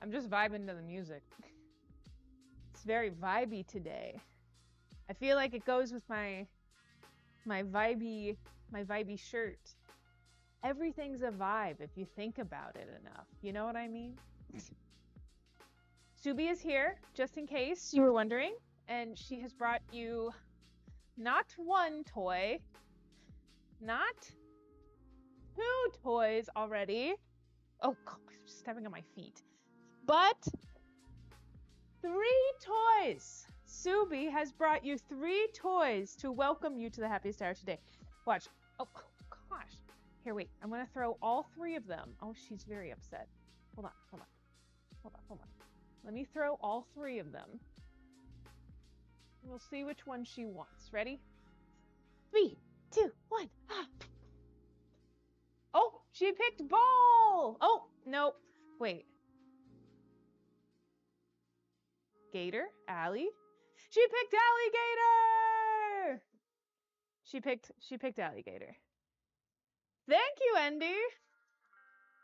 I'm just vibing to the music. It's very vibey today. I feel like it goes with my vibey shirt. Everything's a vibe if you think about it enough. You know what I mean? Subi is here, just in case you were wondering, and she has brought you not one toy, not two toys already. Oh, God, I'm stepping on my feet. But 3 toys. Subi has brought you 3 toys to welcome you to the happiest hour today. Watch. Oh, gosh. Here, wait. I'm going to throw all 3 of them. Oh, she's very upset. Hold on. Let me throw all 3 of them. We'll see which one she wants. Ready? 3, 2, 1. Ah. Oh, she picked ball. Oh, nope. Wait. Gator, Allie. She picked alligator. She picked alligator. Thank you, Andy.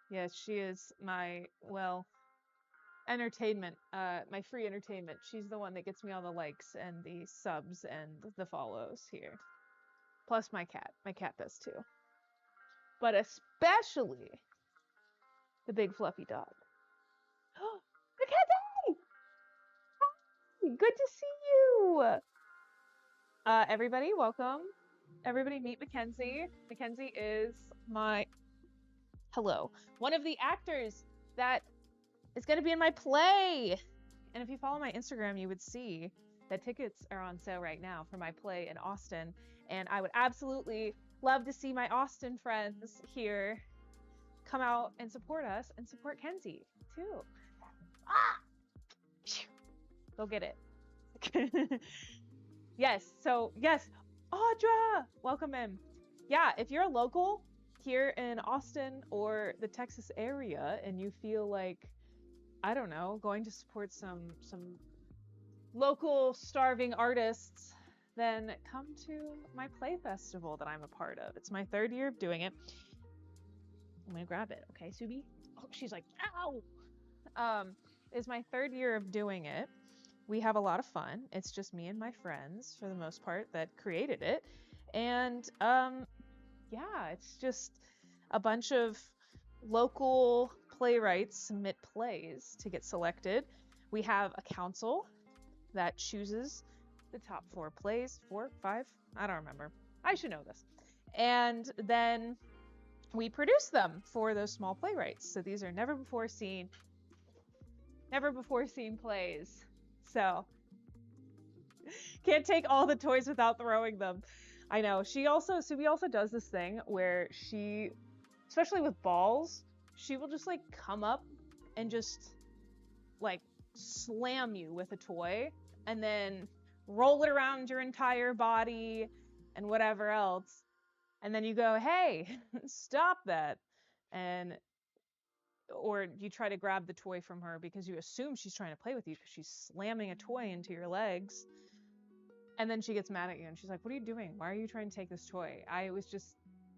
Yes, she is my, well, entertainment, my free entertainment. She's the one that gets me all the likes and the subs and the follows here. Plus my cat. My cat does too. But especially the big fluffy dog. The cat! Hi! Good to see you! Everybody, welcome. Everybody meet Mackenzie. Mackenzie is one of the actors that is going to be in my play. And if you follow my Instagram, you would see that tickets are on sale right now for my play in Austin. And I would absolutely love to see my Austin friends here come out and support us and support Kenzie too. Go get it. Yes. Audra, welcome in. Yeah, if you're a local here in Austin or the Texas area and you feel like, I don't know, going to support some local starving artists, then come to my play festival that I'm a part of. It's my 3rd year of doing it. I'm gonna grab it, okay, Subi? Oh, she's like, ow! It's my 3rd year of doing it. We have a lot of fun. It's just me and my friends, for the most part, that created it. And, yeah, it's just a bunch of local playwrights submit plays to get selected. We have a council that chooses the top 4 plays, 4, 5, I don't remember. I should know this. And then we produce them for those small playwrights. So these are never before seen plays. So can't take all the toys without throwing them. I know. Subi also does this thing where she, especially with balls, she will just like come up and just like slam you with a toy and then roll it around your entire body and whatever else. And then you go, hey, stop that. Or you try to grab the toy from her because you assume she's trying to play with you because she's slamming a toy into your legs. And then she gets mad at you and she's like, what are you doing? Why are you trying to take this toy? I was just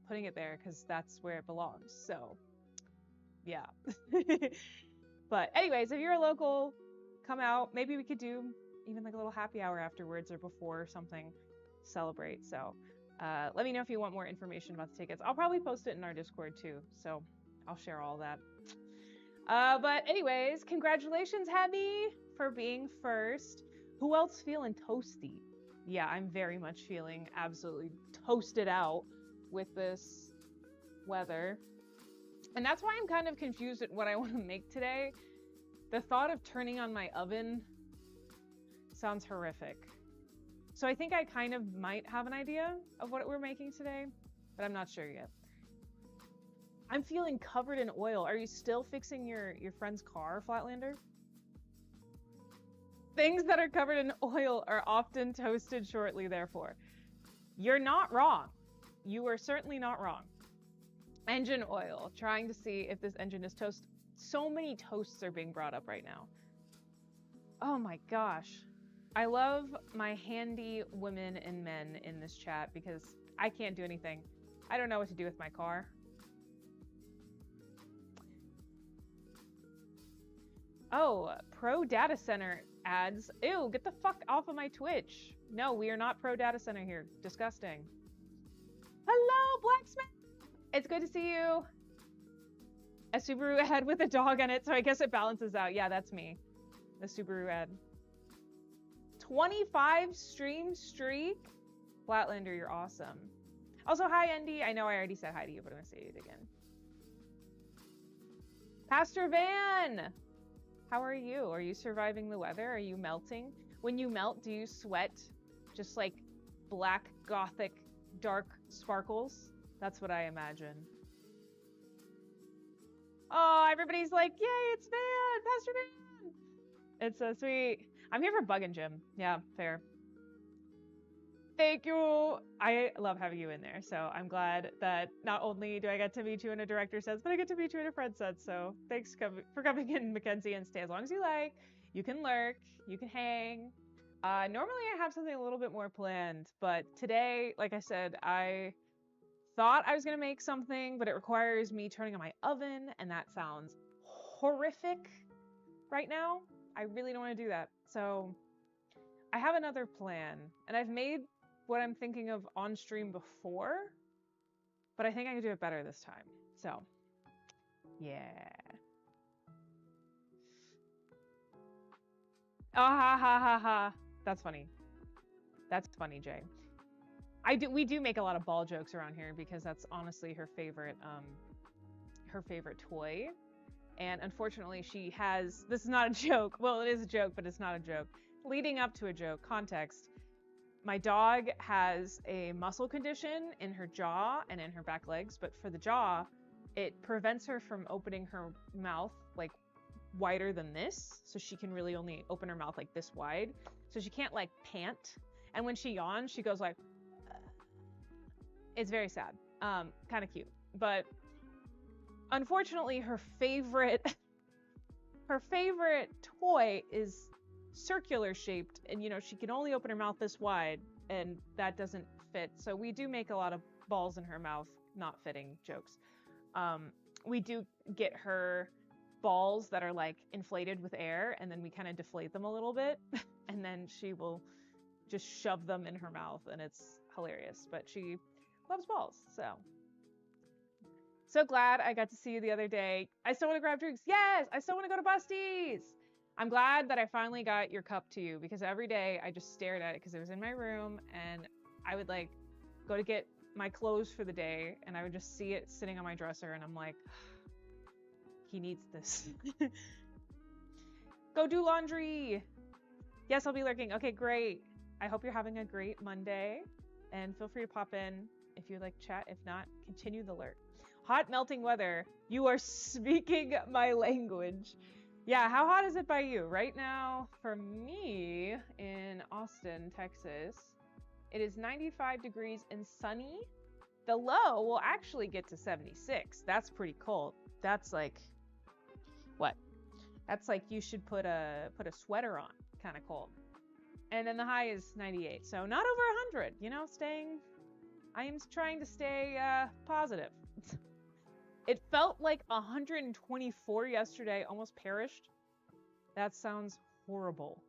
putting it there because that's where it belongs. So, yeah. But anyways, if you're a local, come out. Maybe we could do even like a little happy hour afterwards or before or something. Celebrate. So let me know if you want more information about the tickets. I'll probably post it in our Discord too. So I'll share all that. But anyways, congratulations, Heavy, for being first. Who else feeling toasty? Yeah, I'm very much feeling absolutely toasted out with this weather. And that's why I'm kind of confused at what I want to make today. The thought of turning on my oven sounds horrific. So I think I kind of might have an idea of what we're making today, but I'm not sure yet. I'm feeling covered in oil. Are you still fixing your friend's car, Flatlander? Things that are covered in oil are often toasted shortly, therefore. You're not wrong. You are certainly not wrong. Engine oil. Trying to see if this engine is toast. So many toasts are being brought up right now. Oh my gosh. I love my handy women and men in this chat because I can't do anything. I don't know what to do with my car. Oh, pro data center ads. Ew, get the fuck off of my Twitch. No, we are not pro data center here. Disgusting. Hello, Blacksmith. It's good to see you. A Subaru ad with a dog on it, so I guess it balances out. Yeah, that's me. The Subaru ad. 25 stream streak. Flatlander, you're awesome. Also, hi, Andy. I know I already said hi to you, but I'm going to say it again. Pastor Van, how are you? Are you surviving the weather? Are you melting? When you melt, do you sweat just like black, gothic, dark sparkles? That's what I imagine. Oh, everybody's like, yay, it's Van, Pastor Van. It's so sweet. I'm here for Bug and Jim. Yeah, fair. Thank you. I love having you in there. So I'm glad that not only do I get to meet you in a director sense, but I get to meet you in a friend sense. So thanks for coming in, Mackenzie, and stay as long as you like. You can lurk, you can hang. Normally I have something a little bit more planned, but today, like I said, I thought I was going to make something, but it requires me turning on my oven, and that sounds horrific right now. I really don't want to do that. So I have another plan, and I've made what I'm thinking of on stream before, but I think I can do it better this time. So, yeah. Ah ha ha ha ha. That's funny. That's funny, Jay. We do make a lot of ball jokes around here because that's honestly her favorite toy. And unfortunately, she has, this is not a joke. Well, it is a joke, but it's not a joke. Leading up to a joke, context. My dog has a muscle condition in her jaw and in her back legs, but for the jaw, it prevents her from opening her mouth like wider than this. So she can really only open her mouth like this wide. So she can't like pant. And when she yawns, she goes like, it's very sad. Kind of cute. But unfortunately, her favorite toy is circular shaped, and you know, she can only open her mouth this wide, and that doesn't fit. So we do make a lot of balls in her mouth not fitting jokes. We do get her balls that are like inflated with air, and then we kind of deflate them a little bit, and then she will just shove them in her mouth, and it's hilarious. But she loves balls, so glad I got to see you the other day. I still want to grab drinks. Yes, I still want to go to Busty's. I'm glad that I finally got your cup to you, because every day I just stared at it because it was in my room, and I would like go to get my clothes for the day, and I would just see it sitting on my dresser, and I'm like, he needs this. Go do laundry. Yes, I'll be lurking. Okay, great. I hope you're having a great Monday, and feel free to pop in if you'd like to chat. If not, continue the lurk. Hot melting weather. You are speaking my language. Yeah, how hot is it by you? Right now, for me, in Austin, Texas, it is 95 degrees and sunny. The low will actually get to 76. That's pretty cold. That's like, what? That's like you should put a sweater on, kind of cold. And then the high is 98, so not over 100. You know, I am trying to stay positive. It felt like 124 yesterday, almost perished. That sounds horrible.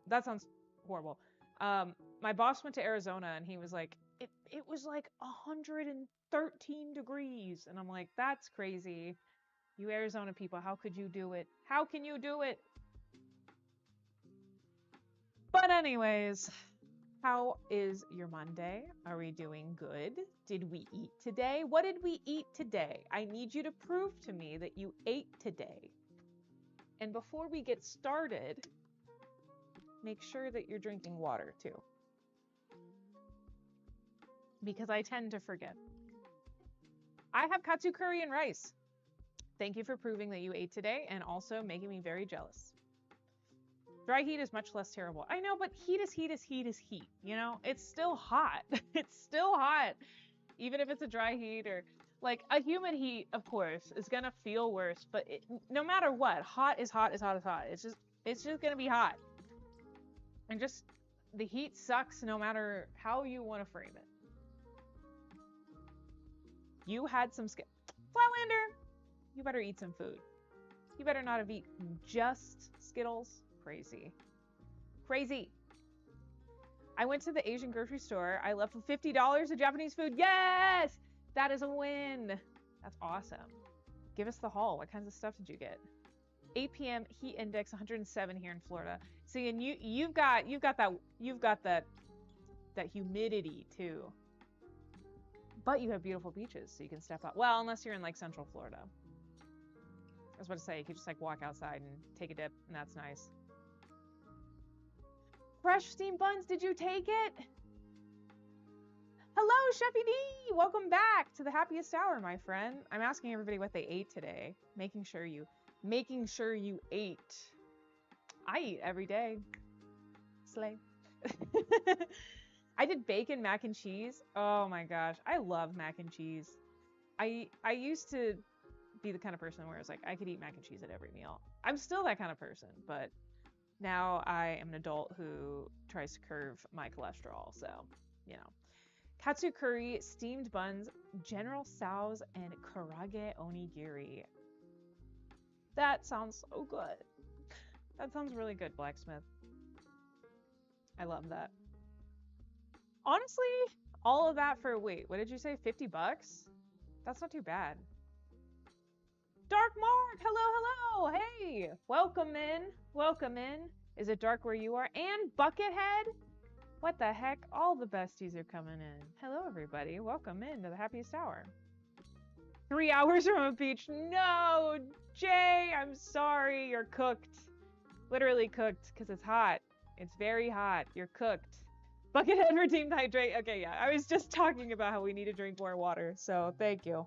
That sounds horrible. My boss went to Arizona, and he was like, it was like 113 degrees. And I'm like, that's crazy. You Arizona people, how could you do it? How can you do it? But anyways, how is your Monday? Are we doing good? Did we eat today? What did we eat today? I need you to prove to me that you ate today. And before we get started, make sure that you're drinking water too, because I tend to forget. I have katsu curry and rice. Thank you for proving that you ate today, and also making me very jealous. Dry heat is much less terrible. I know, but heat is heat is heat is heat. You know, it's still hot. It's still hot. Even if it's a dry heat, or like a humid heat, of course, is gonna feel worse. But no matter what, hot is hot is hot is hot. It's just gonna be hot. And just the heat sucks no matter how you want to frame it. You had some Flatlander, you better eat some food. You better not have eaten just Skittles. Crazy. Crazy. I went to the Asian grocery store. I left with $50 of Japanese food. Yes! That is a win. That's awesome. Give us the haul. What kinds of stuff did you get? 8 p.m. heat index 107 here in Florida. See, and you've got that humidity too. But you have beautiful beaches, so you can step out. Well, unless you're in like Central Florida. I was about to say, you could just like walk outside and take a dip, and that's nice. Fresh steamed buns, did you take it? Hello, Chefy D! Welcome back to the Happiest Hour, my friend. I'm asking everybody what they ate today. Making sure you ate. I eat every day. Slay. I did bacon mac and cheese. Oh my gosh, I love mac and cheese. I used to be the kind of person where it's like I could eat mac and cheese at every meal. I'm still that kind of person, but now I am an adult who tries to curb my cholesterol, so, you know. Katsu curry, steamed buns, General Tso's, and karage onigiri. That sounds so good. That sounds really good, Blacksmith. I love that. Honestly, all of that for, wait, what did you say, 50 bucks? That's not too bad. Dark Mark, hello, hello, hey, welcome in, welcome in. Is it dark where you are? And Buckethead? What the heck? All the besties are coming in. Hello, everybody. Welcome in to the Happiest Hour. 3 hours from a beach. No, Jay, I'm sorry. You're cooked. Literally cooked because it's hot. It's very hot. You're cooked. Buckethead redeemed hydrate. Okay, yeah. I was just talking about how we need to drink more water. So thank you.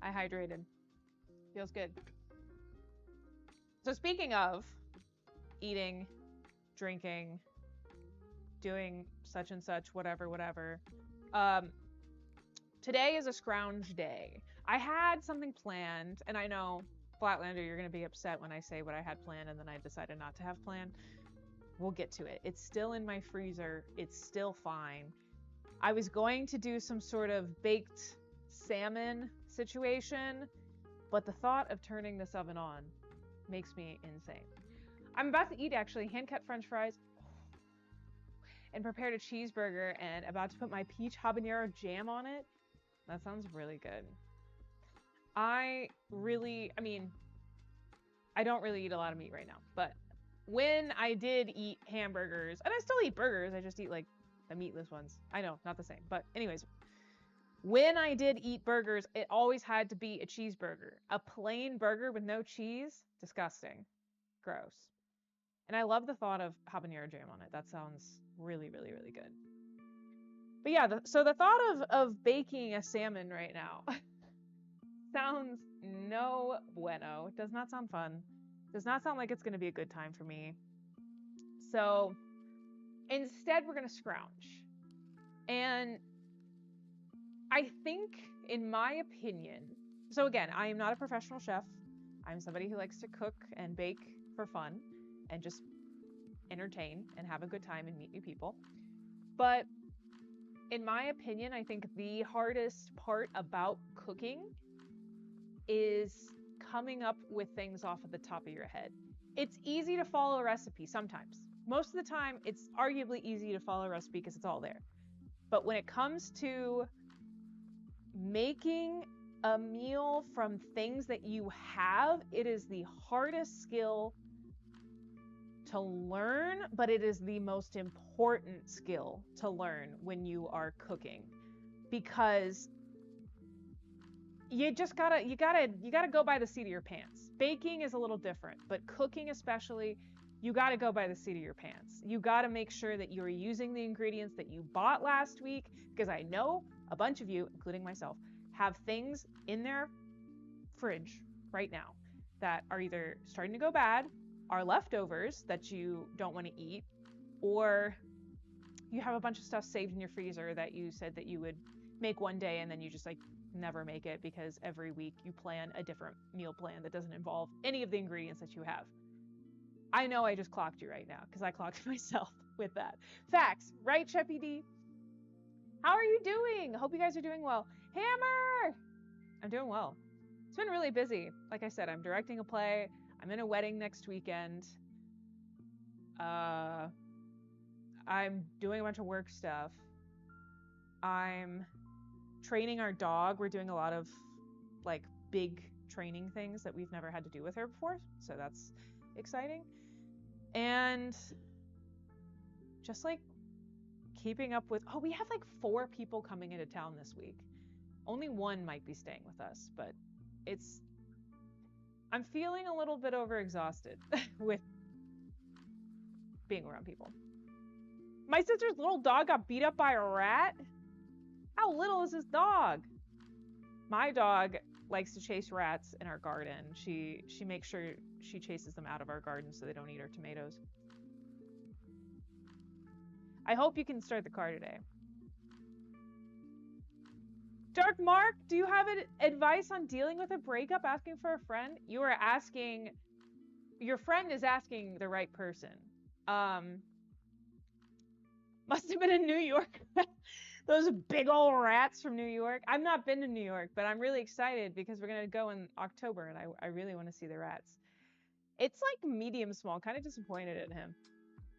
I hydrated. Feels good. So speaking of eating, drinking, doing such and such, whatever, whatever. Today is a scrounge day. I had something planned, and I know, Flatlander, you're going to be upset when I say what I had planned and then I decided not to have planned. We'll get to it. It's still in my freezer. It's still fine. I was going to do some sort of baked salmon situation, but the thought of turning this oven on makes me insane. I'm about to eat actually hand-cut french fries and prepared a cheeseburger and about to put my peach habanero jam on it. That sounds really good. I don't really eat a lot of meat right now, but when I did eat hamburgers, and I still eat burgers, I just eat like the meatless ones. I know, not the same, but anyways, when I did eat burgers, it always had to be a cheeseburger. A plain burger with no cheese, disgusting, gross. And I love the thought of habanero jam on it. That sounds really, really, really good. But yeah, so the thought of baking a salmon right now sounds no bueno. It does not sound fun. Does not sound like it's going to be a good time for me. So instead, we're going to scrounge. And I think, in my opinion, so again, I am not a professional chef. I'm somebody who likes to cook and bake for fun and just entertain and have a good time and meet new people. But in my opinion, I think the hardest part about cooking is coming up with things off of the top of your head. It's easy to follow a recipe sometimes. Most of the time, it's arguably easy to follow a recipe because it's all there. But when it comes to making a meal from things that you have, it is the hardest skill to learn, but it is the most important skill to learn when you are cooking, because you gotta go by the seat of your pants. Baking is a little different, but cooking especially, you gotta go by the seat of your pants. You gotta make sure that you're using the ingredients that you bought last week, because I know a bunch of you, including myself, have things in their fridge right now that are either starting to go bad, are leftovers that you don't want to eat, or you have a bunch of stuff saved in your freezer that you said that you would make one day and then you just like never make it because every week you plan a different meal plan that doesn't involve any of the ingredients that you have. I know I just clocked you right now because I clocked myself with that. Facts, right, Chefy D? How are you doing? Hope you guys are doing well. Hammer! I'm doing well. It's been really busy. Like I said, I'm directing a play. I'm in a wedding next weekend. I'm doing a bunch of work stuff. I'm training our dog. We're doing a lot of like big training things that we've never had to do with her before. So that's exciting. And just like keeping up with, we have like 4 people coming into town this week. Only 1 might be staying with us, but I'm feeling a little bit overexhausted with being around people. My sister's little dog got beat up by a rat. How little is this dog? My dog likes to chase rats in our garden. She makes sure she chases them out of our garden so they don't eat our tomatoes. I hope you can start the car today. Dark Mark, do you have advice on dealing with a breakup, asking for a friend? You are asking, your friend is asking the right person. Must have been in New York. Those big old rats from New York. I've not been to New York, but I'm really excited because we're going to go in October and I really want to see the rats. It's like medium small, kind of disappointed in him.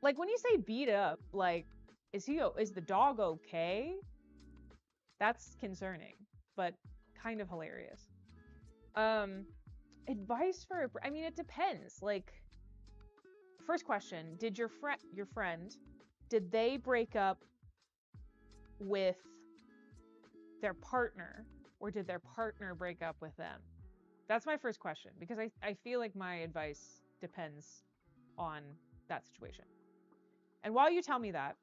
Like when you say beat up, like, is the dog okay? That's concerning, but kind of hilarious. Advice for, I mean, it depends. Like, first question, did your friend, did they break up with their partner, or did their partner break up with them? That's my first question, because I feel like my advice depends on that situation. And while you tell me that,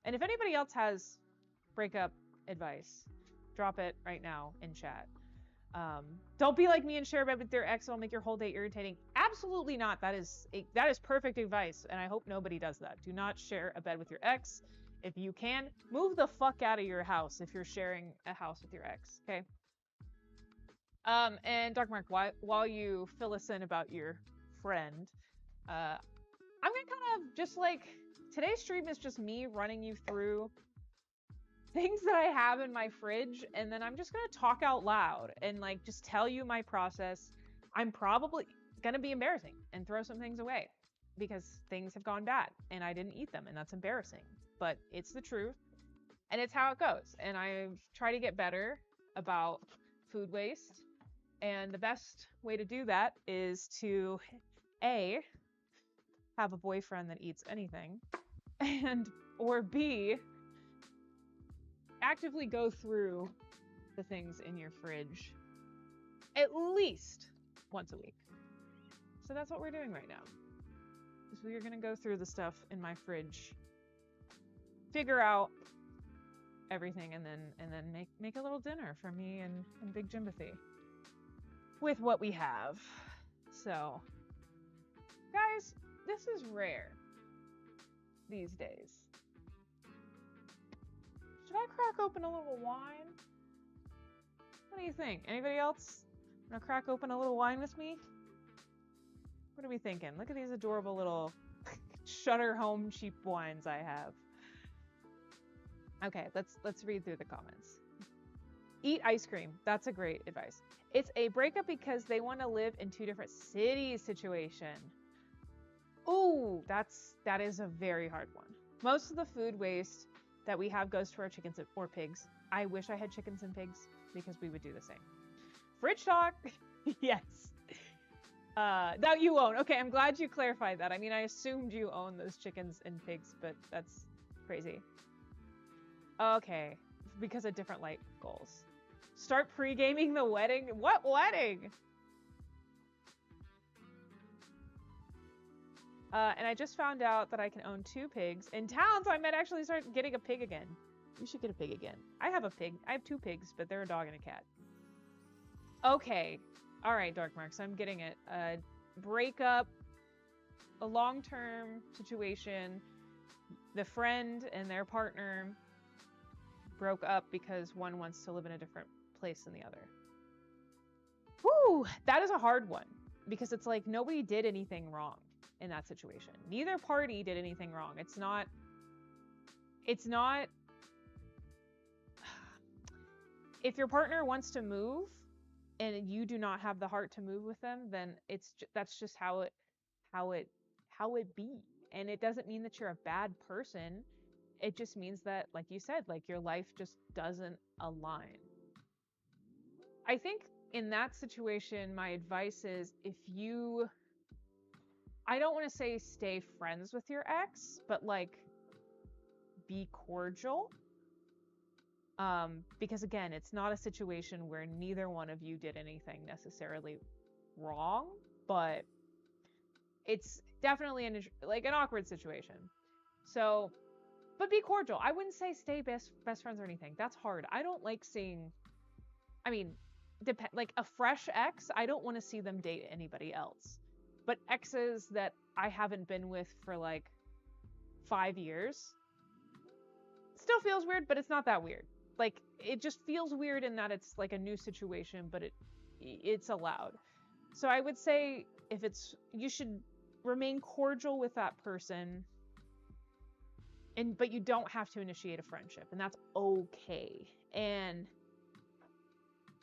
and if anybody else has breakup advice, drop it right now in chat. Don't be like me and share a bed with your ex. It'll make your whole day irritating. Absolutely not. That is perfect advice, and I hope nobody does that. Do not share a bed with your ex. If you can, move the fuck out of your house if you're sharing a house with your ex, okay? And Dark Mark, while you fill us in about your friend, I'm gonna kind of just like, today's stream is just me running you through things that I have in my fridge, and then I'm just gonna talk out loud and like just tell you my process. I'm probably gonna be embarrassing and throw some things away because things have gone bad and I didn't eat them, and that's embarrassing. But it's the truth, and it's how it goes. And I try to get better about food waste, and the best way to do that is to A, have a boyfriend that eats anything, or B, actively go through the things in your fridge at least once a week. So that's what we're doing right now. Is we are going to go through the stuff in my fridge, figure out everything, and then make a little dinner for me and Big Jimothy with what we have. So guys, this is rare these days. Should I crack open a little wine? What do you think? Anybody else wanna crack open a little wine with me? What are we thinking? Look at these adorable little Shutter Home cheap wines I have. Okay, let's read through the comments. Eat ice cream. That's a great advice. It's a breakup because they want to live in 2 different cities situation. Ooh, that is a very hard one. Most of the food waste that we have goes to our chickens or pigs. I wish I had chickens and pigs because we would do the same. Fridge talk. Yes. That you own. Okay, I'm glad you clarified that. I mean, I assumed you own those chickens and pigs, but that's crazy. Okay, because of different life goals. Start pre-gaming the wedding. What wedding? And I just found out that I can own 2 pigs in town, so I might actually start getting a pig again. You should get a pig again. I have a pig. I have 2 pigs, but they're a dog and a cat. Okay. All right, Dark Marks, I'm getting it. Breakup, a long-term situation. The friend and their partner broke up because one wants to live in a different place than the other. Woo! That is a hard one because it's like nobody did anything wrong in that situation. Neither party did anything wrong. It's not if your partner wants to move and you do not have the heart to move with them, then that's just how it be. And it doesn't mean that you're a bad person. It just means that, like you said, like your life just doesn't align. I think in that situation, my advice is, I don't want to say stay friends with your ex, but like be cordial. Because again, it's not a situation where neither one of you did anything necessarily wrong, but it's definitely an awkward situation. So, but be cordial. I wouldn't say stay best friends or anything. That's hard. I don't like seeing, I mean, like a fresh ex, I don't want to see them date anybody else. But exes that I haven't been with for like 5 years still feels weird, but it's not that weird. Like, it just feels weird in that it's like a new situation, but it's allowed. So I would say you should remain cordial with that person, but you don't have to initiate a friendship, and that's okay. And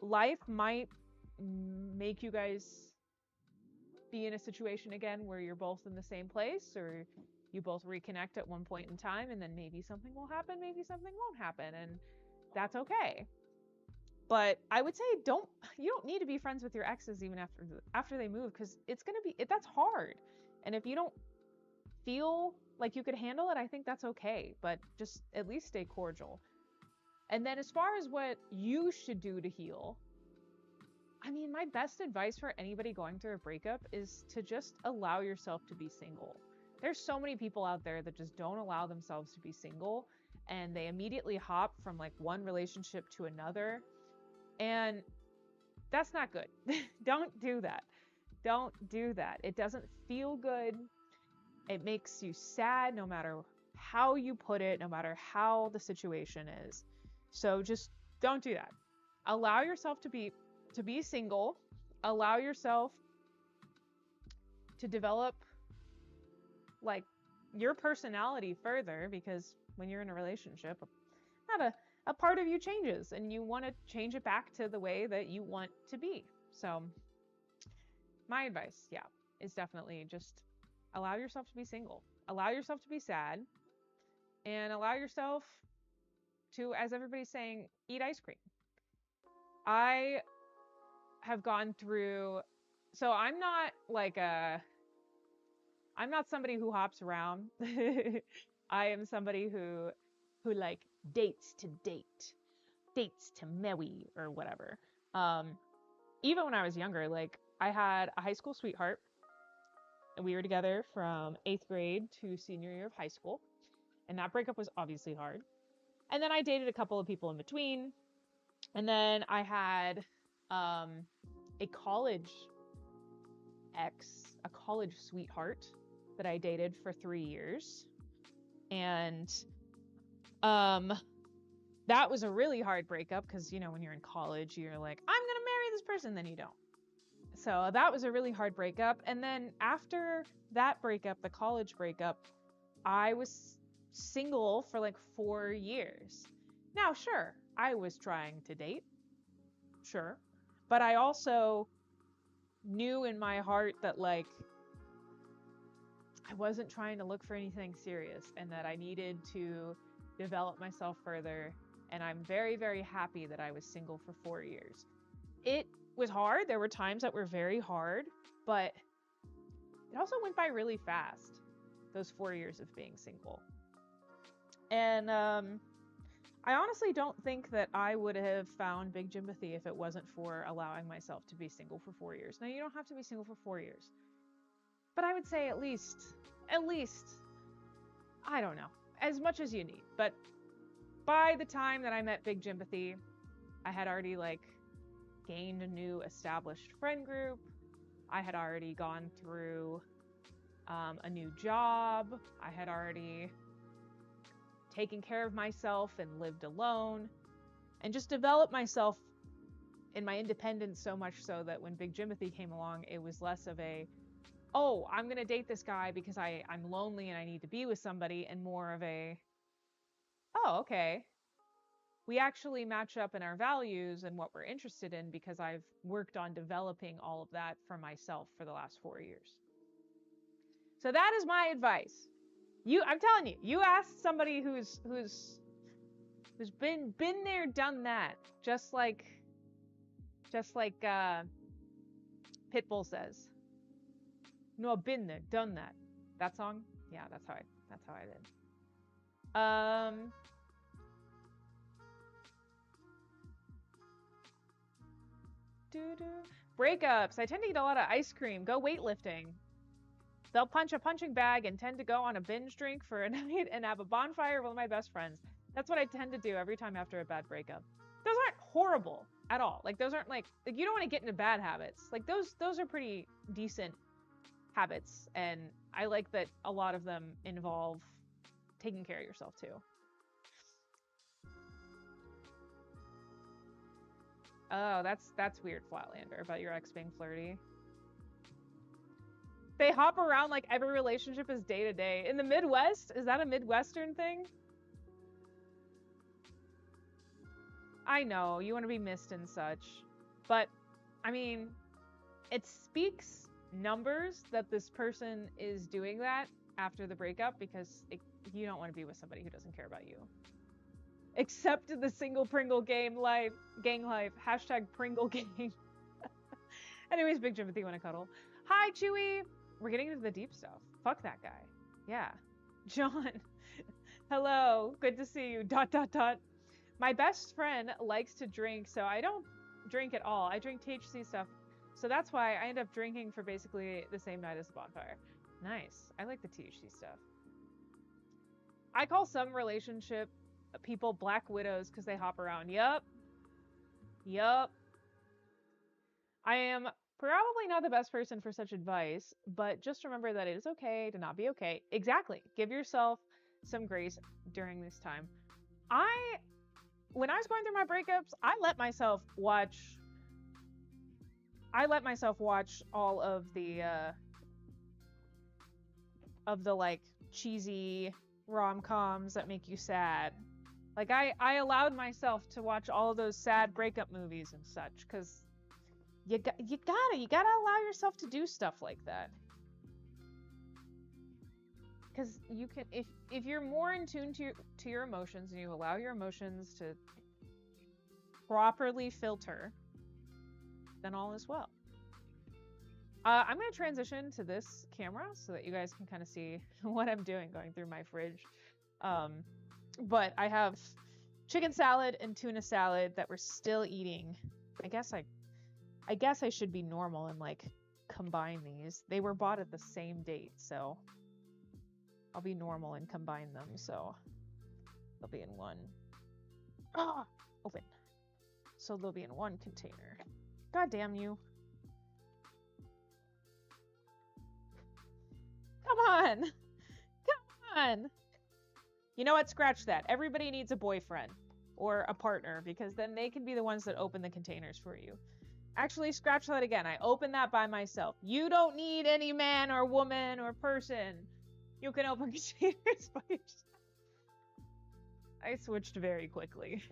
life might make you guys be in a situation again where you're both in the same place, or you both reconnect at one point in time, and then maybe something will happen, maybe something won't happen, and that's okay. But I would say you don't need to be friends with your exes even after they move, because that's hard. And if you don't feel like you could handle it, I think that's okay, but just at least stay cordial. And then as far as what you should do to heal, I mean, my best advice for anybody going through a breakup is to just allow yourself to be single. There's so many people out there that just don't allow themselves to be single, and they immediately hop from like one relationship to another. And that's not good. Don't do that. Don't do that. It doesn't feel good. It makes you sad no matter how you put it, no matter how the situation is. So just don't do that. Allow yourself to be single. Allow yourself to develop like your personality further, because when you're in a relationship, a part of you changes, and you want to change it back to the way that you want to be. So my advice, is definitely just allow yourself to be single. Allow yourself to be sad, and allow yourself to, as everybody's saying, eat ice cream. I have gone through, so I'm not somebody who hops around. I am somebody who like dates to marry or whatever. Even when I was younger, like I had a high school sweetheart, and we were together from 8th grade to senior year of high school. And that breakup was obviously hard. And then I dated a couple of people in between. And then I had a college sweetheart that I dated for 3 years. And that was a really hard breakup, because, when you're in college, you're like, I'm going to marry this person, then you don't. So that was a really hard breakup. And then after that breakup, the college breakup, I was single for like 4 years. Now, sure, I was trying to date. Sure. But I also knew in my heart that like I wasn't trying to look for anything serious, and that I needed to develop myself further. And I'm very, very happy that I was single for 4 years. It was hard. There were times that were very hard, but it also went by really fast, those 4 years of being single. And I honestly don't think that I would have found Big Jimpathy if it wasn't for allowing myself to be single for 4 years. Now, you don't have to be single for 4 years, but I would say at least, I don't know, as much as you need. But by the time that I met Big Jimpathy, I had already like gained a new established friend group. I had already gone through a new job. I had already taken care of myself and lived alone, and just developed myself in my independence so much so that when Big Jimpathy came along, it was less of a, oh, I'm going to date this guy because I'm lonely and I need to be with somebody, and more of a, oh, okay, we actually match up in our values and what we're interested in because I've worked on developing all of that for myself for the last 4 years. So that is my advice. I'm telling you, you ask somebody who's been there, done that, just like Pitbull says. No, I've been there, done that. That song? Yeah, that's how I did. Breakups. I tend to eat a lot of ice cream. Go weightlifting. They'll punch a punching bag and tend to go on a binge drink for a night and have a bonfire with my best friends. That's what I tend to do every time after a bad breakup. Those aren't horrible at all. Like those aren't like you don't want to get into bad habits. Like those are pretty decent habits, and I like that a lot of them involve taking care of yourself too. Oh, that's weird, Flatlander, about your ex being flirty. They hop around like every relationship is day to day. In the Midwest, is that a Midwestern thing? I know, you want to be missed and such. But, I mean, it speaks numbers that this person is doing that after the breakup because you don't want to be with somebody who doesn't care about you. Except the single Pringle gang life. Hashtag Pringle gang. Anyways, Big Jimothy want to cuddle. Hi, Chewy. We're getting into the deep stuff. Fuck that guy. Yeah. John. Hello. Good to see you. ... My best friend likes to drink, so I don't drink at all. I drink THC stuff. So that's why I end up drinking for basically the same night as the bonfire. Nice. I like the THC stuff. I call some relationship people black widows because they hop around. Yup. I am probably not the best person for such advice, but just remember that it is okay to not be okay. Exactly. Give yourself some grace during this time. When I was going through my breakups, I let myself watch all of the like cheesy rom-coms that make you sad. Like I allowed myself to watch all of those sad breakup movies and such because you gotta allow yourself to do stuff like that. Because you can, if you're more in tune to your emotions and you allow your emotions to properly filter, then all is well. I'm going to transition to this camera so that you guys can kind of see what I'm doing going through my fridge. But I have chicken salad and tuna salad that we're still eating. I guess I should be normal and like combine these. They were bought at the same date, so I'll be normal and combine them, so they'll be in one. Open. So they'll be in one container. God damn you. Come on. Come on. You know what? Scratch that. Everybody needs a boyfriend or a partner because then they can be the ones that open the containers for you. Actually, scratch that again. I open that by myself. You don't need any man or woman or person. You can open containers by yourself. I switched very quickly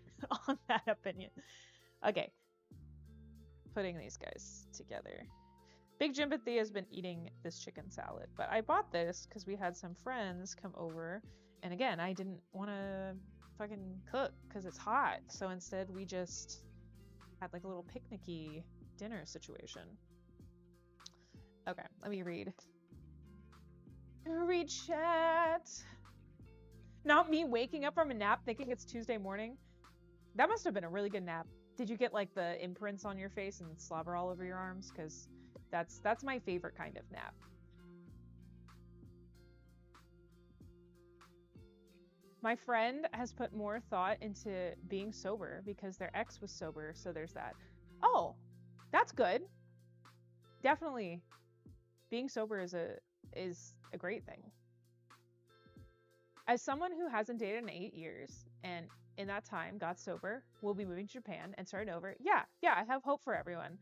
on that opinion. Okay. Putting these guys together. Big Jimpathy has been eating this chicken salad, but I bought this because we had some friends come over, and again, I didn't want to fucking cook because it's hot, so instead we just had like a little picnicky dinner situation. Okay, let me read. Read chat. Not me waking up from a nap thinking it's Tuesday morning. That must have been a really good nap. Did you get like the imprints on your face and slobber all over your arms? Because that's my favorite kind of nap. My friend has put more thought into being sober because their ex was sober, so there's that. Oh, that's good. Definitely. Being sober is a great thing. As someone who hasn't dated in 8 years and in that time got sober, will be moving to Japan and starting over. Yeah, I have hope for everyone.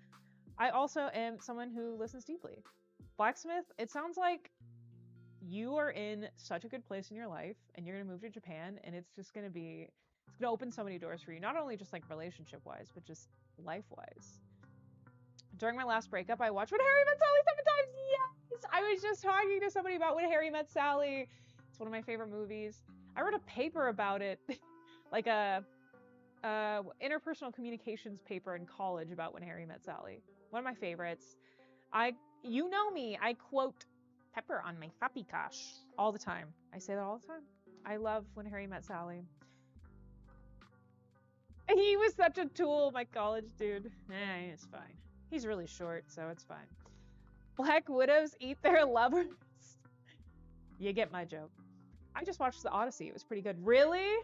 I also am someone who listens deeply. Blacksmith, it sounds like you are in such a good place in your life and you're going to move to Japan and it's just going to be It's gonna open so many doors for you, not only just like relationship-wise, but just life-wise. During my last breakup, I watched When Harry Met Sally 7 times. Yes! I was just talking to somebody about When Harry Met Sally. It's one of my favorite movies. I wrote a paper about it, like a interpersonal communications paper in college about When Harry Met Sally. One of my favorites. You know me, I quote Pepper on my fappy cash all the time. I say that all the time. I love When Harry Met Sally. He was such a tool, my college dude. It's fine. He's really short, so it's fine. Black widows eat their lovers. You get my joke. I just watched The Odyssey. It was pretty good. Really?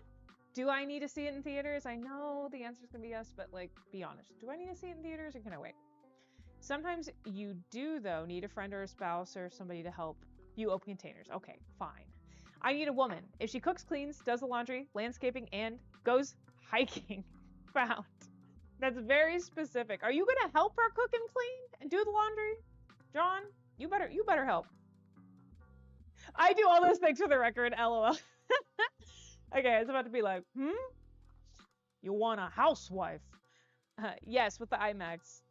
Do I need to see it in theaters? I know the answer's gonna be yes, but like, be honest. Do I need to see it in theaters or can I wait? Sometimes you do, though, need a friend or a spouse or somebody to help you open containers. Okay, fine. I need a woman. If she cooks, cleans, does the laundry, landscaping, and goes hiking. Found. That's very specific. Are you gonna help her cook and clean and do the laundry? John, you better help. I do all those things for the record, LOL. Okay, it's about to be like, You want a housewife? Yes, with the IMAX.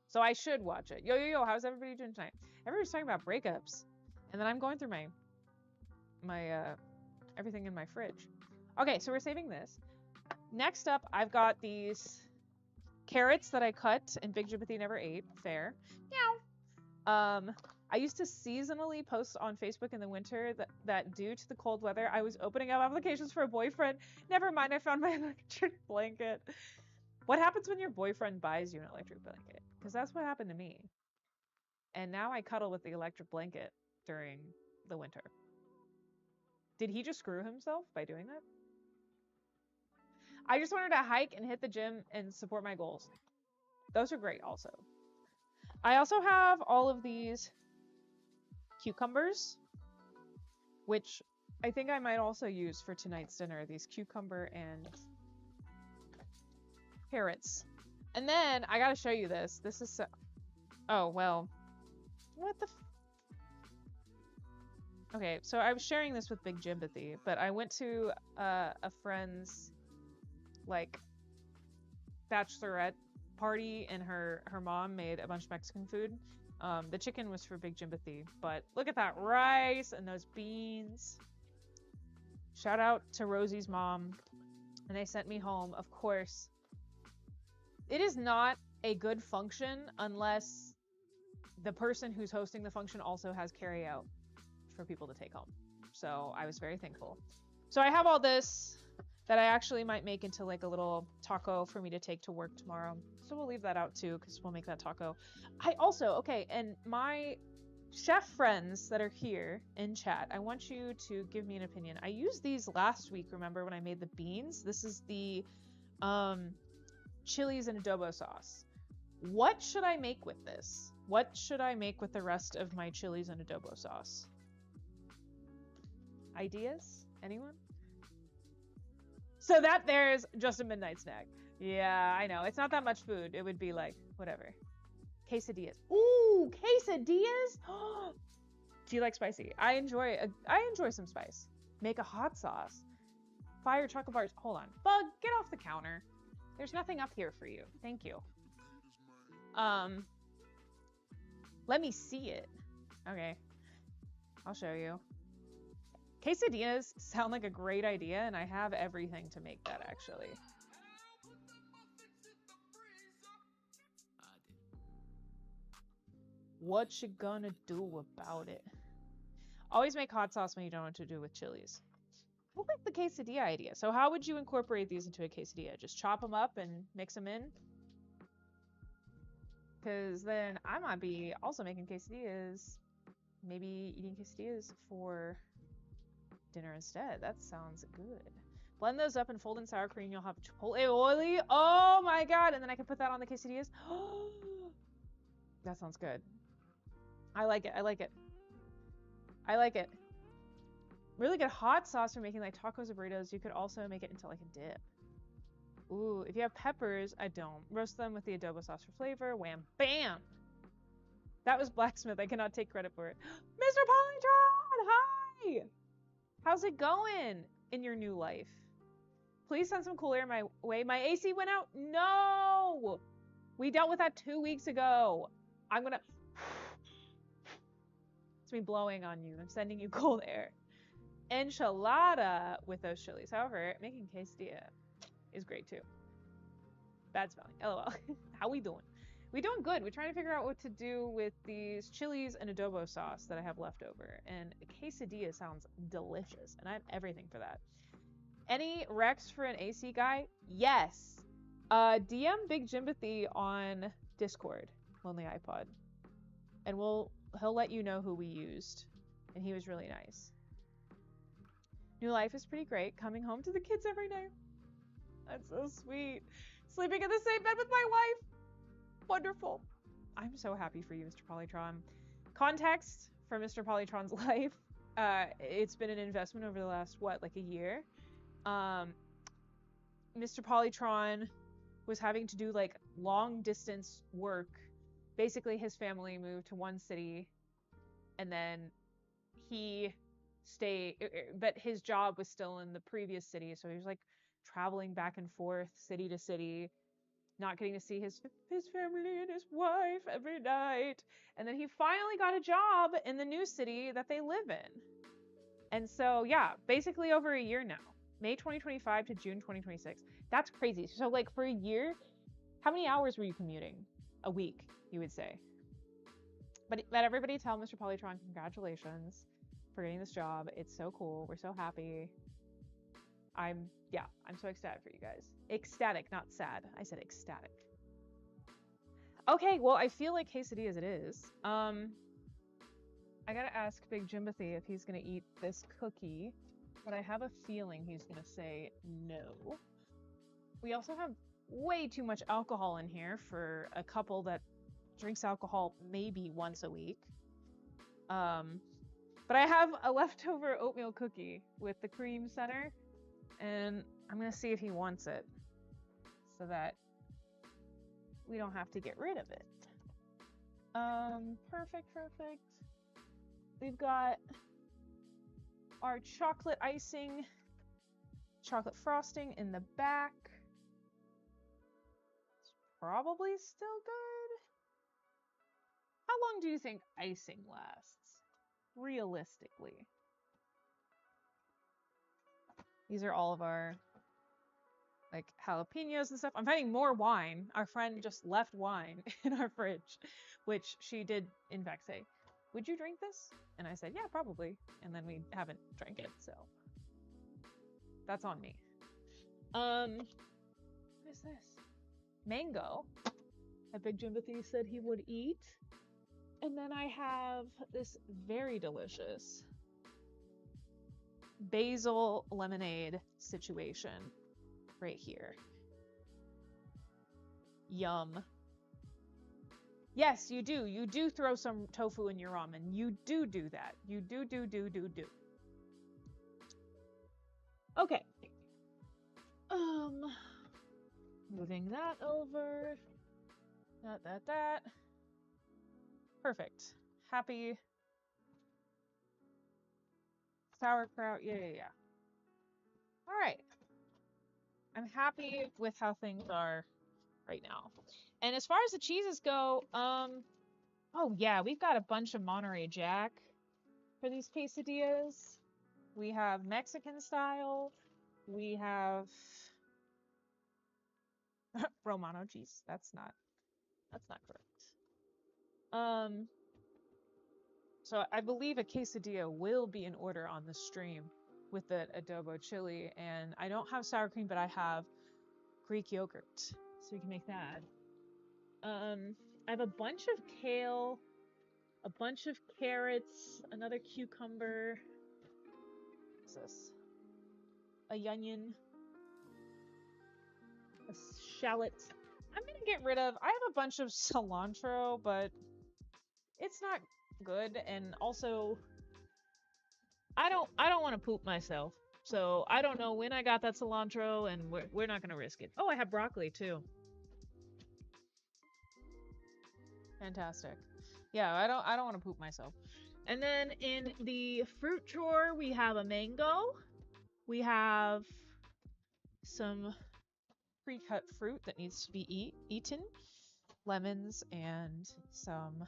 So I should watch it. Yo, how's everybody doing tonight? Everybody's talking about breakups. And then I'm going through my everything in my fridge. Okay, so we're saving this. Next up, I've got these carrots that I cut and Big Jimothy never ate. Fair. Meow. I used to seasonally post on Facebook in the winter that due to the cold weather, I was opening up applications for a boyfriend. Never mind, I found my electric blanket. What happens when your boyfriend buys you an electric blanket? Because that's what happened to me. And now I cuddle with the electric blanket during the winter. Did he just screw himself by doing that? I just wanted to hike and hit the gym and support my goals. Those are great also. I also have all of these cucumbers, which I think I might also use for tonight's dinner. These cucumber and carrots. And then I gotta show you this. This is so... Oh, well. What the... Okay, so I was sharing this with Big Jimothy, but I went to a friend's, like, bachelorette party, and her mom made a bunch of Mexican food. The chicken was for Big Jimothy, but look at that rice and those beans. Shout out to Rosie's mom. And they sent me home, of course. It is not a good function unless the person who's hosting the function also has carry out for people to take home. So I was very thankful. So I have all this that I actually might make into like a little taco for me to take to work tomorrow. So we'll leave that out too, because we'll make that taco. I also, okay, and my chef friends that are here in chat, I want you to give me an opinion. I used these last week, remember, when I made the beans? This is the chilies and adobo sauce. What should I make with this? What should I make with the rest of my chilies and adobo sauce? Ideas? Anyone? So that there's just a midnight snack. Yeah, I know. It's not that much food. It would be like, whatever. Quesadillas. Ooh, quesadillas? Do you like spicy? I enjoy some spice. Make a hot sauce. Fire chocolate bars. Hold on. Bug, get off the counter. There's nothing up here for you. Thank you. Let me see it. Okay. I'll show you. Quesadillas sound like a great idea, and I have everything to make that, actually. What you gonna do about it? Always make hot sauce when you don't know what to do with chilies. I like the quesadilla idea. So how would you incorporate these into a quesadilla? Just chop them up and mix them in? Because then I might be also making quesadillas. Maybe eating quesadillas for dinner instead. That sounds good. Blend those up and fold in sour cream. You'll have chipotle oily. Oh my god! And then I can put that on the quesadillas. That sounds good. I like it. I like it. I like it. Really good hot sauce for making like tacos or burritos. You could also make it into like a dip. Ooh, if you have peppers, I don't. Roast them with the adobo sauce for flavor. Wham, bam! That was Blacksmith. I cannot take credit for it. Mr. Polytron! Hi! How's it going in your new life? Please send some cool air my way. My AC went out. No! We dealt with that 2 weeks ago. I'm gonna... It's me blowing on you. I'm sending you cold air. Enchilada with those chilies. However, making quesadilla is great too. Bad spelling. LOL. How we doing? We doing good. We're trying to figure out what to do with these chilies and adobo sauce that I have left over. And a quesadilla sounds delicious. And I have everything for that. Any recs for an AC guy? Yes. DM Big Jimbathy on Discord. Lonely iPod. And he'll let you know who we used. And he was really nice. New life is pretty great. Coming home to the kids every night. That's so sweet. Sleeping in the same bed with my wife. Wonderful. I'm so happy for you, Mr. Polytron. Context for Mr. Polytron's life. It's been an investment over the last, like a year. Mr. Polytron was having to do like long distance work. Basically, his family moved to one city and then he stayed, but his job was still in the previous city. So he was like traveling back and forth, city to city, not getting to see his family and his wife every night. And then he finally got a job in the new city that they live in. And so, yeah, basically over a year now. May 2025 to June 2026. That's crazy. So, like, for a year, how many hours were you commuting? A week, you would say. But let everybody tell Mr. Polytron, congratulations for getting this job. It's so cool. We're so happy. I'm so ecstatic for you guys. Ecstatic, not sad. I said ecstatic. Okay, well, I feel like quesadillas it is. I gotta ask Big Jimbathy if he's gonna eat this cookie, but I have a feeling he's gonna say no. We also have way too much alcohol in here for a couple that drinks alcohol maybe once a week. But I have a leftover oatmeal cookie with the cream center, and I'm gonna see if he wants it so that we don't have to get rid of it. Perfect. We've got our chocolate icing, chocolate frosting in the back. It's probably still good. How long do you think icing lasts, realistically? These are all of our, like, jalapenos and stuff. I'm finding more wine. Our friend just left wine in our fridge, which she did, in fact, say, would you drink this? And I said, yeah, probably. And then we haven't drank it, so that's on me. What is this? Mango. A Big Jimbathy said he would eat. And then I have this very delicious basil lemonade situation right here. Yum. Yes, you do. You do throw some tofu in your ramen. You do that. You do. Okay. Moving that over. That. Perfect. Happy. Sauerkraut. Yeah. All right. I'm happy with how things are right now. And as far as the cheeses go, oh yeah, we've got a bunch of Monterey Jack for these quesadillas. We have Mexican style. We have Romano cheese. That's not correct. So I believe a quesadilla will be in order on the stream with the adobo chili, and I don't have sour cream, but I have Greek yogurt, so we can make that. I have a bunch of kale, a bunch of carrots, another cucumber. What's this? A onion, a shallot. I'm gonna get rid of. I have a bunch of cilantro, but it's not good, and also I don't want to poop myself, so I don't know when I got that cilantro, and we're not gonna risk it. Oh, I have broccoli too. Fantastic. Yeah, I don't want to poop myself. And then in the fruit drawer we have a mango. We have some pre-cut fruit that needs to be eaten, lemons, and some,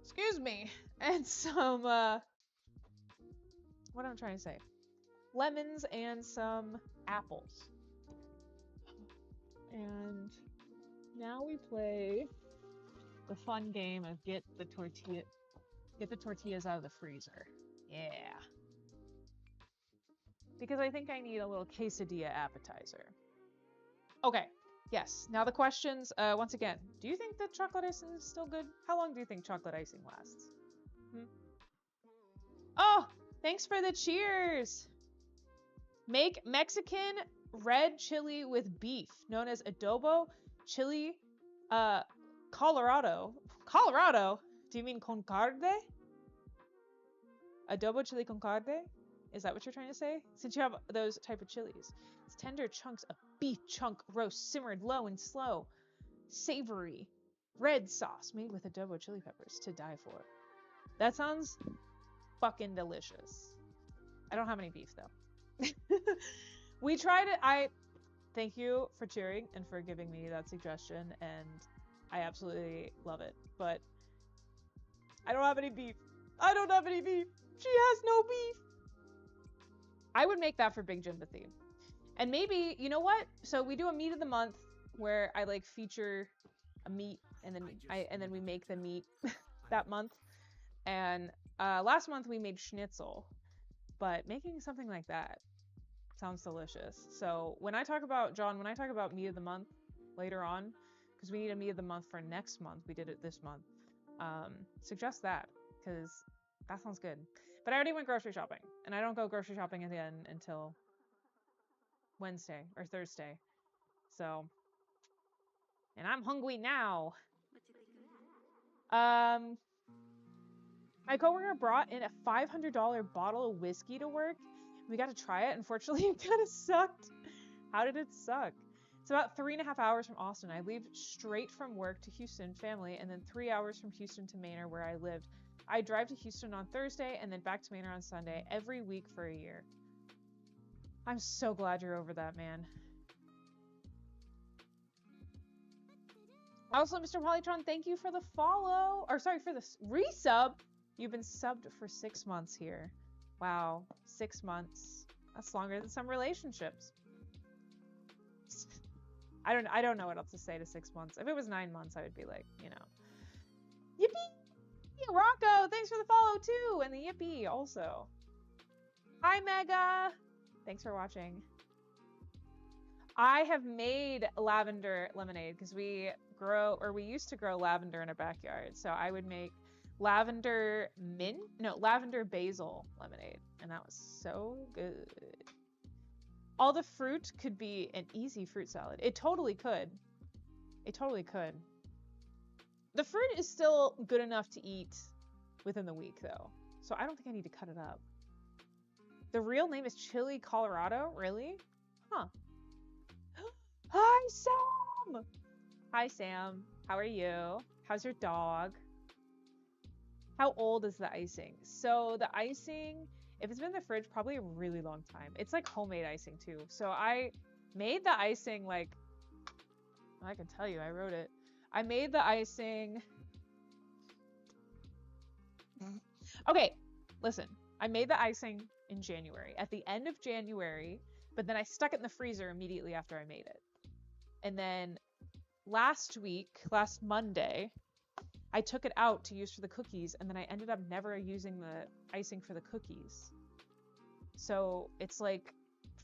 excuse me, and some, what am I trying to say? Lemons and some apples. And now we play the fun game of get the tortillas out of the freezer. Yeah. Because I think I need a little quesadilla appetizer. Okay, yes. Now the questions, once again, do you think that chocolate icing is still good? How long do you think chocolate icing lasts? Oh, thanks for the cheers! Make Mexican red chili with beef, known as adobo chili, Colorado. Colorado? Do you mean con carne? Adobo chili con carne? Is that what you're trying to say? Since you have those type of chilies. It's tender chunks of beef chunk roast simmered low and slow. Savory. Red sauce made with adobo chili peppers to die for. That sounds fucking delicious. I don't have any beef though. We tried it. Thank you for cheering and for giving me that suggestion, and I absolutely love it. But I don't have any beef. I don't have any beef. She has no beef. I would make that for Big Jimothy. And maybe, you know what? So we do a meat of the month where I like feature a meat and then we make the meat that month. And last month we made schnitzel, but making something like that sounds delicious. So when I talk about, John, when I talk about meat of the month later on, because we need a meat of the month for next month, we did it this month, suggest that, because that sounds good. But I already went grocery shopping, and I don't go grocery shopping again until Wednesday or Thursday. So, and I'm hungry now. My coworker brought in a $500 bottle of whiskey to work. We got to try it. Unfortunately, it kind of sucked. How did it suck? It's about 3.5 hours from Austin. I leave straight from work to Houston, family, and then 3 hours from Houston to Manor, where I lived. I drive to Houston on Thursday and then back to Manor on Sunday every week for a year. I'm so glad you're over that, man. Also, Mr. Polytron, thank you for the follow. Or sorry, for the resub. You've been subbed for 6 months here. Wow, 6 months. That's longer than some relationships. I don't know what else to say to 6 months. If it was 9 months, I would be like, you know. Yippee! Rocco, thanks for the follow too, and the yippee also. Hi, Mega. Thanks for watching. I have made lavender lemonade because we used to grow lavender in our backyard. So I would make lavender basil lemonade, and that was so good. All the fruit could be an easy fruit salad. It totally could. It totally could. The fruit is still good enough to eat within the week, though. So I don't think I need to cut it up. The real name is Chili Colorado? Really? Huh. Hi, Sam! Hi, Sam. How are you? How's your dog? How old is the icing? So the icing, if it's been in the fridge, probably a really long time. It's like homemade icing, too. So I made the icing, like, I can tell you, I wrote it. I made the icing. Okay, listen. I made the icing in January, at the end of January, but then I stuck it in the freezer immediately after I made it. And then last Monday, I took it out to use for the cookies, and then I ended up never using the icing for the cookies. So it's like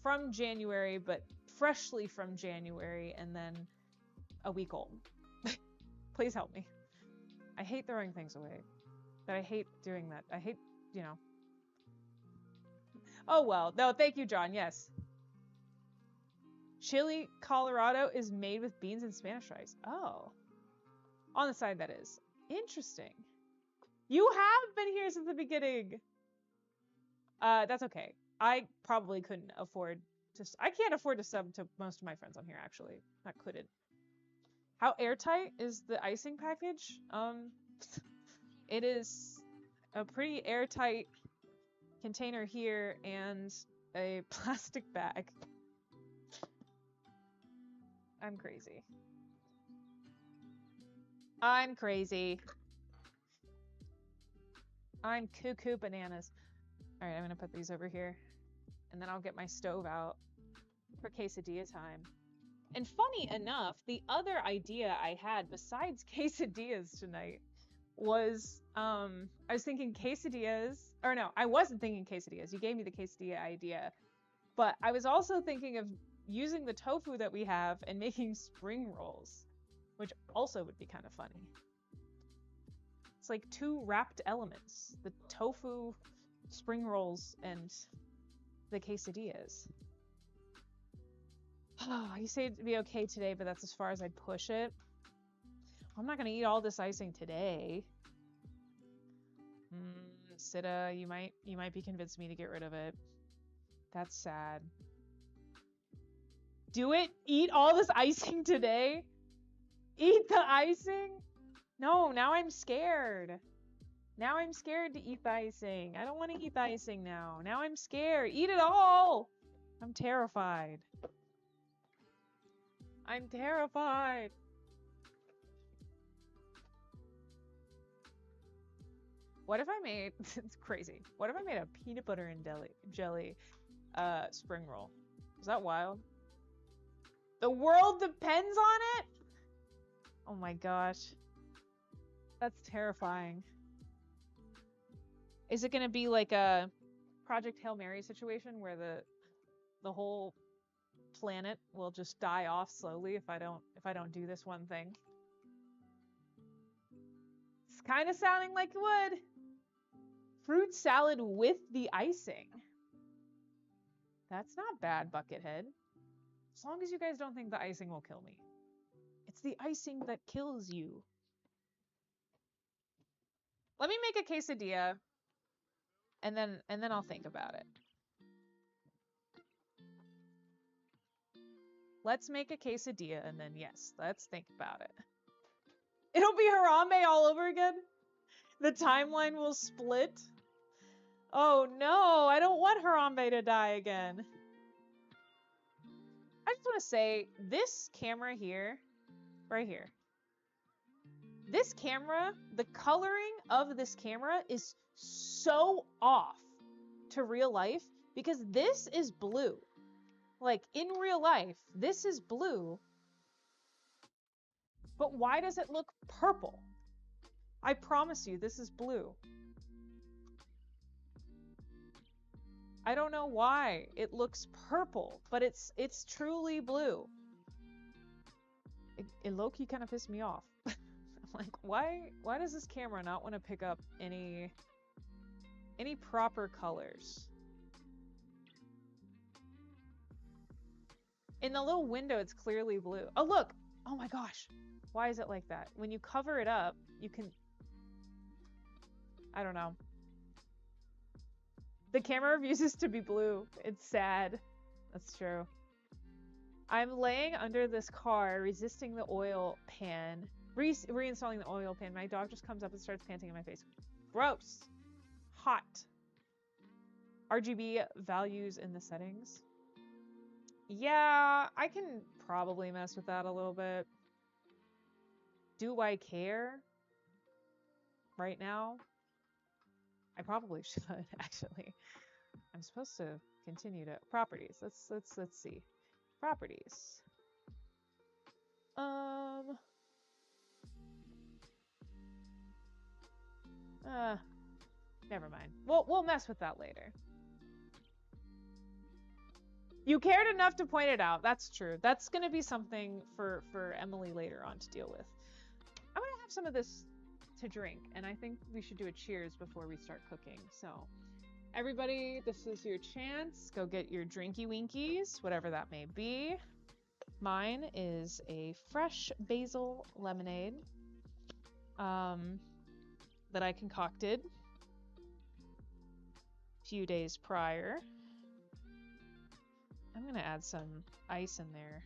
from January, but freshly from January, and then a week old. Please help me. I hate throwing things away, but I hate doing that. I hate, you know. Oh, well. No, thank you, John. Yes. Chili Colorado is made with beans and Spanish rice. Oh. On the side, that is. Interesting. You have been here since the beginning. That's okay. I probably couldn't afford to... I can't afford to sub to most of my friends on here, actually. I couldn't. How airtight is the icing package? It is a pretty airtight container here and a plastic bag. I'm crazy. I'm crazy. I'm cuckoo bananas. All right, I'm gonna put these over here, and then I'll get my stove out for quesadilla time. And funny enough, the other idea I had besides quesadillas tonight was I was thinking quesadillas, or no, I wasn't thinking quesadillas. You gave me the quesadilla idea, but I was also thinking of using the tofu that we have and making spring rolls, which also would be kind of funny. It's like two wrapped elements, the tofu spring rolls and the quesadillas. You say it'd be okay today, but that's as far as I'd push it. I'm not gonna eat all this icing today. Sita, you might be convincing me to get rid of it. That's sad. Do it? Eat all this icing today? Eat the icing? No, now I'm scared. Now I'm scared to eat the icing. I don't want to eat the icing now. Now I'm scared. Eat it all! I'm terrified. I'm terrified. What if I made, it's crazy. What if I made a peanut butter and jelly spring roll? Is that wild? The world depends on it? Oh my gosh. That's terrifying. Is it gonna be like a Project Hail Mary situation where the whole planet will just die off slowly if I don't do this one thing? It's kind of sounding like it would. Fruit salad with the icing. That's not bad, Buckethead. As long as you guys don't think the icing will kill me. It's the icing that kills you. Let me make a quesadilla, and then I'll think about it. Let's make a quesadilla, and then yes, let's think about it. It'll be Harambe all over again? The timeline will split? Oh no, I don't want Harambe to die again. I just want to say, this camera here, right here, this camera, the coloring of this camera is so off to real life because this is blue. Like, in real life, this is blue. But why does it look purple? I promise you, this is blue. I don't know why it looks purple, but it's truly blue. It low-key kind of pissed me off. I'm like, why does this camera not want to pick up any proper colors? In the little window, it's clearly blue. Oh, look! Oh my gosh. Why is it like that? When you cover it up, you can... I don't know. The camera refuses to be blue. It's sad. That's true. I'm laying under this car, resisting the oil pan. Reinstalling the oil pan. My dog just comes up and starts panting in my face. Gross. Hot. RGB values in the settings. Yeah, I can probably mess with that a little bit. Do I care? Right now? I probably should, actually. I'm supposed to continue to properties. Let's see. Properties. Never mind. We'll mess with that later. You cared enough to point it out. That's true. That's gonna be something for Emily later on to deal with. I'm gonna have some of this to drink, and I think we should do a cheers before we start cooking. So, everybody, this is your chance. Go get your drinky winkies, whatever that may be. Mine is a fresh basil lemonade that I concocted a few days prior. I'm gonna add some ice in there.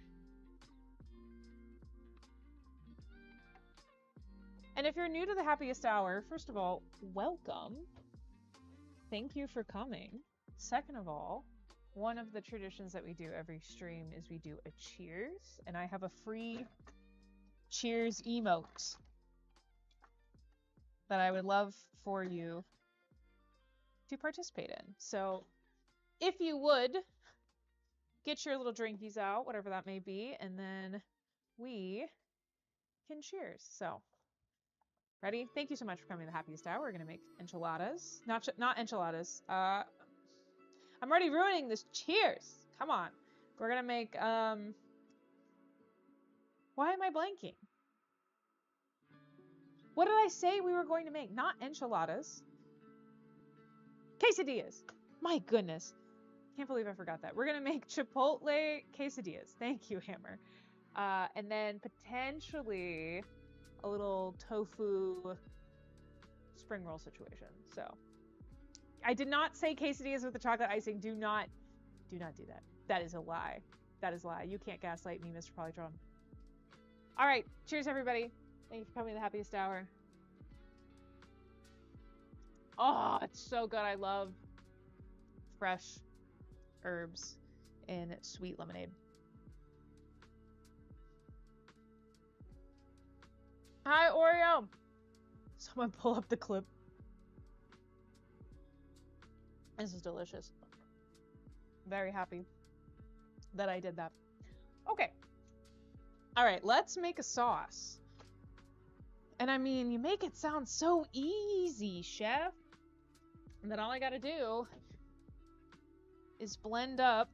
And if you're new to the Happiest Hour, first of all, welcome. Thank you for coming. Second of all, one of the traditions that we do every stream is we do a cheers, and I have a free cheers emote that I would love for you to participate in. So if you would, get your little drinkies out, whatever that may be, and then we can cheers. So, ready? Thank you so much for coming to the Happiest Hour. We're going to make enchiladas. Not enchiladas. I'm already ruining this. Cheers. Come on. We're going to make, why am I blanking? What did I say we were going to make? Not enchiladas. Quesadillas. My goodness. Can't believe I forgot that. We're going to make Chipotle quesadillas. Thank you, Hammer. And then potentially a little tofu spring roll situation. So I did not say quesadillas with the chocolate icing. Do not do that. That is a lie. That is a lie. You can't gaslight me, Mr. Polytron. All right. Cheers, everybody. Thank you for coming to the Happiest Hour. Oh, it's so good. I love fresh herbs in sweet lemonade. Hi, Oreo. Someone pull up the clip. This is delicious. Very happy that I did that. Okay. All right, let's make a sauce. And I mean, you make it sound so easy, chef. And then all I gotta do is blend up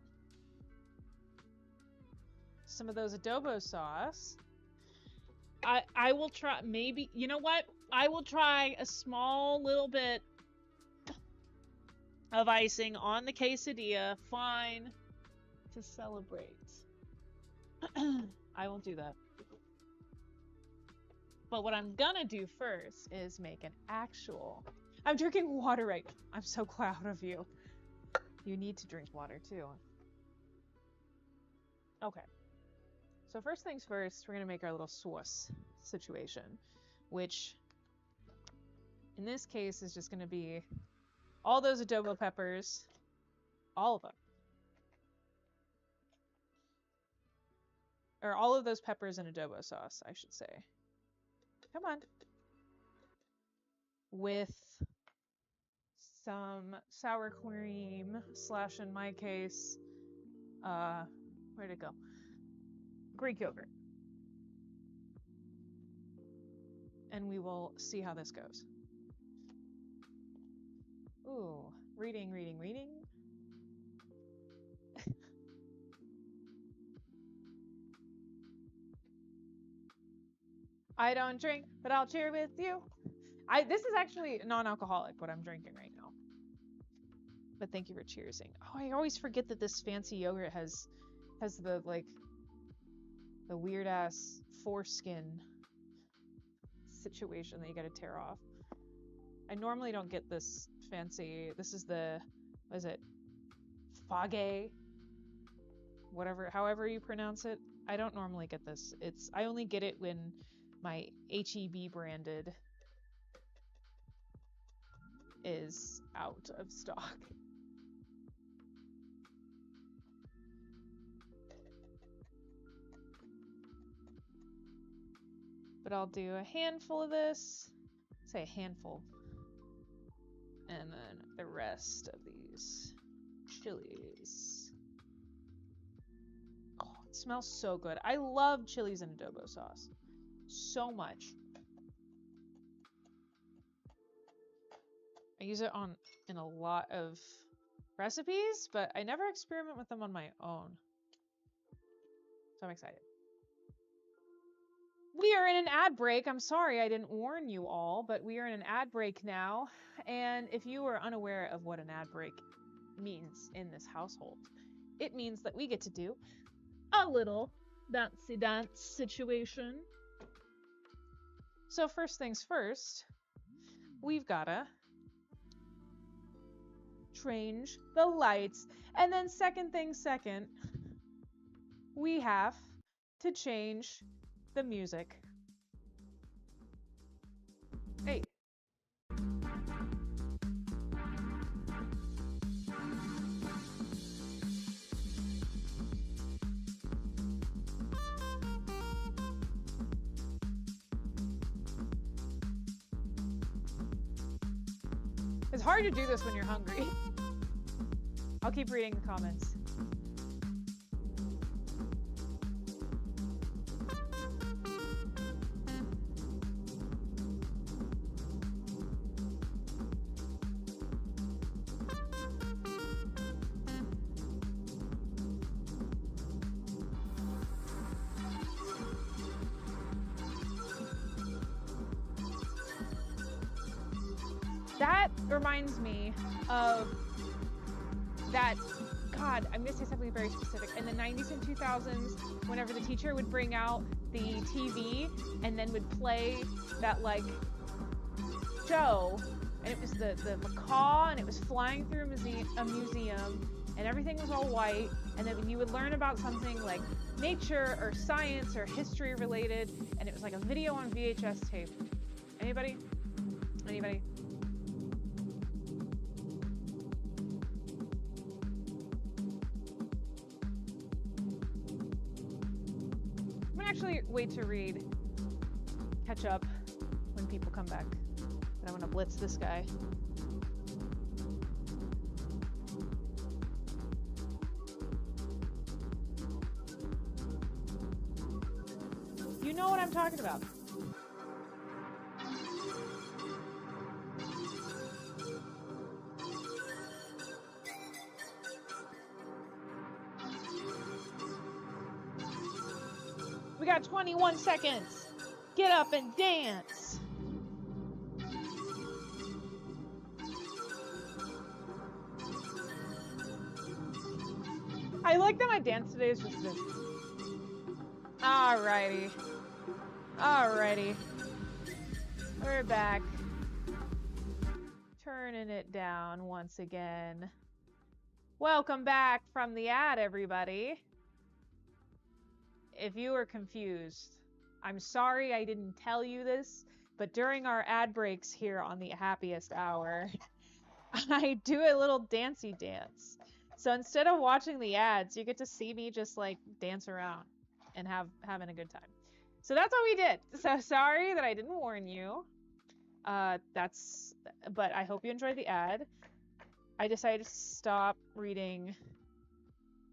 some of those adobo sauce. I will try, maybe, you know what? I will try a small little bit of icing on the quesadilla. Fine. To celebrate. I won't do that. But what I'm gonna do first is make an actual... I'm drinking water right now. I'm so proud of you. You need to drink water too. Okay. So first things first, we're gonna make our little sauce situation, which in this case is just gonna be all those adobo peppers, all of them. Or all of those peppers in adobo sauce, I should say. Come on. With some sour cream, / in my case, where'd it go? Greek yogurt. And we will see how this goes. Ooh, reading. I don't drink, but I'll cheer with you. This is actually non-alcoholic, what I'm drinking right now. But thank you for cheersing. Oh, I always forget that this fancy yogurt has the, like, the weird-ass foreskin situation that you gotta tear off. I normally don't get this fancy... This is the... What is it? Fage? Whatever, however you pronounce it. I don't normally get this. I only get it when my HEB branded is out of stock. But I'll do a handful of this. Say a handful. And then the rest of these chilies. Oh, it smells so good. I love chilies and adobo sauce. So much. I use it in a lot of recipes, but I never experiment with them on my own. So I'm excited. We are in an ad break. I'm sorry I didn't warn you all, but we are in an ad break now. And if you are unaware of what an ad break means in this household, it means that we get to do a little dancey dance situation. So first things first, we've gotta change the lights. And then second things second, we have to change the music. Hey. It's hard to do this when you're hungry. I'll keep reading the comments. That reminds me of that, God, I'm gonna say something very specific. In the 90s and 2000s, whenever the teacher would bring out the TV and then would play that like show, and it was the macaw, and it was flying through a museum, and everything was all white, and then you would learn about something like nature or science or history related, and it was like a video on VHS tape. Anybody? Anybody? I'm gonna actually wait to catch up when people come back. But I want to blitz this guy. You know what I'm talking about. We got 21 seconds. Get up and dance. I like that my dance today is just this. Alrighty. Alrighty. We're back. Turning it down once again. Welcome back from the ad, everybody. If you were confused, I'm sorry I didn't tell you this, but during our ad breaks here on the Happiest Hour, I do a little dancey dance. So instead of watching the ads, you get to see me just like dance around and having a good time. So that's what we did. So sorry that I didn't warn you. But I hope you enjoyed the ad. I decided to stop reading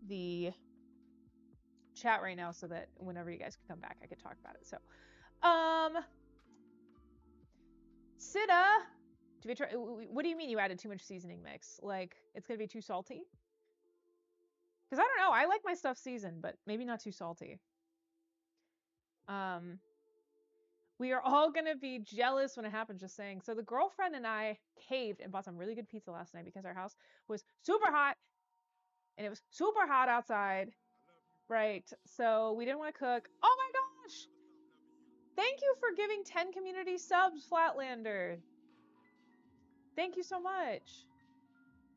the chat right now so that whenever you guys can come back, I could talk about it. So, Sita, what do you mean you added too much seasoning mix? Like, it's gonna be too salty? Because I don't know, I like my stuff seasoned, but maybe not too salty. We are all gonna be jealous when it happens, just saying. So the girlfriend and I caved and bought some really good pizza last night because our house was super hot and it was super hot outside. Right, so we didn't want to cook. Oh my gosh! Thank you for giving 10 community subs, Flatlander. Thank you so much.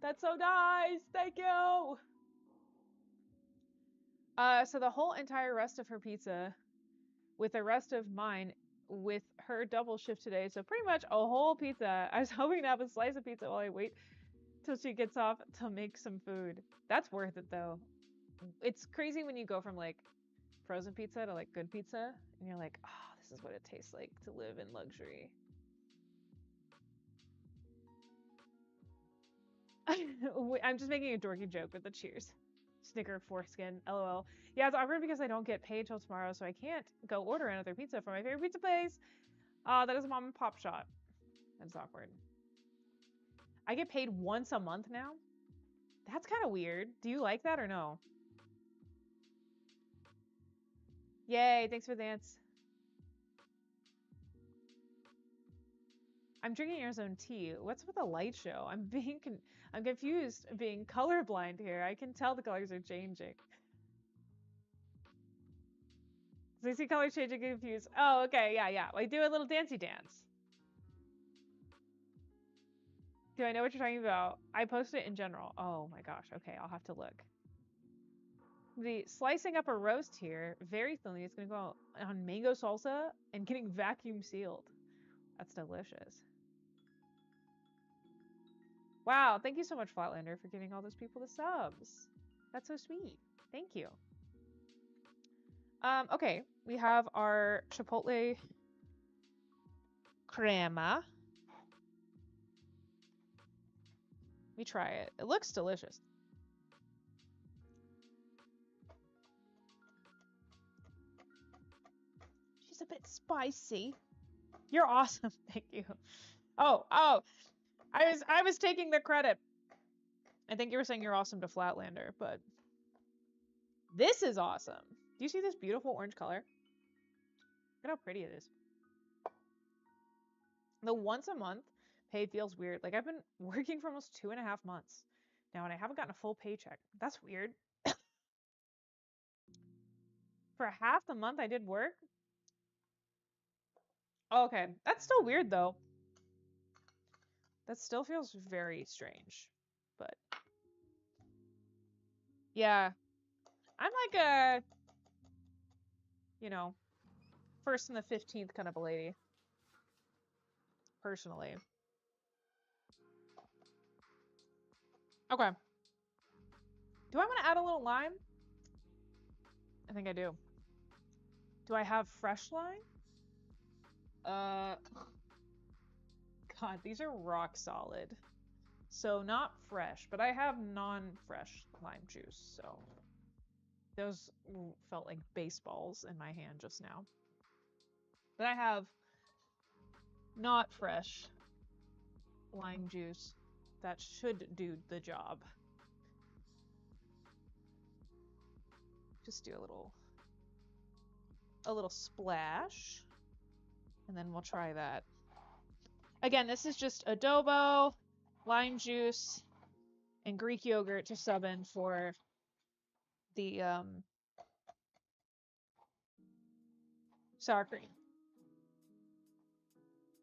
That's so nice. Thank you. So the whole entire rest of her pizza with the rest of mine with her double shift today. So pretty much a whole pizza. I was hoping to have a slice of pizza while I wait till she gets off to make some food. That's worth it though. It's crazy when you go from like frozen pizza to like good pizza and you're like, oh, this is what it tastes like to live in luxury. I'm just making a dorky joke with the cheers. Snicker foreskin, LOL. Yeah, it's awkward because I don't get paid till tomorrow, so I can't go order another pizza from my favorite pizza place. That is a mom and pop shop. That's awkward. I get paid once a month now. That's kind of weird. Do you like that or no? Yay, thanks for the dance. I'm drinking Arizona tea. What's with the light show? I'm confused being colorblind here. I can tell the colors are changing. So I see colors changing, confused. Oh, okay, yeah. I do a little dancey dance. Do I know what you're talking about? I post it in general. Oh my gosh, okay, I'll have to look. The slicing up a roast here, very thinly, it's gonna go on mango salsa and getting vacuum sealed. That's delicious. Wow, thank you so much, Flatlander, for giving all those people the subs. That's so sweet. Thank you. Okay, we have our chipotle crema. Let me try it. It looks delicious. She's a bit spicy. You're awesome. Thank you. Oh, I was taking the credit. I think you were saying you're awesome to Flatlander, but this is awesome. Do you see this beautiful orange color? Look at how pretty it is. The once a month pay feels weird. Like I've been working for almost 2.5 months now and I haven't gotten a full paycheck. That's weird. For half the month I did work. Okay, that's still weird though. That still feels very strange, but yeah, I'm like a, you know, first and the 15th kind of a lady, personally. Okay. Do I want to add a little lime? I think I do. Do I have fresh lime? God, these are rock solid. So not fresh, but I have non-fresh lime juice, so those felt like baseballs in my hand just now. But I have not fresh lime juice that should do the job. Just do a little splash, and then we'll try that. Again, this is just adobo, lime juice, and Greek yogurt to sub in for the sour cream.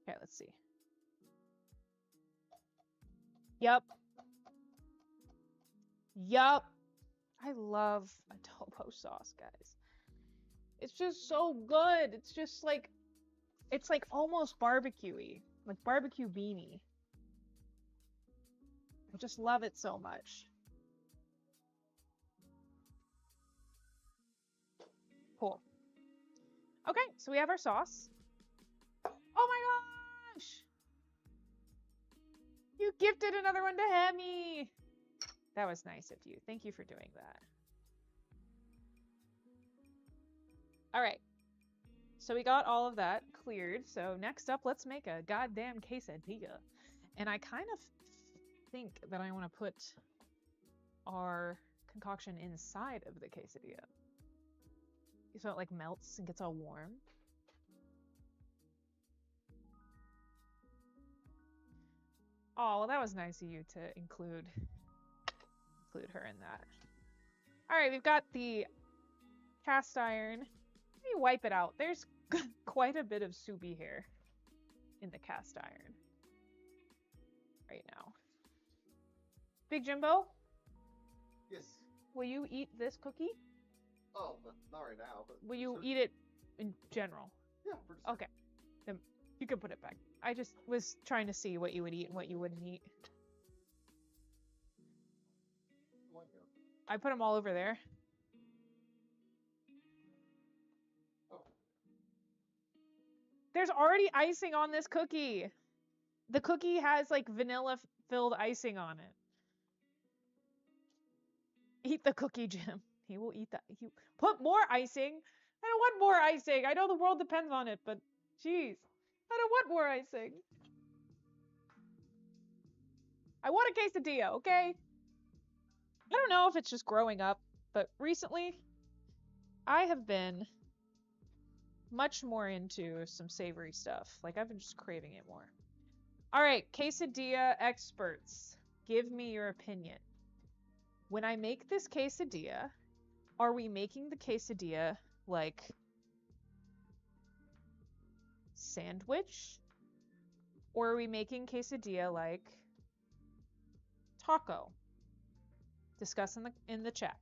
Okay, let's see. Yup. I love adobo sauce, guys. It's just so good. It's just like, it's like almost barbecue-y, like barbecue beanie. I just love it so much. Cool. Okay, so we have our sauce. Oh my gosh! You gifted another one to Hemi! That was nice of you. Thank you for doing that. All right. So we got all of that cleared. So next up, let's make a goddamn quesadilla. And I kind of think that I want to put our concoction inside of the quesadilla, so it like melts and gets all warm. Oh, well, that was nice of you to include her in that. All right, we've got the cast iron. Let me wipe it out. There's quite a bit of soupy hair in the cast iron right now. Big Jimbo? Yes. Will you eat this cookie? Oh, not right now. But will you sure. eat it in general? Yeah, for sure. Okay. Then you can put it back. I just was trying to see what you would eat and what you wouldn't eat. I put them all over there. Oh. There's already icing on this cookie. The cookie has like vanilla-filled icing on it. Eat the cookie, Jim. He will eat that. He put more icing. I don't want more icing. I know the world depends on it, but jeez, I don't want more icing. I want a quesadilla, okay? I don't know if it's just growing up, but recently I have been much more into some savory stuff. Like I've been just craving it more. All right, quesadilla experts, give me your opinion. When I make this quesadilla, are we making the quesadilla like sandwich? Or are we making quesadilla like taco? Discuss in the chat.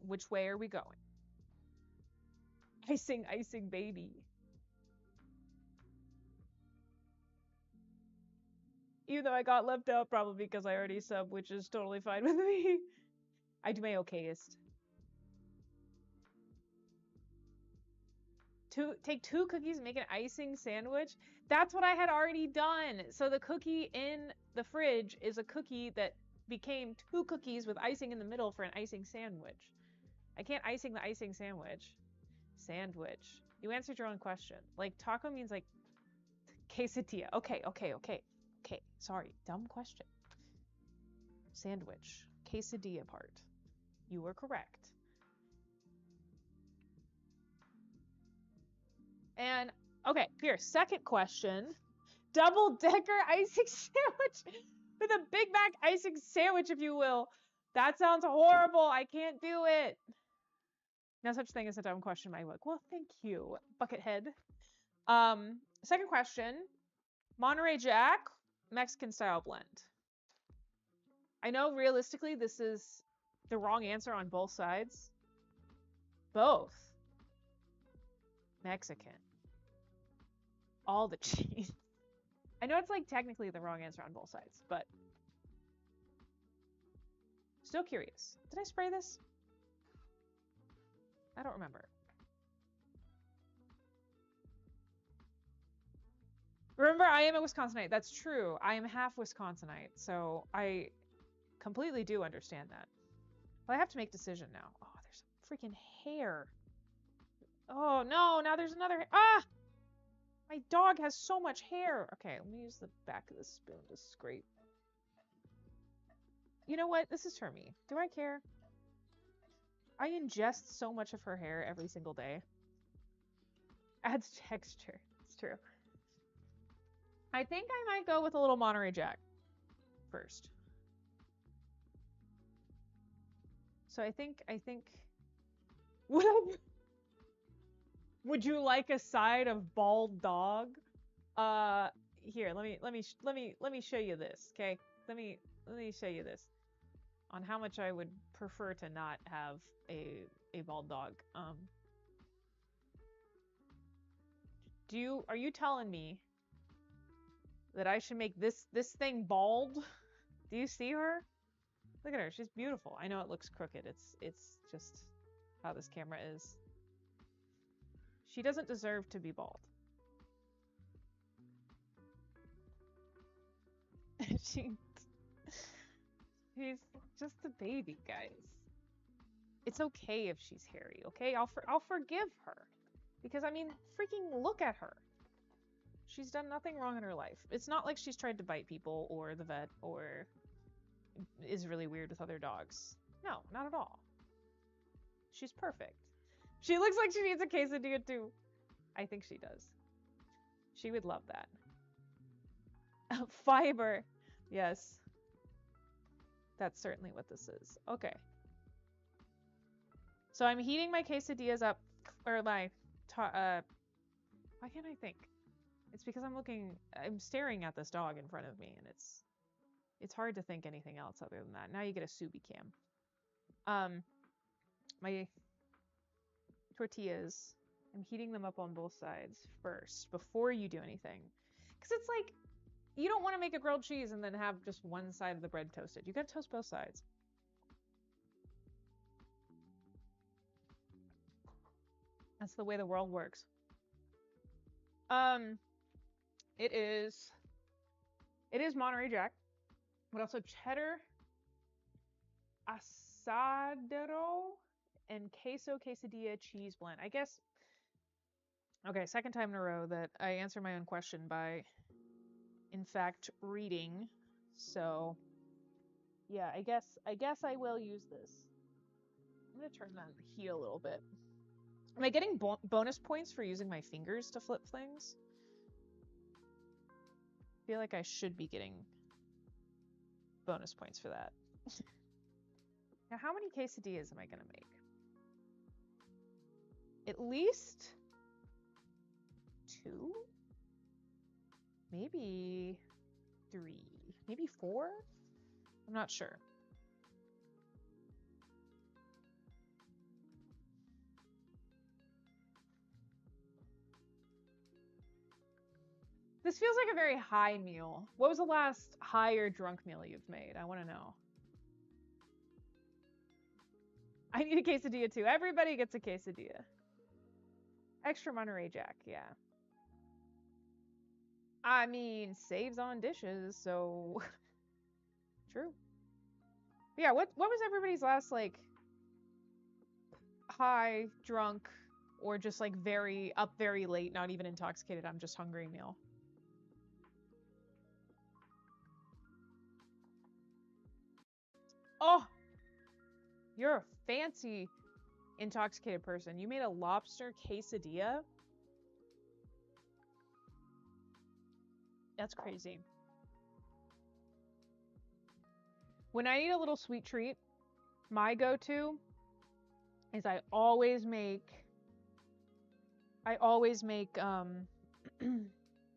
Which way are we going? Icing, baby. Even though I got left out probably because I already subbed, which is totally fine with me. I do my okayest. Take 2 cookies and make an icing sandwich. That's what I had already done. So the cookie in the fridge is a cookie that became 2 cookies with icing in the middle for an icing sandwich. I can't icing the icing sandwich. Sandwich. You answered your own question. Like, taco means like quesadilla. Okay. Sorry, dumb question. Sandwich. Quesadilla part. You were correct. And, okay, here, second question. Double-decker icing sandwich with a Big Mac icing sandwich, if you will. That sounds horrible. I can't do it. No such thing as a dumb question in my book. Well, thank you, Buckethead. Second question. Monterey Jack, Mexican style blend. I know realistically this is the wrong answer on both sides. Both. Mexican. All the cheese. I know it's like technically the wrong answer on both sides, but still curious. Did I spray this? I don't remember. Remember, I am a Wisconsinite. That's true. I am half Wisconsinite, so I completely do understand that. But I have to make a decision now. Oh, there's freaking hair. Oh, no. Now there's another. Ah! My dog has so much hair. Okay, let me use the back of the spoon to scrape. You know what? This is for me. Do I care? I ingest so much of her hair every single day. Adds texture. It's true. I think I might go with a little Monterey Jack first. So I think would you like a side of bald dog? Here, let me show you this, okay? Let me show you this on how much I would prefer to not have a bald dog. Are you telling me that I should make this thing bald? Do you see her? Look at her. She's beautiful. I know it looks crooked. It's just how this camera is. She doesn't deserve to be bald. She's just a baby, guys. It's okay if she's hairy, okay? I'll forgive her. Because, I mean, freaking look at her. She's done nothing wrong in her life. It's not like she's tried to bite people or the vet or is really weird with other dogs. No, not at all. She's perfect. She looks like she needs a quesadilla too. I think she does. She would love that. Fiber. Yes. That's certainly what this is. Okay. So I'm heating my quesadillas up, or my, why can't I think? It's because I'm staring at this dog in front of me, and it's hard to think anything else other than that. Now you get a Subi cam. My tortillas, I'm heating them up on both sides first before you do anything. Because it's like, you don't want to make a grilled cheese and then have just one side of the bread toasted. You gotta toast both sides. That's the way the world works. It is Monterey Jack, but also cheddar, asadero, and queso quesadilla cheese blend. I guess, okay, second time in a row that I answer my own question by, in fact, reading. So, yeah, I guess I will use this. I'm gonna turn that heat a little bit. Am I getting bonus points for using my fingers to flip things? I feel like I should be getting bonus points for that. Now, how many quesadillas am I gonna make? At least 2? Maybe 3? Maybe 4? I'm not sure. This feels like a very high meal. What was the last high or drunk meal you've made? I want to know. I need a quesadilla too. Everybody gets a quesadilla. Extra Monterey Jack, yeah. I mean, saves on dishes, so true. Yeah, what was everybody's last like high, drunk, or just like very up very late, not even intoxicated, I'm just hungry meal? Oh, you're a fancy intoxicated person. You made a lobster quesadilla? That's crazy. When I need a little sweet treat, my go-to is I always make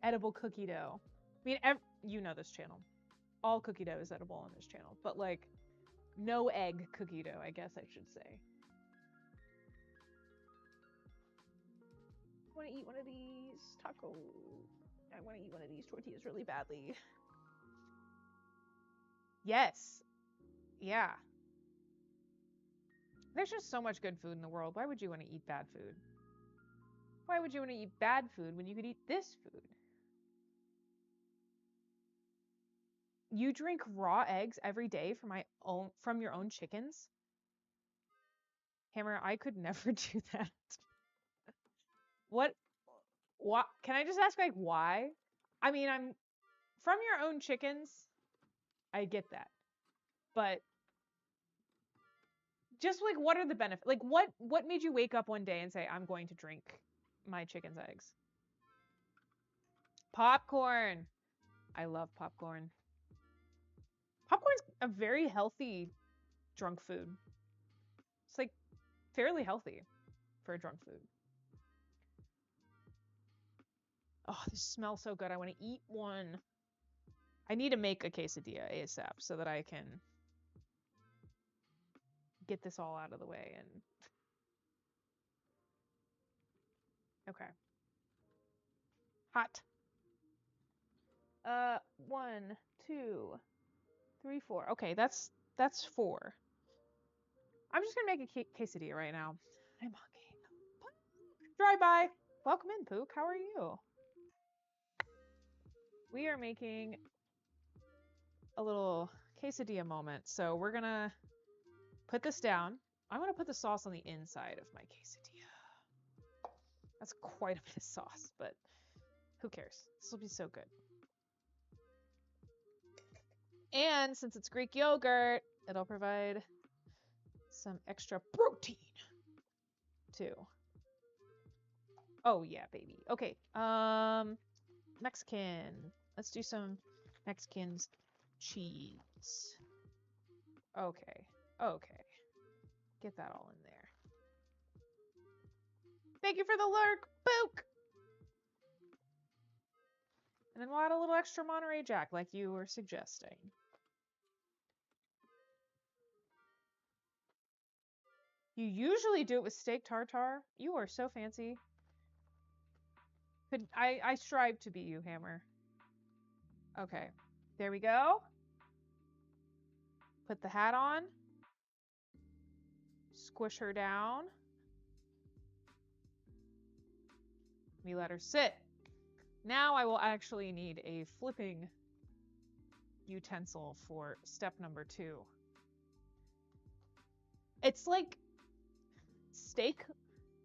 edible cookie dough. I mean, you know this channel. All cookie dough is edible on this channel, but like no egg cookie dough, I guess I should say. I want to eat one of these tacos. I want to eat one of these tortillas really badly. Yes. Yeah. There's just so much good food in the world. Why would you want to eat bad food? Why would you want to eat bad food when you could eat this food? You drink raw eggs every day from your own chickens? Hammer, I could never do that. What? Can I just ask, like, why? I mean, I'm from your own chickens. I get that. But just like, what are the benefits? Like, what made you wake up one day and say, I'm going to drink my chicken's eggs? Popcorn. I love popcorn. Popcorn's a very healthy drunk food. It's like fairly healthy for a drunk food. Oh, this smells so good. I want to eat one. I need to make a quesadilla ASAP so that I can get this all out of the way and okay. Hot. 1, 2, 3, 4. Okay, that's 4. I'm just gonna make a quesadilla right now. I'm hungry. Drive by. Welcome in, Pook. How are you? We are making a little quesadilla moment. So we're gonna put this down. I want to put the sauce on the inside of my quesadilla. That's quite a bit of sauce, but who cares? This will be so good. And since it's Greek yogurt, it'll provide some extra protein too. Oh yeah, baby. Okay. Mexican. Let's do some Mexican's cheese. Okay. Okay. Get that all in there. Thank you for the lurk, Book. And then we'll add a little extra Monterey Jack like you were suggesting. You usually do it with steak tartare. You are so fancy. I strive to be you, Hammer. Okay, there we go. Put the hat on. Squish her down. We let her sit. Now I will actually need a flipping utensil for step number 2. It's like steak.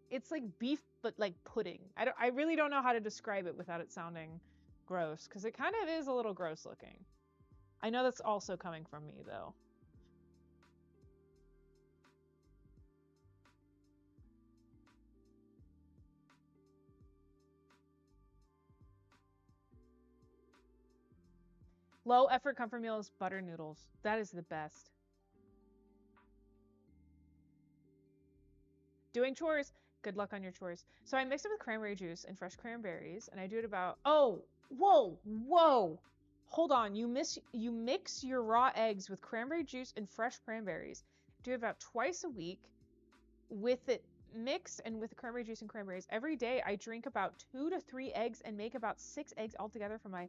It's like beef, but like pudding. I really don't know how to describe it without it sounding gross, because it kind of is a little gross looking. I know that's also coming from me, though. Low effort comfort meals, butter noodles. That is the best. Doing chores. Good luck on your chores. So I mix it with cranberry juice and fresh cranberries, and I do it about, oh, whoa. Hold on, you mix your raw eggs with cranberry juice and fresh cranberries. Do it about twice a week with it mixed and with cranberry juice and cranberries. Every day I drink about 2 to 3 eggs and make about 6 eggs altogether for my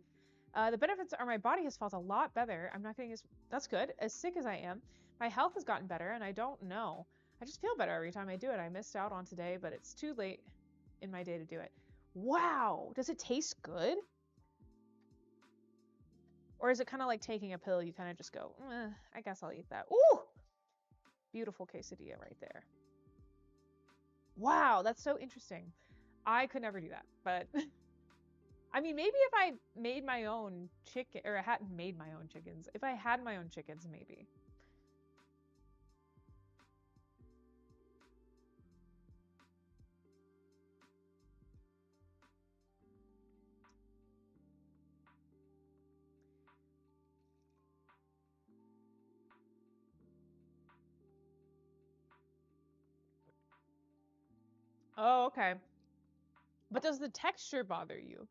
the benefits are my body has felt a lot better. I'm not getting that's good. As sick as I am, my health has gotten better, and I don't know. I just feel better every time I do it. I missed out on today, but it's too late. in my day to do it. Wow, does it taste good? Or is it kind of like taking a pill? You kind of just go, I guess I'll eat that. Ooh, beautiful quesadilla right there. Wow, that's so interesting. I could never do that, but I mean, maybe if I made my own chicken, or I hadn't made my own chickens, if I had my own chickens, maybe. Oh, okay. But does the texture bother you?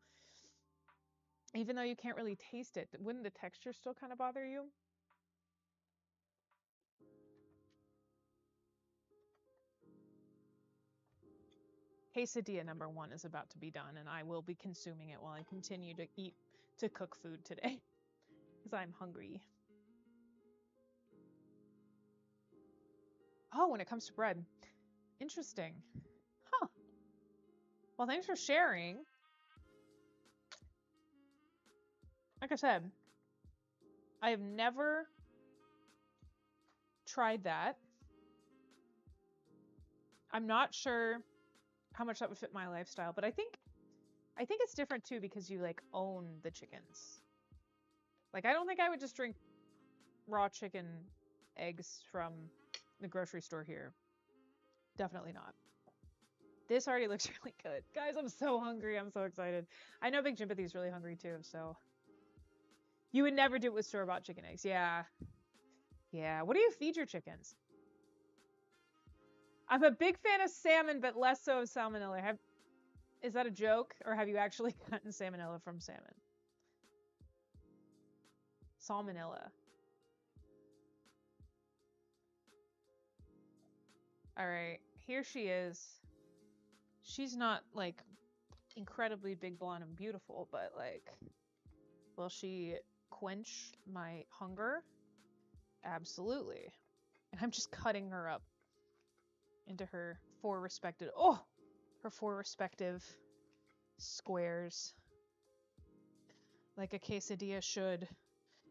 Even though you can't really taste it, wouldn't the texture still kind of bother you? Quesadilla number 1 is about to be done, and I will be consuming it while I continue to cook food today, because I'm hungry. Oh, when it comes to bread. Interesting. Huh. Well, thanks for sharing. Like I said, I have never tried that. I'm not sure how much that would fit my lifestyle, but I think it's different too because you like own the chickens. Like I don't think I would just drink raw chicken eggs from the grocery store here. Definitely not. This already looks really good. Guys, I'm so hungry. I'm so excited. I know Big Jimpathy's really hungry too, so. You would never do it with store-bought chicken eggs. Yeah. Yeah. What do you feed your chickens? I'm a big fan of salmon, but less so of salmonella. Is that a joke, or have you actually gotten salmonella from salmon? Salmonella. All right, here she is. She's not like incredibly big, blonde, and beautiful, but like, will she quench my hunger? Absolutely. And I'm just cutting her up into her four respective squares, like a quesadilla should.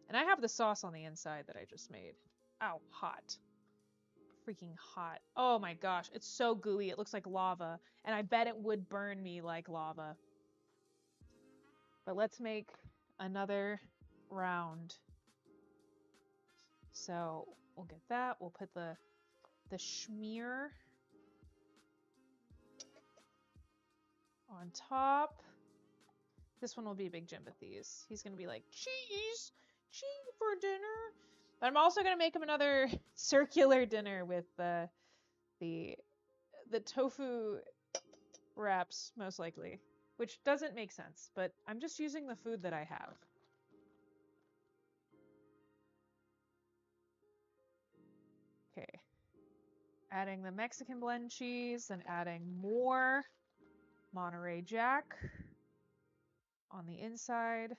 And I have the sauce on the inside that I just made. Ow, hot. Freaking hot. Oh my gosh, it's so gooey. It looks like lava, and I bet it would burn me like lava. But let's make another round. So we'll get that. We'll put the schmear on top. This one will be Big Jimpathy's. He's gonna be like, cheese for dinner. But I'm also gonna make him another circular dinner with the tofu wraps, most likely, which doesn't make sense, but I'm just using the food that I have. Okay, adding the Mexican blend cheese and adding more Monterey Jack on the inside.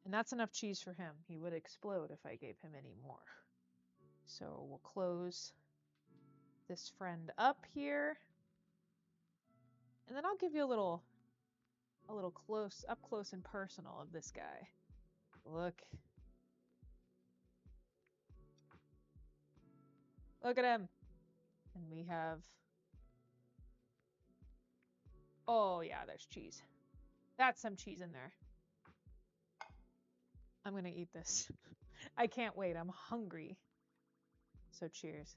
And that's enough cheese for him. He would explode if I gave him any more. So we'll close this friend up here. And then I'll give you a little up close and personal of this guy. Look. Look at him. And we have, oh yeah, there's cheese. That's some cheese in there. I'm gonna eat this. I can't wait. I'm hungry. So cheers.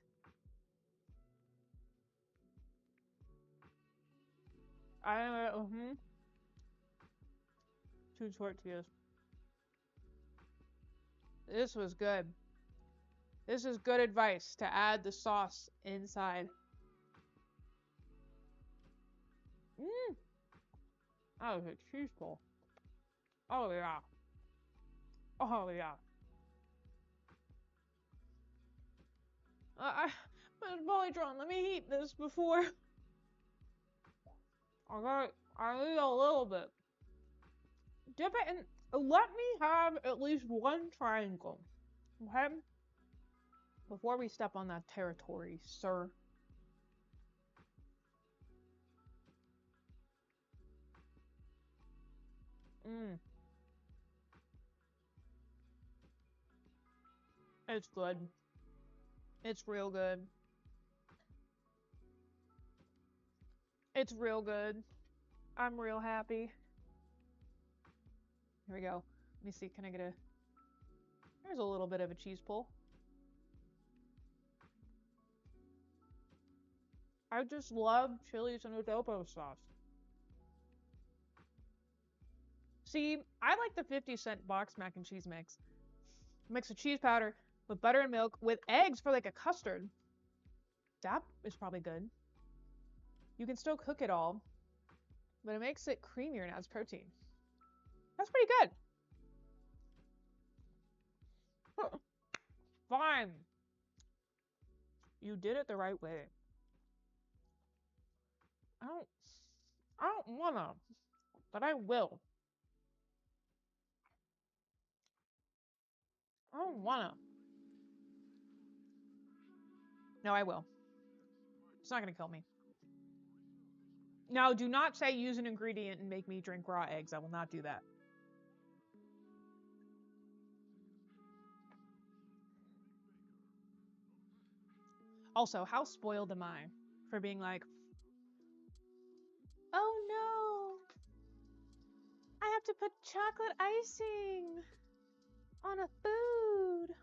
Two tortillas. This was good. This is good advice to add the sauce inside. That was a cheese pull. Oh yeah. Oh yeah. Miss Polytron, let me eat this before. I need a little bit. Dip it in. Let me have at least one triangle. Okay? Before we step on that territory, sir. Mm. It's good. It's real good. It's real good. I'm real happy. Here we go. Let me see. Can I get a... There's a little bit of a cheese pull. I just love chilies and adobo sauce. See, I like the 50-cent box mac and cheese mix. Mix of cheese powder with butter and milk with eggs for like a custard. That is probably good. You can still cook it all, but it makes it creamier and adds protein. That's pretty good. Fine. You did it the right way. I don't wanna, but I will. I don't wanna. No, I will. It's not gonna kill me. Now, do not say use an ingredient and make me drink raw eggs. I will not do that. Also, how spoiled am I for being like, oh no, I have to put chocolate icing on a food.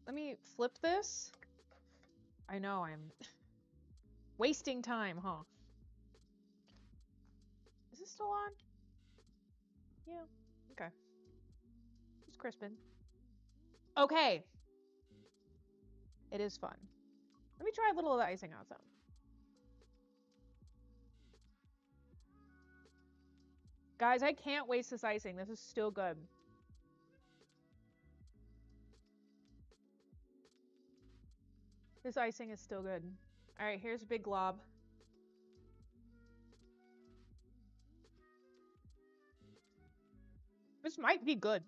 Let me flip this. I know I'm wasting time, huh? Is this still on? Yeah, okay. It's crispin. Okay. It is fun. Let me try a little of the icing on some. Guys, I can't waste this icing. This is still good. This icing is still good. All right, here's a big glob. This might be good.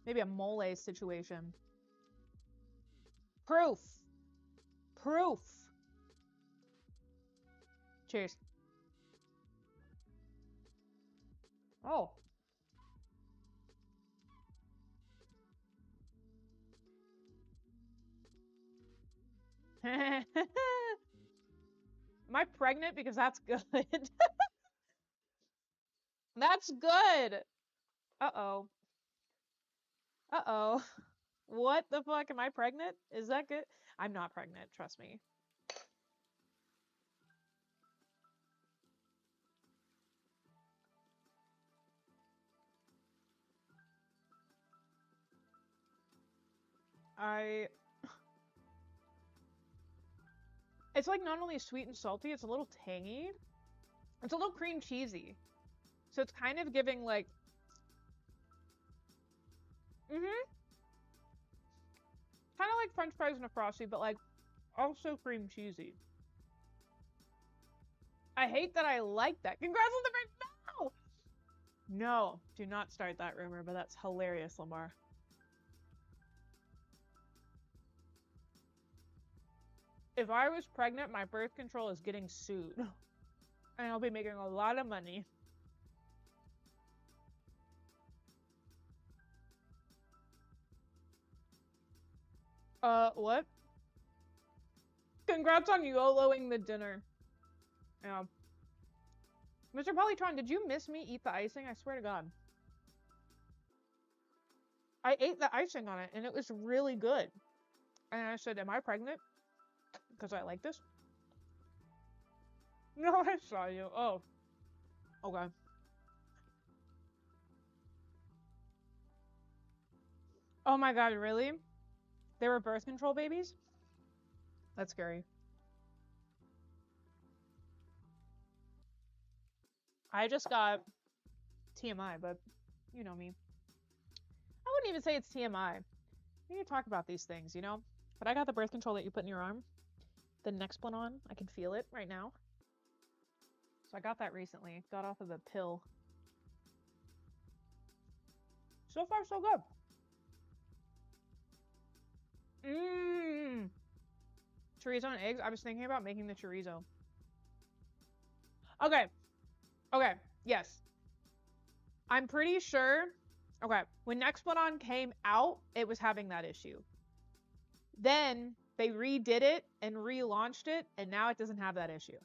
Maybe a mole situation. Proof. Proof. Cheers. Oh. Am I pregnant? Because that's good. That's good. Uh-oh. Uh-oh. What the fuck? Am I pregnant? Is that good? I'm not pregnant, trust me. It's like not only sweet and salty, it's a little tangy. It's a little cream cheesy. So it's kind of giving like... Kind of like French fries and a Frosty, but like also cream cheesy. I hate that I like that. Congrats on the birthday! No! No, do not start that rumor, but that's hilarious, Lamar. If I was pregnant, my birth control is getting sued. And I'll be making a lot of money. What? Congrats on YOLOing the dinner. Yeah. Mr. Polytron, did you miss me eat the icing? I swear to God. I ate the icing on it, and it was really good. And I said, am I pregnant? Because I like this? No, I saw you. Oh. Okay. Oh my God, really? They were birth control babies? That's scary. I just got TMI, but you know me. I wouldn't even say it's TMI. We need to talk about these things, you know? But I got the birth control that you put in your arm. The Nexplanon. I can feel it right now. So I got that recently. Got off of the pill. So far, so good. Chorizo and eggs. I was thinking about making the chorizo. Okay. Okay. Yes. I'm pretty sure, okay, when Nexplanon came out, it was having that issue. Then they redid it and relaunched it, and now it doesn't have that issue.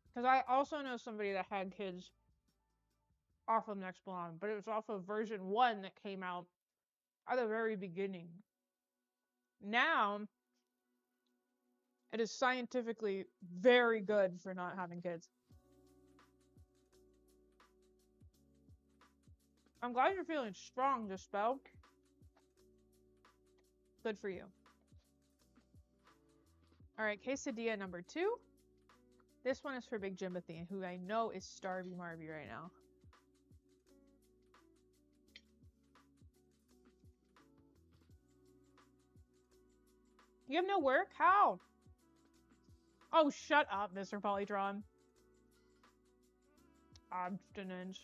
Because I also know somebody that had kids off of Nexplanon, but it was off of version 1 that came out at the very beginning. Now, it is scientifically very good for not having kids. I'm glad you're feeling strong, Dispel. Good for you. All right, quesadilla number 2. This one is for Big Jimothy, who I know is starvy Marby right now. You have no work? How? Oh, shut up, Mr. Polytron. Abstinence.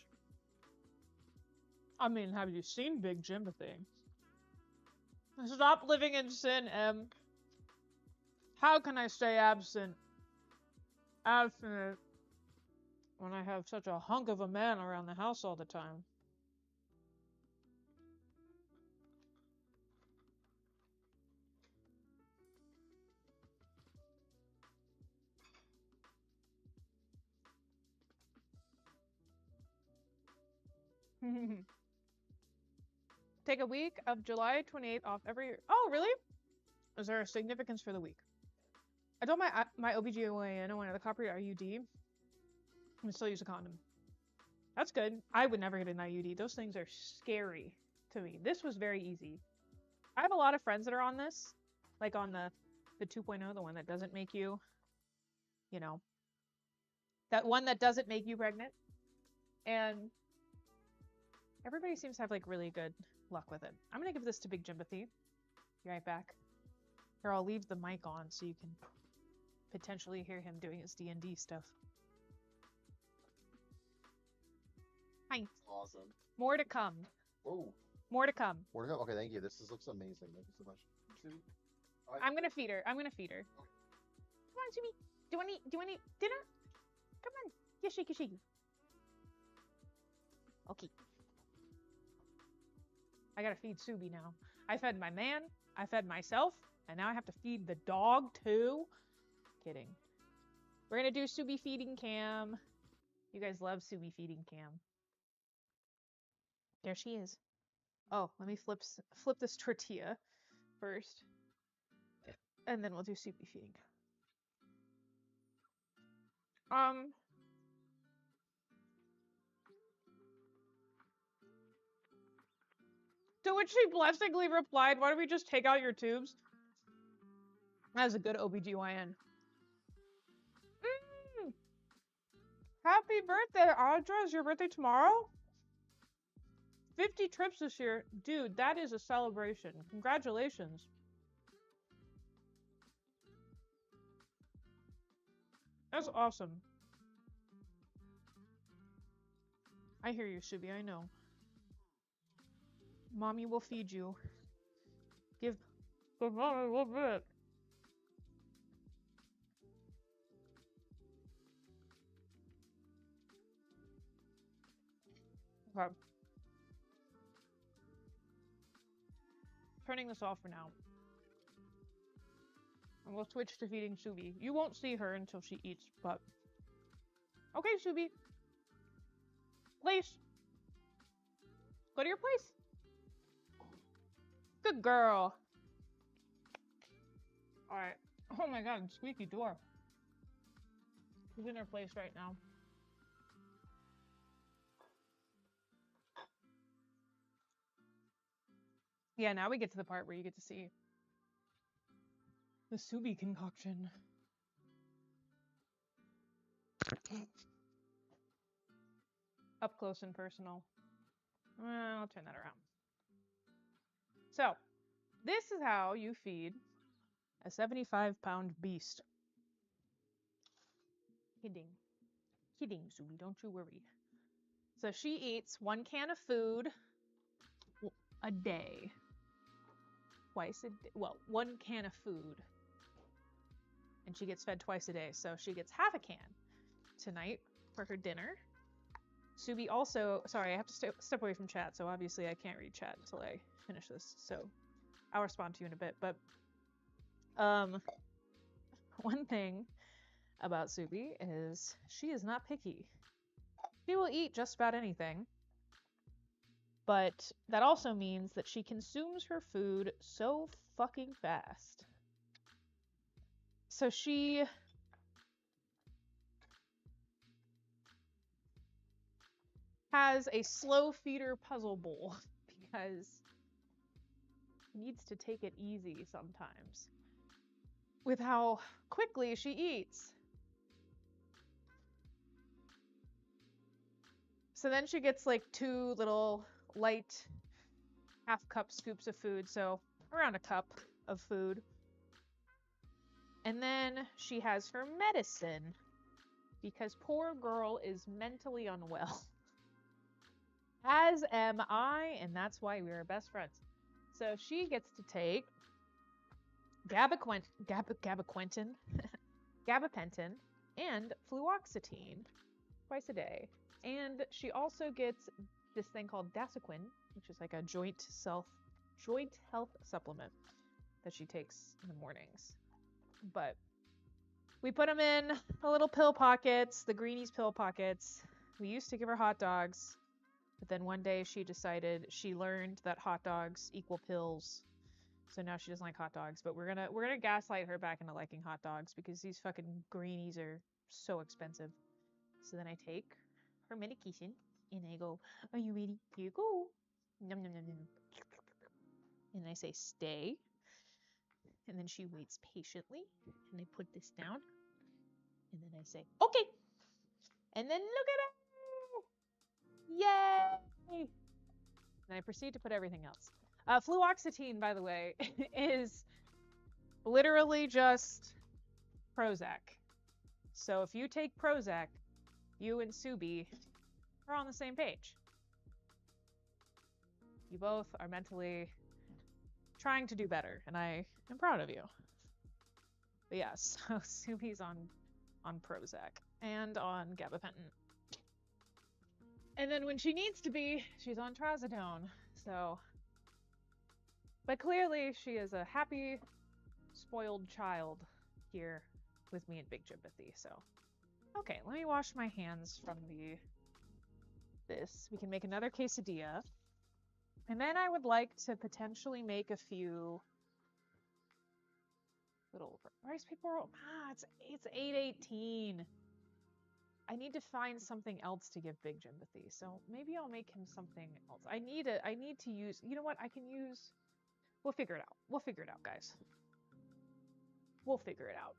I mean, have you seen Big Jimothy? Stop living in sin, Em. How can I stay abstinent when I have such a hunk of a man around the house all the time? Take a week of July 28th off every year. Oh, really? Is there a significance for the week? I told my OBGYN I wanted a copper IUD. I still use a condom. That's good. I would never get an IUD. Those things are scary to me. This was very easy. I have a lot of friends that are on this, like on the 2.0, the one that doesn't make you, you know, that one that doesn't make you pregnant. And everybody seems to have like really good luck with it. I'm gonna give this to Big Jimothy. Be right back. Here, I'll leave the mic on so you can potentially hear him doing his D&D stuff. Hi. Awesome. More to come. Oh. More to come. More to go. Okay, thank you. This looks amazing. Thank you so much. I'm gonna feed her. I'm gonna feed her. Come on, Jimmy. Do you want to eat dinner? Come on. Yeah, shake you. Okay. I gotta feed Subi now. I fed my man, I fed myself, and now I have to feed the dog too. Kidding. We're gonna do Subi feeding cam. You guys love Subi feeding cam. There she is. Oh, let me flip this tortilla first. And then we'll do Subi feeding. To which she blessedly replied, why don't we just take out your tubes? That's a good OBGYN. Happy birthday, Audra. Is your birthday tomorrow? 50 trips this year. Dude, that is a celebration. Congratulations. That's awesome. I hear you, Subi. I know. Mommy will feed you. Give mommy a little bit. Okay. Turning this off for now. And we'll switch to feeding Subi. You won't see her until she eats, but... Okay, Subi. Place. Go to your place. Good girl. Alright. Oh my god, squeaky door. She's in her place right now. Yeah, now we get to the part where you get to see the Subi concoction. Up close and personal. I'll turn that around. So, this is how you feed a 75-pound beast. Kidding, Subi, don't you worry. So she eats 1 can of food a day. Twice a day. Well, 1 can of food. And she gets fed twice a day. So she gets half a can tonight for her dinner. Subi also, sorry, I have to step away from chat, so obviously I can't read chat until I finish this, so I'll respond to you in a bit. But one thing about Subi is she is not picky. She will eat just about anything, but that also means that she consumes her food so fucking fast. So she has a slow feeder puzzle bowl because she needs to take it easy sometimes with how quickly she eats. So then she gets like 2 little light half-cup scoops of food, so around a cup of food. And then she has her medicine because poor girl is mentally unwell. As am I, and that's why we are best friends. So she gets to take gabapentin, and fluoxetine twice a day. And she also gets this thing called Dasequin, which is like a joint health supplement that she takes in the mornings. But we put them in the little pill pockets, the greenies pill pockets. We used to give her hot dogs, but then one day she learned that hot dogs equal pills. So now she doesn't like hot dogs, but we're gonna gaslight her back into liking hot dogs because these fucking greenies are so expensive. So then I take her medication and I go, "Are you ready? Here you go." Nom nom nom nom. And I say, "Stay." And then she waits patiently, and I put this down, and then I say, "Okay." And then look at her! Yay! And I proceed to put everything else. Fluoxetine, by the way, is literally just Prozac. So if you take Prozac, you and Subi are on the same page. You both are mentally trying to do better, and I am proud of you. But yeah, so Subi's on Prozac and on gabapentin. And then when she needs to be, she's on trazodone. So, but clearly she is a happy, spoiled child here with me at Big Jimothy. So, okay, let me wash my hands from this. We can make another quesadilla. And then I would like to potentially make a few little rice paper roll. It's 8:18. I need to find something else to give Big Jimothy, so maybe I'll make him something else. I need to use, you know what, we'll figure it out. We'll figure it out, guys. We'll figure it out.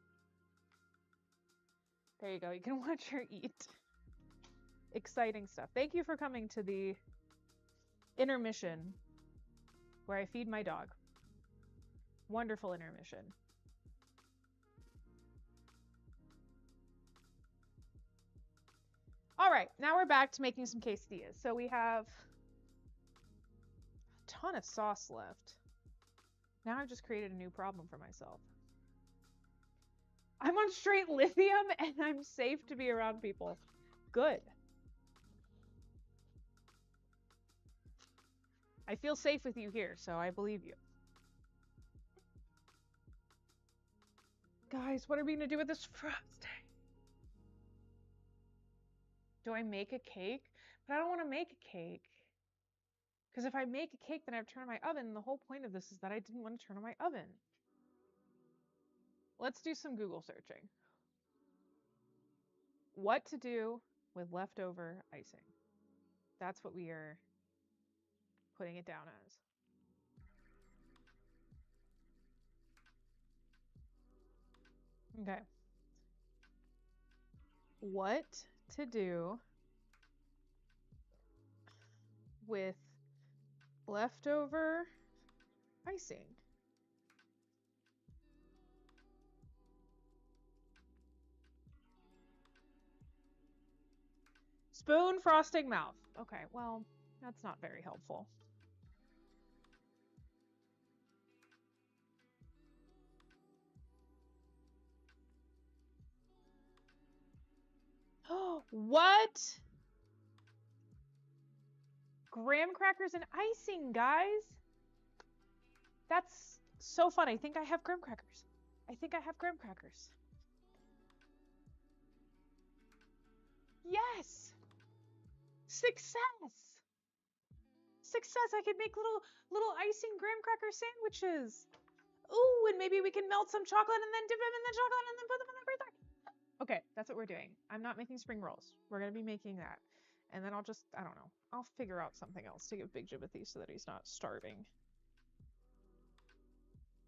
There you go, you can watch her eat. Exciting stuff. Thank you for coming to the intermission where I feed my dog. Wonderful intermission. All right, now we're back to making some quesadillas. So we have a ton of sauce left. Now I've just created a new problem for myself. I'm on straight lithium and I'm safe to be around people. Good. I feel safe with you here, so I believe you. Guys, what are we gonna do with this frosting? Do I make a cake? But I don't want to make a cake. Because if I make a cake, then I have to turn on my oven. And the whole point of this is that I didn't want to turn on my oven. Let's do some Google searching. What to do with leftover icing. That's what we are putting it down as. Okay. What to do with leftover icing. Spoon, frosting, mouth. Okay, well, that's not very helpful. What? graham crackers and icing, guys. That's so fun. I think I have graham crackers. I think I have graham crackers. Yes! Success! Success! I could make little icing graham cracker sandwiches. Ooh, and maybe we can melt some chocolate and then dip them in the chocolate and then put them in the freezer. Okay, that's what we're doing. I'm not making spring rolls. We're gonna be making that. And then I'll just, I don't know. I'll figure out something else to give Big Jimothy so that he's not starving.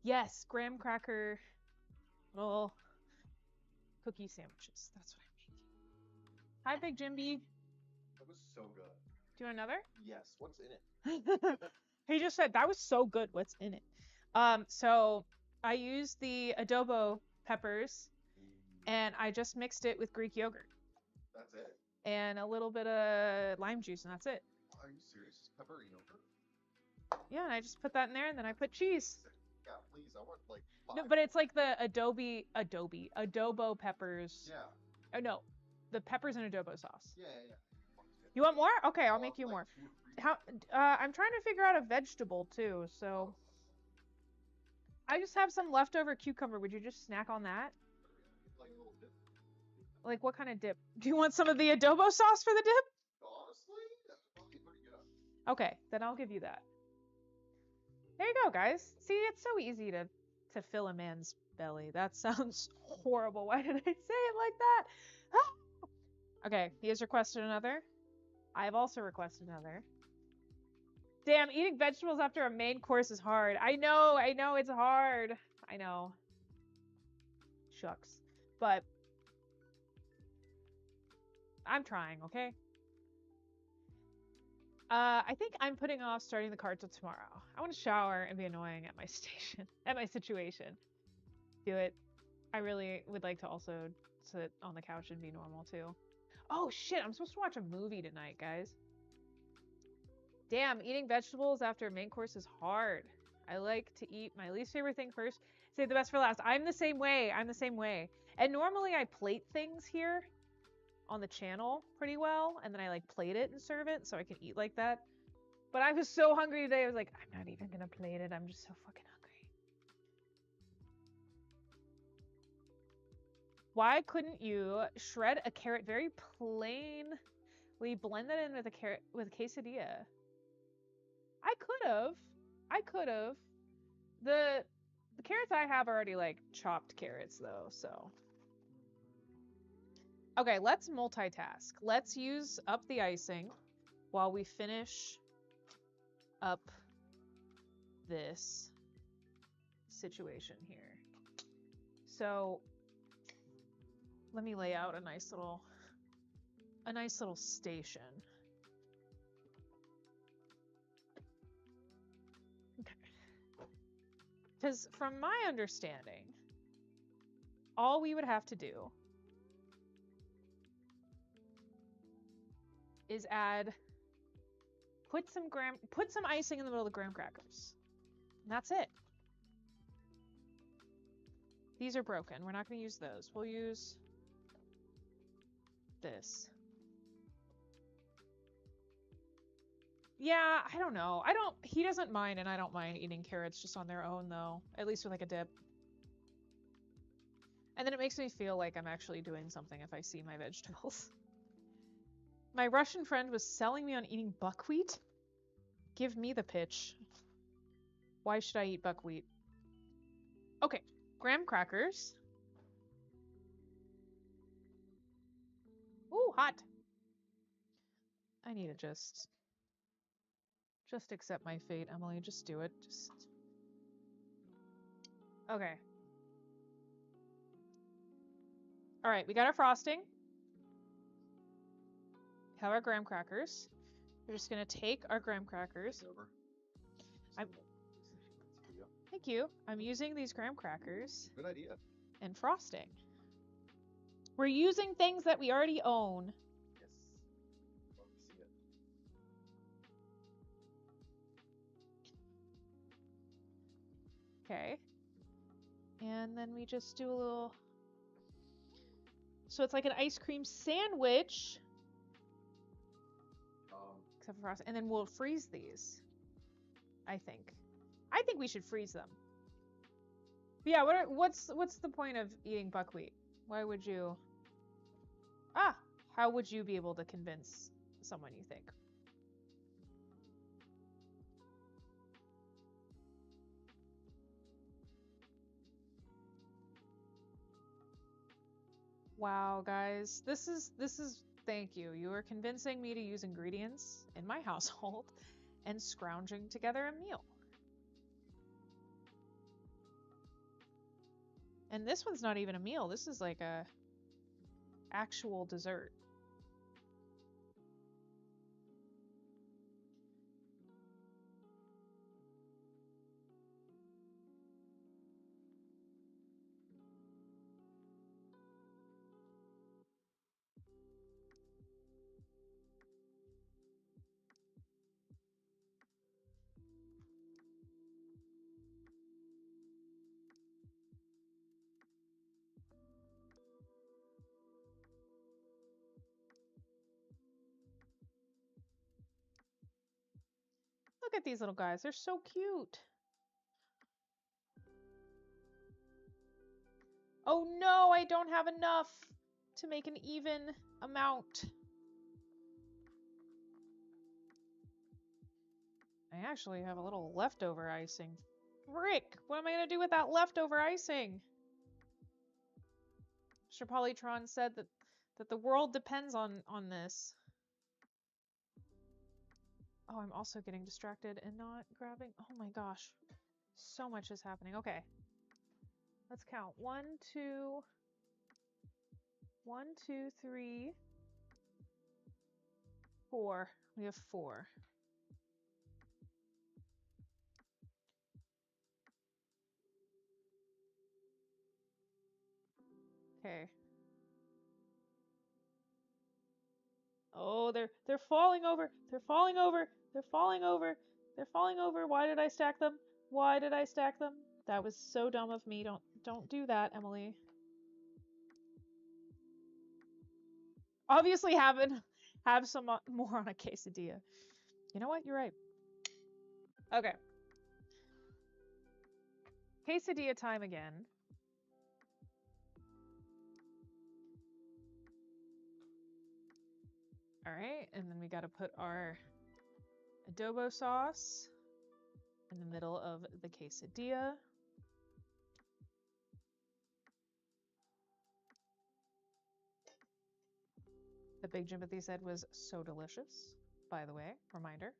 Yes, graham cracker little cookie sandwiches. That's what I'm making. Hi, Big Jimby. That was so good. Do you want another? Yes. What's in it? He just said that was so good. What's in it? So I used the adobo peppers and I just mixed it with Greek yogurt. That's it? And a little bit of lime juice, and that's it. Are you serious? Pepper and yogurt? Yeah, and I just put that in there, and then I put cheese. Yeah, please. I want like 5. No, but it's like the adobo peppers. Yeah. Oh no, the peppers and adobo sauce. Yeah. You want more? Okay, I'll make you more. How? I'm trying to figure out a vegetable too, so. I just have some leftover cucumber. Would you just snack on that? Like what kind of dip? Do you want some of the adobo sauce for the dip? Honestly, that's probably pretty good. Okay, then I'll give you that. There you go, guys. See, it's so easy to fill a man's belly. That sounds horrible. Why did I say it like that? Ah! Okay, he has requested another. I've also requested another. Damn, eating vegetables after a main course is hard. I know, it's hard. I know. Shucks. But I'm trying, okay? I think I'm putting off starting the card till tomorrow. I want to shower and be annoying at my station, at my situation. Do it. I really would like to also sit on the couch and be normal too. Oh shit, I'm supposed to watch a movie tonight, guys. Damn, eating vegetables after a main course is hard. I like to eat my least favorite thing first, save the best for last. I'm the same way. And normally I plate things here on the channel pretty well, and then I like plate it and serve it so I can eat like that. But I was so hungry today, I was like, I'm not even gonna plate it. I'm just so fucking hungry. Why couldn't you shred a carrot very plainly, blend that in with a carrot with quesadilla? I could have. The carrots I have are already like chopped carrots though, so. Okay, let's multitask. Let's use up the icing while we finish up this situation here. So let me lay out a nice little station. Okay. Because from my understanding, all we would have to do is put some icing in the middle of the graham crackers. And that's it. These are broken. We're not going to use those. We'll use this. Yeah, I don't know. He doesn't mind, and I don't mind eating carrots just on their own, though. At least with like a dip. And then it makes me feel like I'm actually doing something if I see my vegetables. My Russian friend was selling me on eating buckwheat. Give me the pitch. Why should I eat buckwheat? Okay, graham crackers. Ooh, hot. I need to just accept my fate, Emily. Just do it. Okay. All right, we got our frosting. Have our graham crackers. We're just gonna take our graham crackers. Thank you. I'm using these graham crackers. Good idea. And frosting. We're using things that we already own. Yes. Love to see it. Okay. And then we just do a little. So it's like an ice cream sandwich. Except for frost. And then we'll freeze these. I think. I think we should freeze them. But yeah, what's the point of eating buckwheat? Why would you... Ah! How would you be able to convince someone, you think? Wow, guys. This is thank you. You are convincing me to use ingredients in my household and scrounging together a meal. And this one's not even a meal. This is like a actual dessert. Look at these little guys. They're so cute. Oh no, I don't have enough to make an even amount. I actually have a little leftover icing. Frick! What am I gonna do with that leftover icing? Mr. Polytron said that the world depends on this. Oh, I'm also getting distracted and not grabbing. Oh my gosh. So much is happening. Okay. Let's count. 1, 2, 3, 4. We have 4. Okay. Oh, they're falling over. They're falling over. They're falling over. They're falling over. Why did I stack them? Why did I stack them? That was so dumb of me. Don't do that, Emily. Obviously have some more on a quesadilla. You know what? You're right. Okay. Quesadilla time again. All right, and then we got to put our adobo sauce in the middle of the quesadilla. The Big Jimothy said was so delicious, by the way, reminder.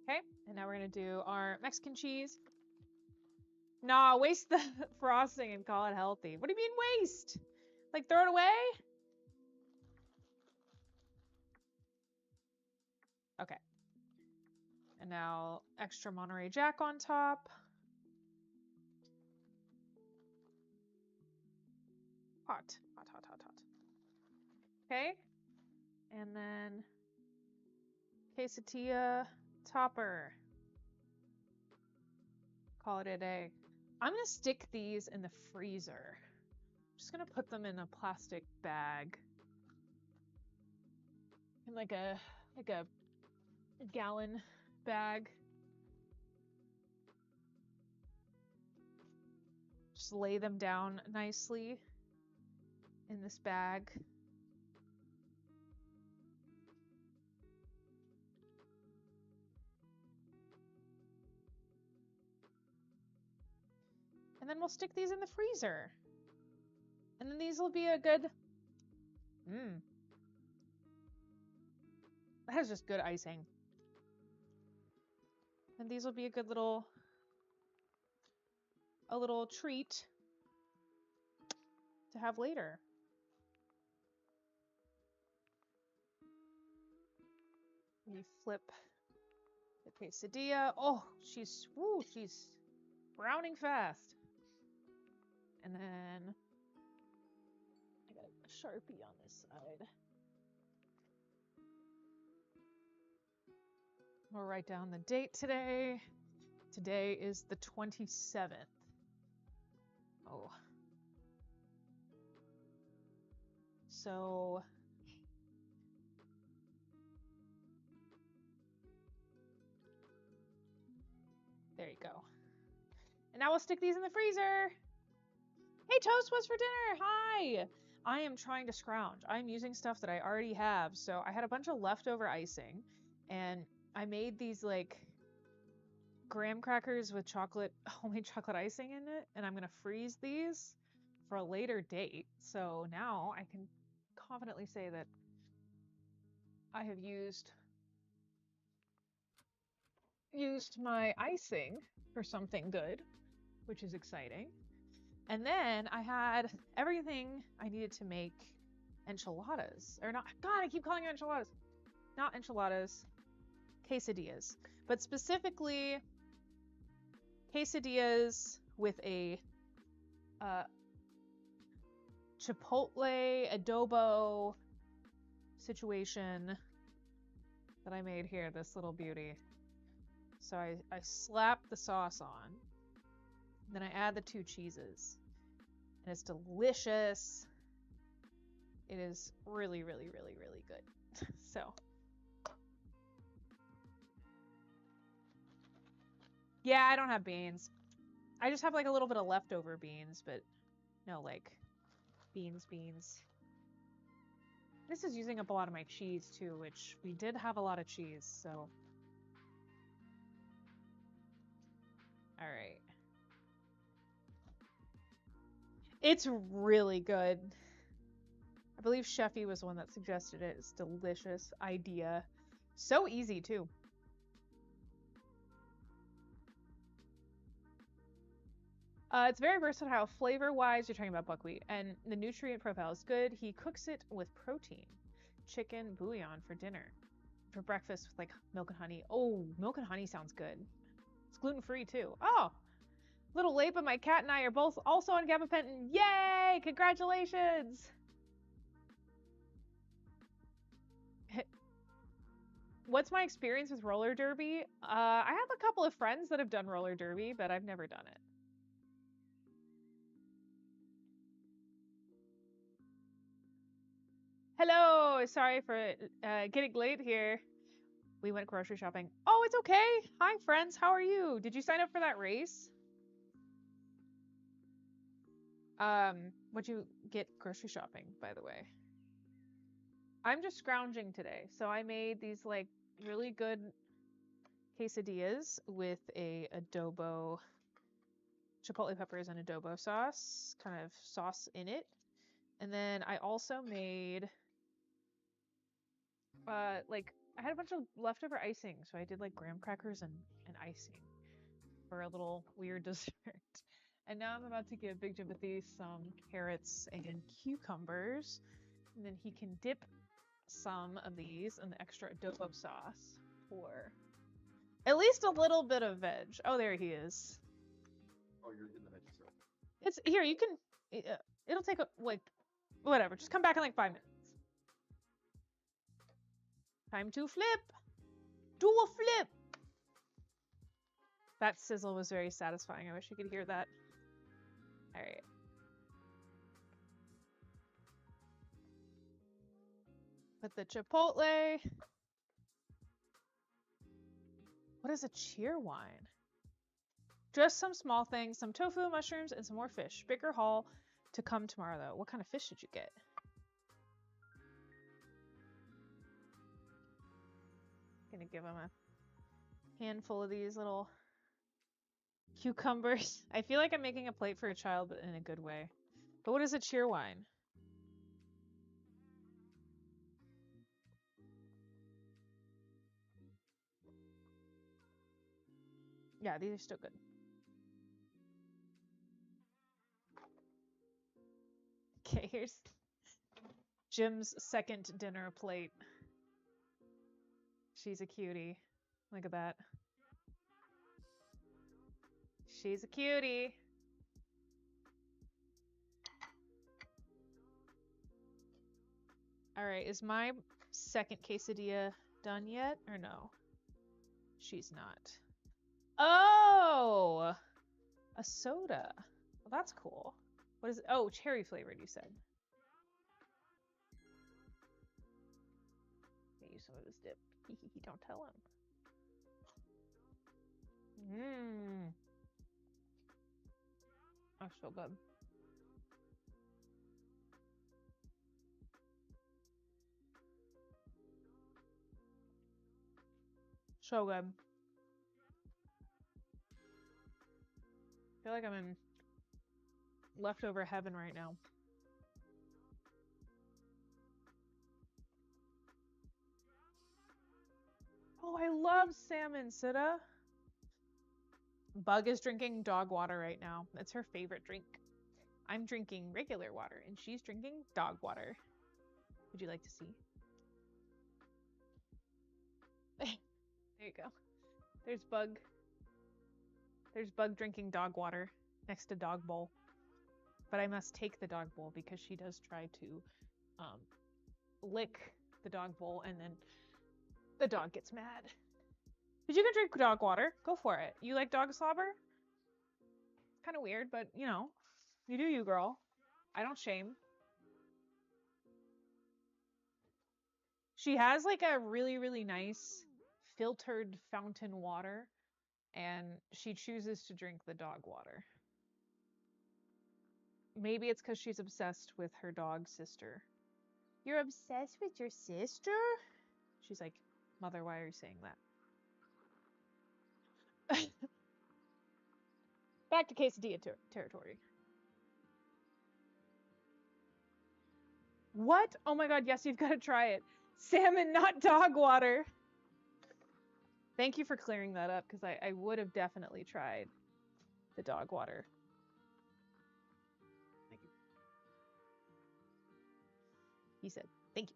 Okay, and now we're gonna do our Mexican cheese. Nah, waste the frosting and call it healthy. What do you mean waste? Like throw it away? Okay. And now extra Monterey Jack on top. Hot. Okay. And then quesadilla topper. Call it a day. I'm gonna stick these in the freezer. I'm just gonna put them in a plastic bag. In like a gallon bag. Just lay them down nicely in this bag. And then we'll stick these in the freezer. And then these will be a good... That has just good icing. And these will be a good little treat to have later. We flip the quesadilla. Oh, she's browning fast. And then I got a Sharpie on this side. We'll write down the date today. Today is the 27th. Oh. So There you go. And now we'll stick these in the freezer. Hey, Toast, what's for dinner? Hi. I am trying to scrounge. I'm using stuff that I already have. So I had a bunch of leftover icing, and I made these like graham crackers with homemade chocolate icing in it, and I'm gonna freeze these for a later date. So now I can confidently say that I have used my icing for something good, which is exciting. And then I had everything I needed to make enchiladas. Or not, God, I keep calling it enchiladas. Not enchiladas, quesadillas. But specifically, quesadillas with a chipotle adobo situation that I made here, this little beauty. So I slap the sauce on, then I add the 2 cheeses, and it's delicious. It is really, really, really, really good. So yeah, I don't have beans. I just have like a little bit of leftover beans, but no, like beans. This is using up a lot of my cheese too, which we did have a lot of cheese, so. All right. It's really good. I believe Sheffy was the one that suggested it. It's a delicious idea. So easy too. It's very versatile flavor-wise. You're talking about buckwheat, and the nutrient profile is good. He cooks it with protein, chicken bouillon for dinner, for breakfast with like milk and honey. Oh, milk and honey sounds good. It's gluten-free too. Oh, a little late, but my cat and I are both also on gabapentin. Yay! Congratulations! What's my experience with roller derby? I have a couple of friends that have done roller derby, but I've never done it. Hello, sorry for getting late here. We went grocery shopping. Oh, it's okay. Hi, friends. How are you? Did you sign up for that race? What'd you get grocery shopping, by the way? I'm just scrounging today. So I made these like really good quesadillas with a adobo, chipotle peppers and adobo sauce, kind of sauce in it. And then I also made like I had a bunch of leftover icing, so I did like graham crackers and icing for a little weird dessert. And now I'm about to give Big Jimothy some carrots and cucumbers, and then he can dip some of these in the extra adobo sauce for at least a little bit of veg. Oh, there he is. Oh, you're in the veggie stuff. It's here. You can. It'll take like whatever. Just come back in like 5 minutes. Time to flip. Do a flip. That sizzle was very satisfying. I wish you could hear that. All right. Put the chipotle. What is a cheer wine? Just some small things, some tofu, mushrooms, and some more fish. Bigger haul to come tomorrow, though. What kind of fish did you get? Gonna give him a handful of these little cucumbers. I feel like I'm making a plate for a child, but in a good way. But what is a cheer wine? Yeah, these are still good. Okay, here's Jim's second dinner plate. She's a cutie. Look at that. She's a cutie. All right, is my second quesadilla done yet or no? She's not. Oh, a soda. Well, that's cool. What is it? Oh, cherry flavored, you said. Use some of this dip. Don't tell him. Mmm. That's so good. So good. I feel like I'm in leftover heaven right now. Oh, I love salmon, Sita. Bug is drinking dog water right now. It's her favorite drink. I'm drinking regular water, and she's drinking dog water. Would you like to see? There you go. There's Bug. There's Bug drinking dog water next to dog bowl. But I must take the dog bowl because she does try to lick the dog bowl, and then the dog gets mad. But you can drink dog water. Go for it. You like dog slobber? Kind of weird, but you know, you do you, girl. I don't shame. She has like a really, really nice filtered fountain water, and she chooses to drink the dog water. Maybe it's because she's obsessed with her dog sister. You're obsessed with your sister? She's like, Mother, why are you saying that? Back to quesadilla territory. What? Oh my god, yes, you've got to try it. Salmon, not dog water. Thank you for clearing that up, because I would have definitely tried the dog water. Thank you. He said, thank you.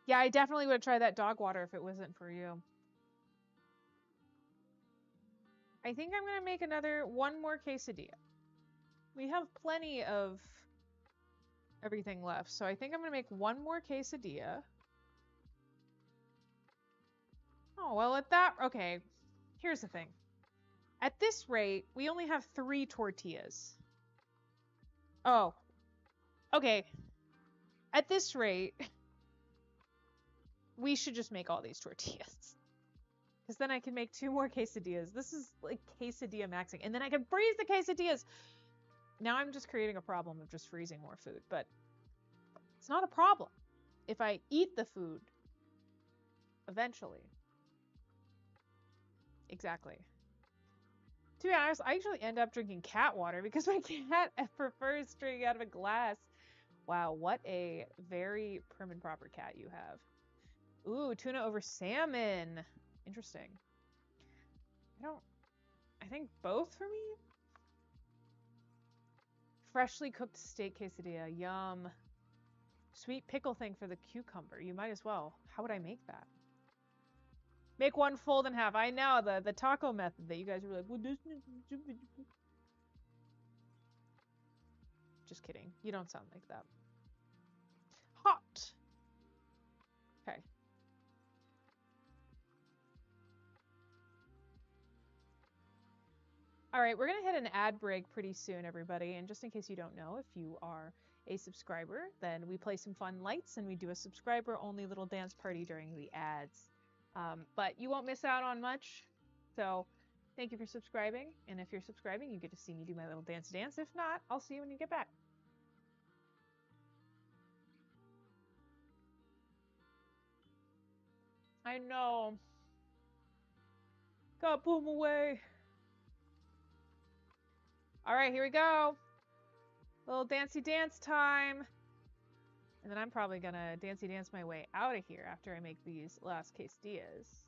Yeah, I definitely would have tried that dog water if it wasn't for you. I think I'm going to make one more quesadilla. We have plenty of everything left, so I think I'm going to make one more quesadilla. Oh, well, okay, here's the thing. At this rate, we only have 3 tortillas. Oh, okay. At this rate, we should just make all these tortillas. Because then I can make 2 more quesadillas. This is like quesadilla maxing. And then I can freeze the quesadillas. Now I'm just creating a problem of just freezing more food. But it's not a problem if I eat the food eventually. Exactly. To be honest, I actually end up drinking cat water because my cat prefers drinking out of a glass. Wow, what a very prim and proper cat you have. Ooh, tuna over salmon. Interesting. I think both for me? Freshly cooked steak quesadilla. Yum. Sweet pickle thing for the cucumber. You might as well. How would I make that? Make one fold in half. I know, the taco method that you guys were like, well, this... Just kidding. You don't sound like that. Hot. Okay. All right, we're going to hit an ad break pretty soon, everybody. And just in case you don't know, if you are a subscriber, then we play some fun lights and we do a subscriber-only little dance party during the ads. But you won't miss out on much. So thank you for subscribing. And if you're subscribing, you get to see me do my little dance. If not, I'll see you when you get back. I know. Gotta pull him away. All right, here we go. Little dancey dance time. And then I'm probably gonna dancey dance my way out of here after I make these last quesadillas.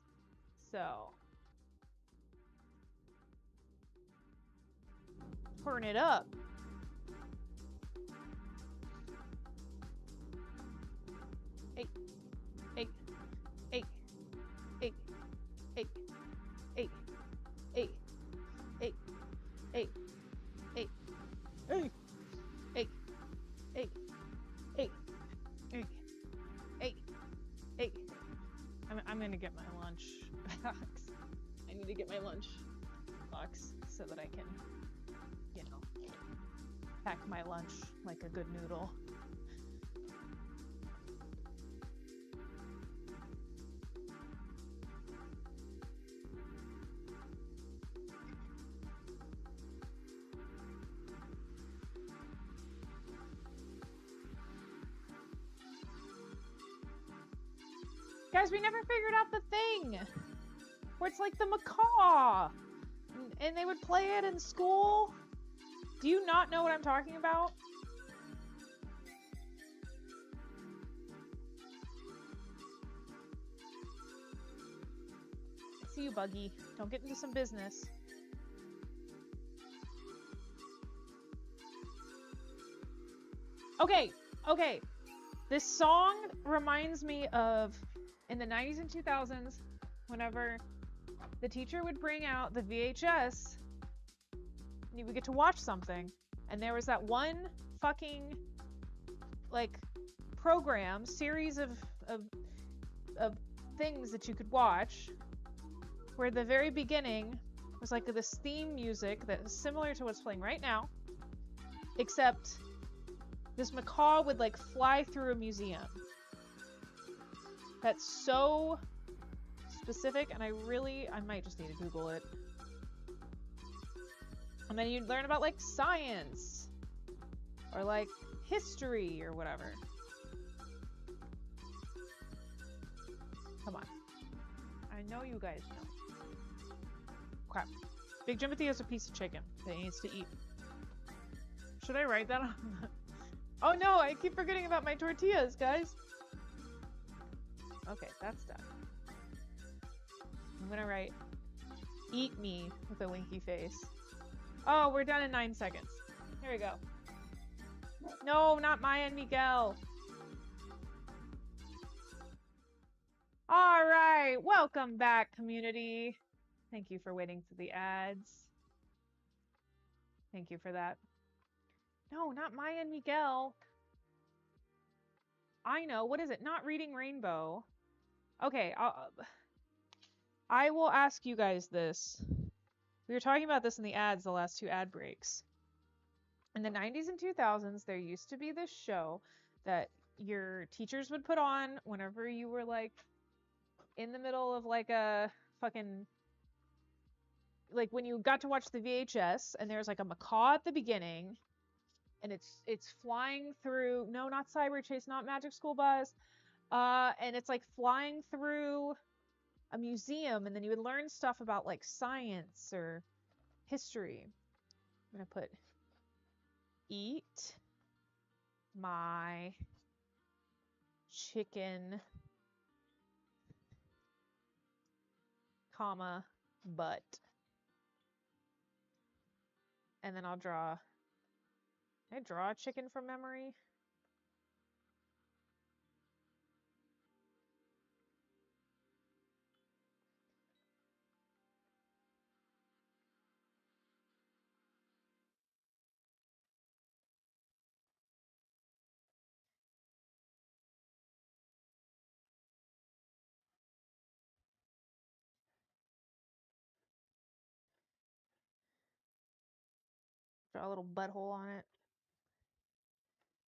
So. Turn it up. Hey, hey, hey, hey, hey, hey, hey, hey, hey, hey, hey, hey, hey, hey, hey, hey, hey. I'm gonna get my lunch box. I need to get my lunch box so that I can, you know, pack my lunch like a good noodle. Guys, we never figured out the thing where it's like the macaw and they would play it in school. Do you not know what I'm talking about? I see you, Buggy. Don't get into some business. Okay, okay. This song reminds me of in the 90s and 2000s, whenever the teacher would bring out the VHS, and you would get to watch something, and there was that one fucking like program series of things that you could watch, where the very beginning was like this theme music that was similar to what's playing right now, except this macaw would like fly through a museum. That's so specific, and I might just need to Google it. And then you'd learn about like science or like history or whatever. Come on. I know you guys know. Crap. Big Jimothy has a piece of chicken that he needs to eat. Should I write that on? Oh no, I keep forgetting about my tortillas, guys. Okay, that's done. I'm gonna write, eat me with a winky face. Oh, we're done in 9 seconds. Here we go. No, not Maya and Miguel. All right, welcome back, community. Thank you for waiting for the ads. Thank you for that. No, not Maya and Miguel. I know. What is it? Not Reading Rainbow. Okay, I will ask you guys this. We were talking about this in the ads, the last 2 ad breaks. In the 90s and 2000s, there used to be this show that your teachers would put on whenever you were like in the middle of like a fucking, like when you got to watch the VHS and there's like a macaw at the beginning and it's flying through, no, not Cyber Chase, not Magic School Bus, and it's like flying through a museum, and then you would learn stuff about like science or history. I'm gonna put eat my chicken, comma, butt. And then I'll draw, can I draw a chicken from memory? Draw a little butthole on it.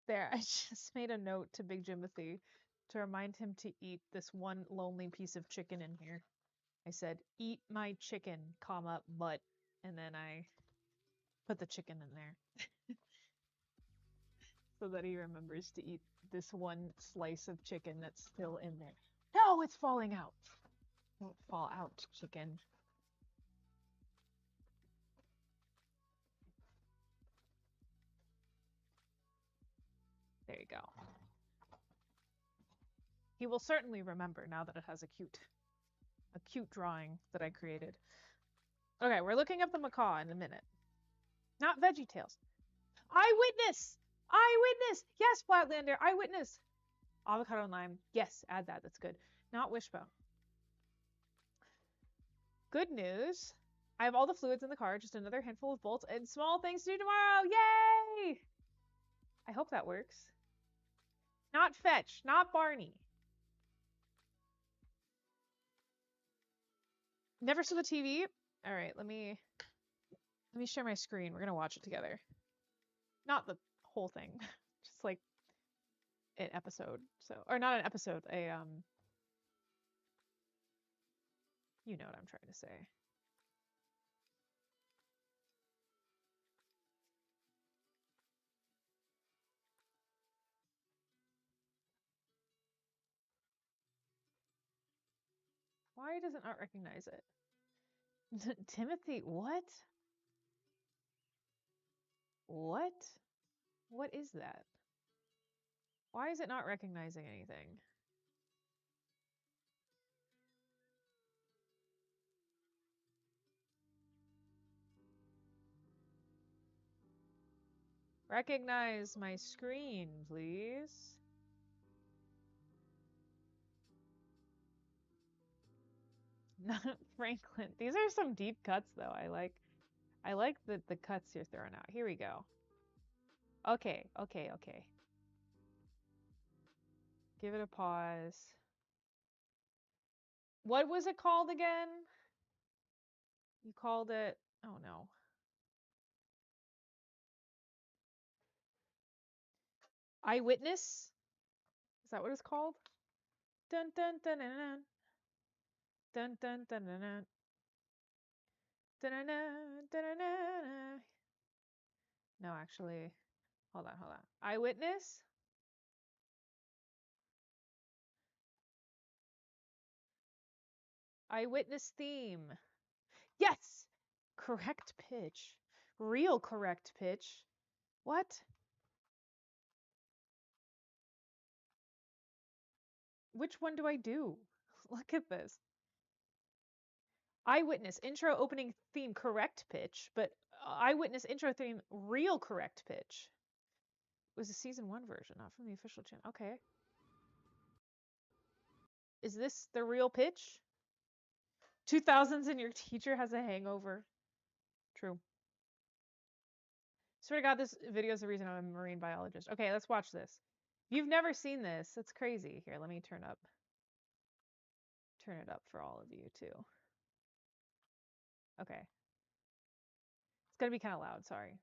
There, I just made a note to Big Jimothy to remind him to eat this one lonely piece of chicken in here. I said, eat my chicken, comma, butt. And then I put the chicken in there. So that he remembers to eat this one slice of chicken that's still in there. No, it's falling out. Don't fall out, chicken. There you go. He will certainly remember now that it has a cute drawing that I created. Okay, we're looking up the macaw in a minute. Not VeggieTales. Eyewitness! Eyewitness! Yes, Flatlander, eyewitness! Avocado and lime. Yes, add that. That's good. Not wishbone. Good news. I have all the fluids in the car. Just another handful of bolts and small things to do tomorrow. Yay! I hope that works. Not Fetch. Not Barney. Never saw the TV? All right, let me share my screen. We're going to watch it together. Not the whole thing. Just like an episode. So, or not an episode, you know what I'm trying to say. Why does it not recognize it? Timothy, what? What? What is that? Why is it not recognizing anything? Recognize my screen, please. Not Franklin. These are some deep cuts though. I like the cuts you're throwing out. Here we go. Okay. Give it a pause. What was it called again? You called it, oh no. Eyewitness? Is that what it's called? Dun dun dun dun dun. Dun dun dun dun dun. Dun dun dun dun dun. No, actually. Hold on. Eyewitness? Eyewitness theme. Yes! Correct pitch. Real correct pitch. What? Which one do I do? Look at this. Eyewitness intro opening theme correct pitch, but eyewitness intro theme real correct pitch. It was a season 1 version, not from the official channel. Okay. Is this the real pitch? 2000s and your teacher has a hangover. True. Swear to God, this video is the reason I'm a marine biologist. Okay, let's watch this. If you've never seen this, it's crazy. Here, let me turn it up for all of you too. Okay. It's gonna be kind of loud, sorry.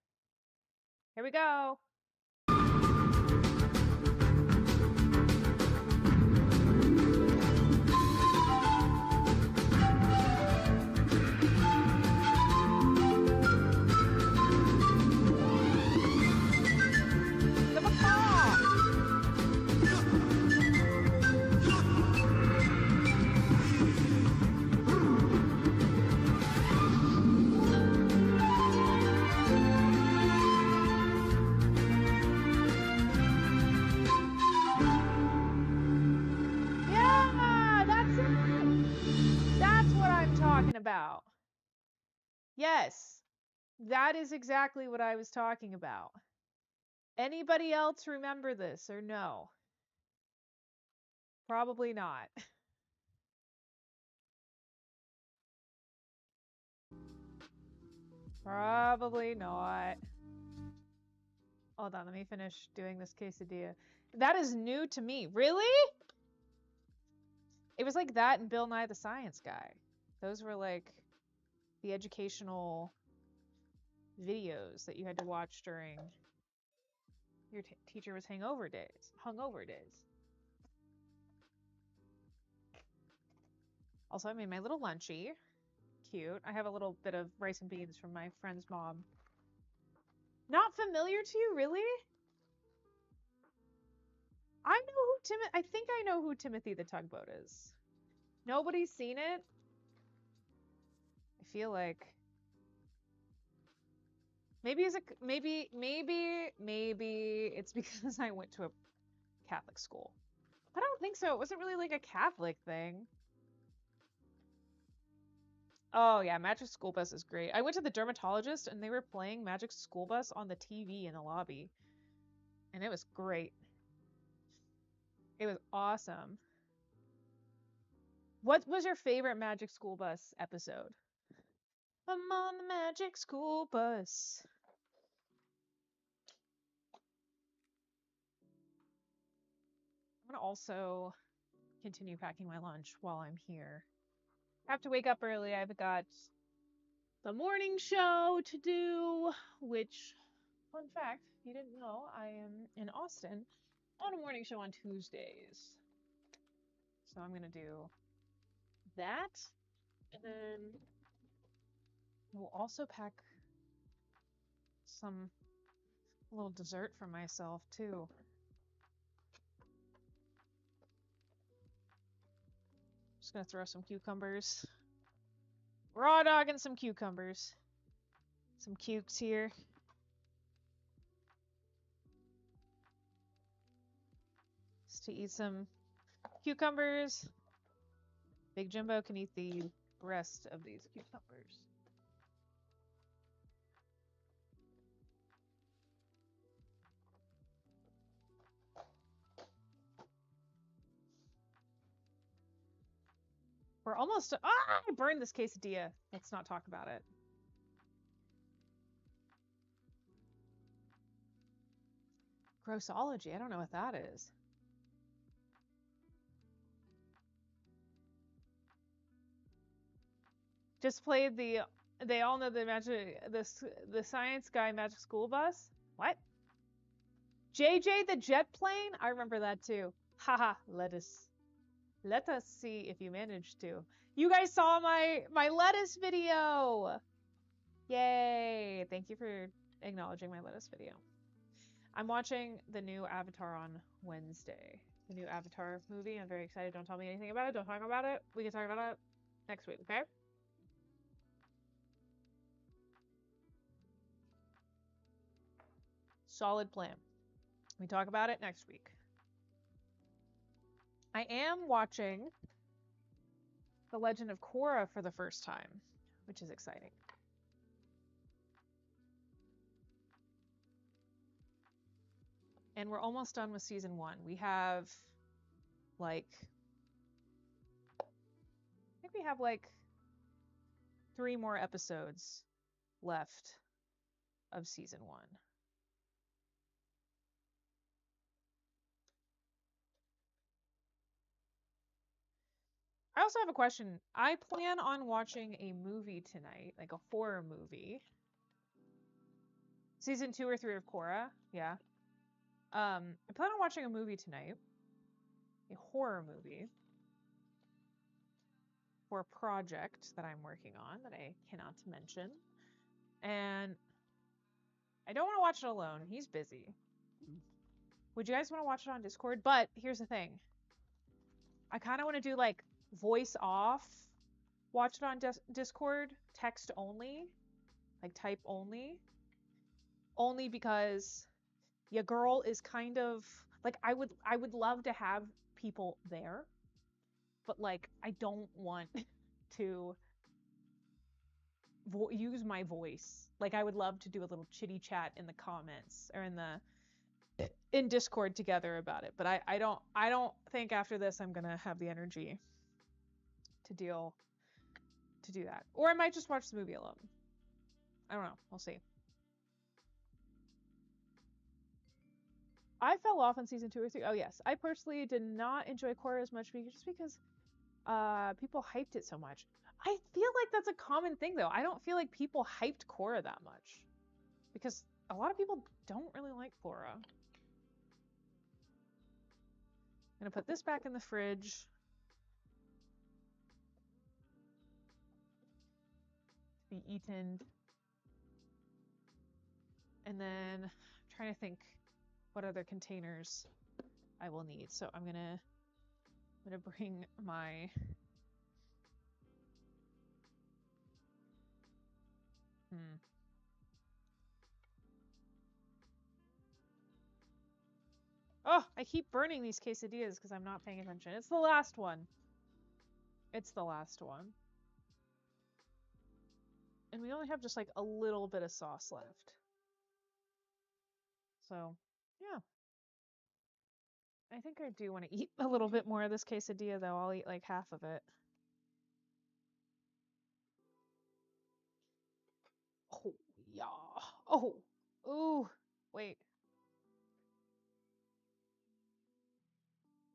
Here we go. About. Yes, that is exactly what I was talking about. Anybody else remember this or no? Probably not. Probably not. Hold on, let me finish doing this quesadilla. That is new to me. Really? It was like that and Bill Nye the Science Guy. Those were like the educational videos that you had to watch during your teacher was hungover days. Also, I made my little lunchie. Cute. I have a little bit of rice and beans from my friend's mom. Not familiar to you, really? I think I know who Timothy the Tugboat is. Nobody's seen it? I feel like maybe it's because I went to a Catholic school. I don't think so. It wasn't really like a Catholic thing. Oh yeah, Magic School Bus is great. I went to the dermatologist and they were playing Magic School Bus on the TV in the lobby. And it was great. It was awesome. What was your favorite Magic School Bus episode? I'm on the Magic School Bus. I'm gonna also continue packing my lunch while I'm here. I have to wake up early. I've got the morning show to do, which, fun fact, if you didn't know, I am in Austin on a morning show on Tuesdays. So I'm gonna do that, and then we'll also pack some little dessert for myself too. Just gonna throw some cucumbers. Raw dogging some cucumbers. Some cukes here. Just to eat some cucumbers. Big Jimbo can eat the rest of these cucumbers. We're almost. Ah! I burned this quesadilla. Let's not talk about it. Grossology. I don't know what that is. Just played the. They all know the magic. The science guy magic school bus. What? JJ the jet plane. I remember that too. Haha. Let us see if you managed to. You guys saw my lettuce video. Yay! Thank you for acknowledging my lettuce video. I'm watching the new Avatar on Wednesday. The new Avatar movie. I'm very excited. Don't tell me anything about it. Don't talk about it. We can talk about it next week, okay? Solid plan. We talk about it next week. I am watching The Legend of Korra for the first time, which is exciting. And we're almost done with season 1. We have like, I think we have like 3 more episodes left of season 1. I also have a question. I plan on watching a movie tonight, like a horror movie. Season 2 or 3 of Korra, yeah. I plan on watching a movie tonight. A horror movie. For a project that I'm working on that I cannot mention. And I don't want to watch it alone. He's busy. Would you guys want to watch it on Discord? But here's the thing. I kind of want to do like voice off. Watch it on Discord. Text only. Like type only. Only because your girl is kind of like I would love to have people there. But like I don't want to use my voice. Like I would love to do a little chitty chat in the comments or in Discord together about it. But I don't think after this I'm gonna have the energy to do that. Or I might just watch the movie alone. I don't know. We'll see. I fell off on season 2 or 3. Oh yes. I personally did not enjoy Korra as much just because people hyped it so much. I feel like that's a common thing though. I don't feel like people hyped Korra that much. Because a lot of people don't really like Korra. I'm gonna put this back in the fridge. To be eaten. And then I'm trying to think what other containers I will need. So I'm gonna bring my Oh, I keep burning these quesadillas because I'm not paying attention. It's the last one. It's the last one. And we only have just like a little bit of sauce left. So, yeah. I think I do want to eat a little bit more of this quesadilla though. I'll eat like half of it. Oh, yeah. Oh, ooh, wait.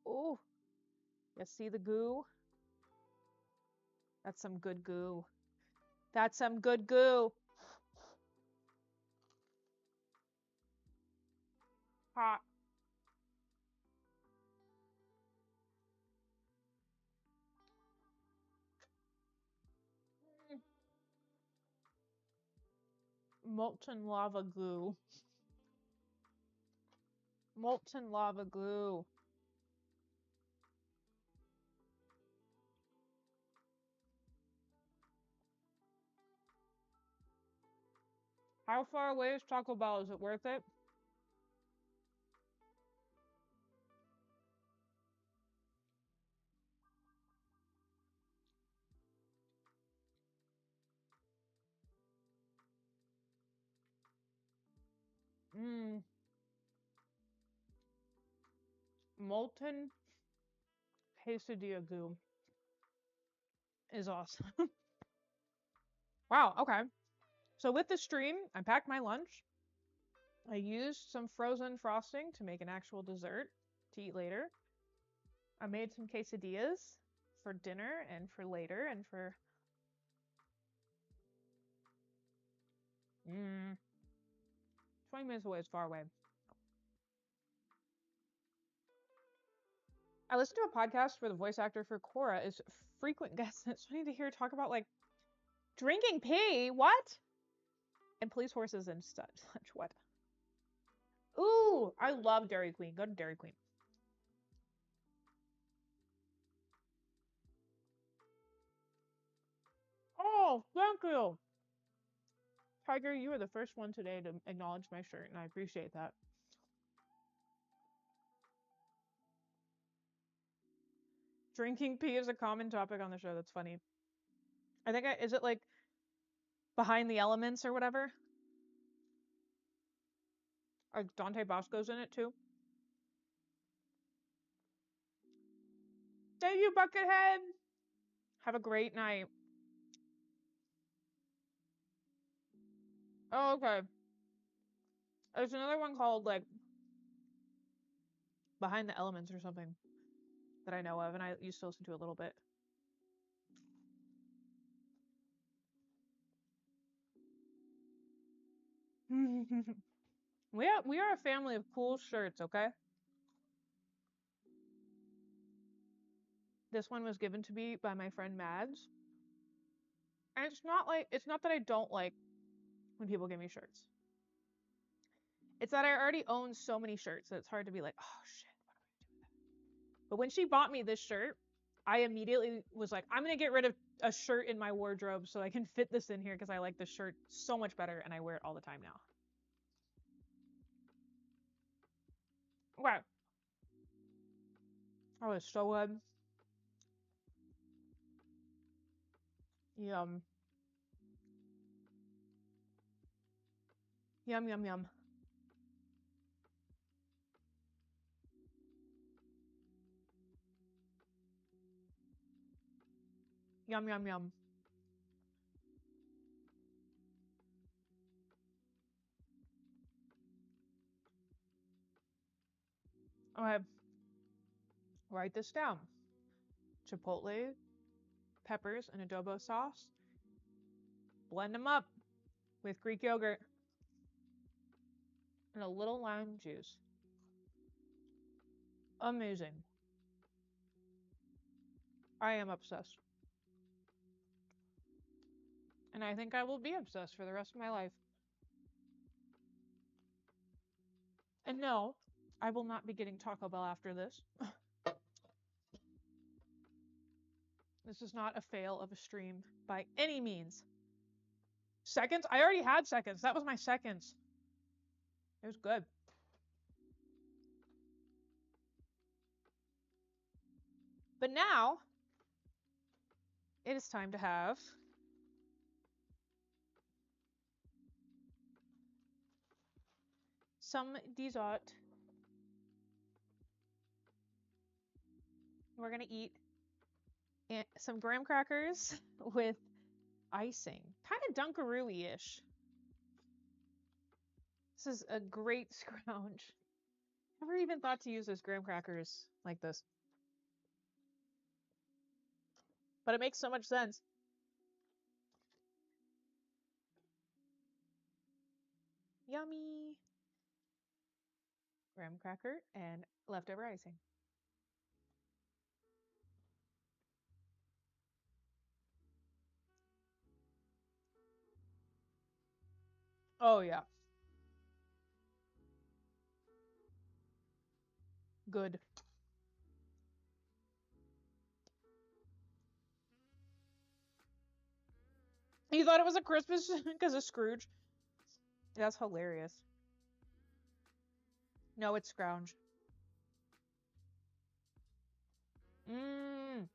Oh, you see the goo? That's some good goo. That's some good goo. Hot. Molten lava glue. Molten lava glue. How far away is Taco Bell? Is it worth it? Mmm. Molten quesadilla goo is awesome. Wow, okay. So with the stream, I packed my lunch. I used some frozen frosting to make an actual dessert to eat later. I made some quesadillas for dinner and for later and for 20 minutes away is far away. I listened to a podcast where the voice actor for Korra is a frequent guest, and it's funny to hear her talk about like drinking pee. What? And police horses and such. What? Ooh, I love Dairy Queen. Go to Dairy Queen. Oh, thank you. Tiger, you were the first one today to acknowledge my shirt, and I appreciate that. Drinking pee is a common topic on the show. That's funny. I think is it like Behind the Elements or whatever? Like Dante Bosco's in it too. Thank you, Buckethead. Have a great night. Oh, okay. There's another one called like Behind the Elements or something that I know of, and I used to listen to a little bit. We are a family of cool shirts, okay? This one was given to me by my friend Mads. And it's not that I don't like when people give me shirts. It's that I already own so many shirts that it's hard to be like, oh shit, what am I gonna do with that? But when she bought me this shirt, I immediately was like, I'm gonna get rid of a shirt in my wardrobe so I can fit this in here because I like this shirt so much better and I wear it all the time now. Okay. Oh, it's so good. Yum. Yum, yum, yum. Yum, yum, yum. Okay. Write this down. Chipotle, peppers, and adobo sauce. Blend them up with Greek yogurt and a little lime juice. Amazing. I am obsessed. And I think I will be obsessed for the rest of my life. And no, I will not be getting Taco Bell after this. This is not a fail of a stream by any means. Seconds? I already had seconds. That was my seconds. It was good. But now, it is time to have some dessert. We're gonna eat some graham crackers with icing. Kind of Dunkaroo-ish. This is a great scrounge. Never even thought to use those graham crackers like this. But it makes so much sense. Yummy. Graham cracker and leftover icing. Oh, yeah. Good. You thought it was a Christmas because of Scrooge? That's hilarious. No, it's scrounge. Mmm.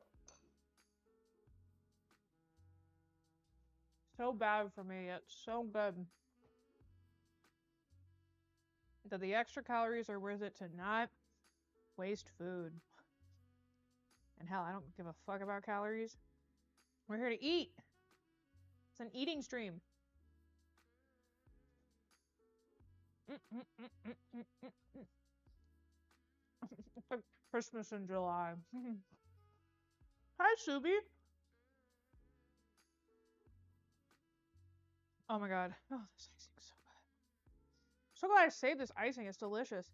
So bad for me, yet so good. That the extra calories are worth it to not waste food. And hell, I don't give a fuck about calories. We're here to eat. It's an eating stream. It's like Christmas in July. Hi, Subi. Oh my god. Oh, this icing's so good. So glad I saved this icing. It's delicious.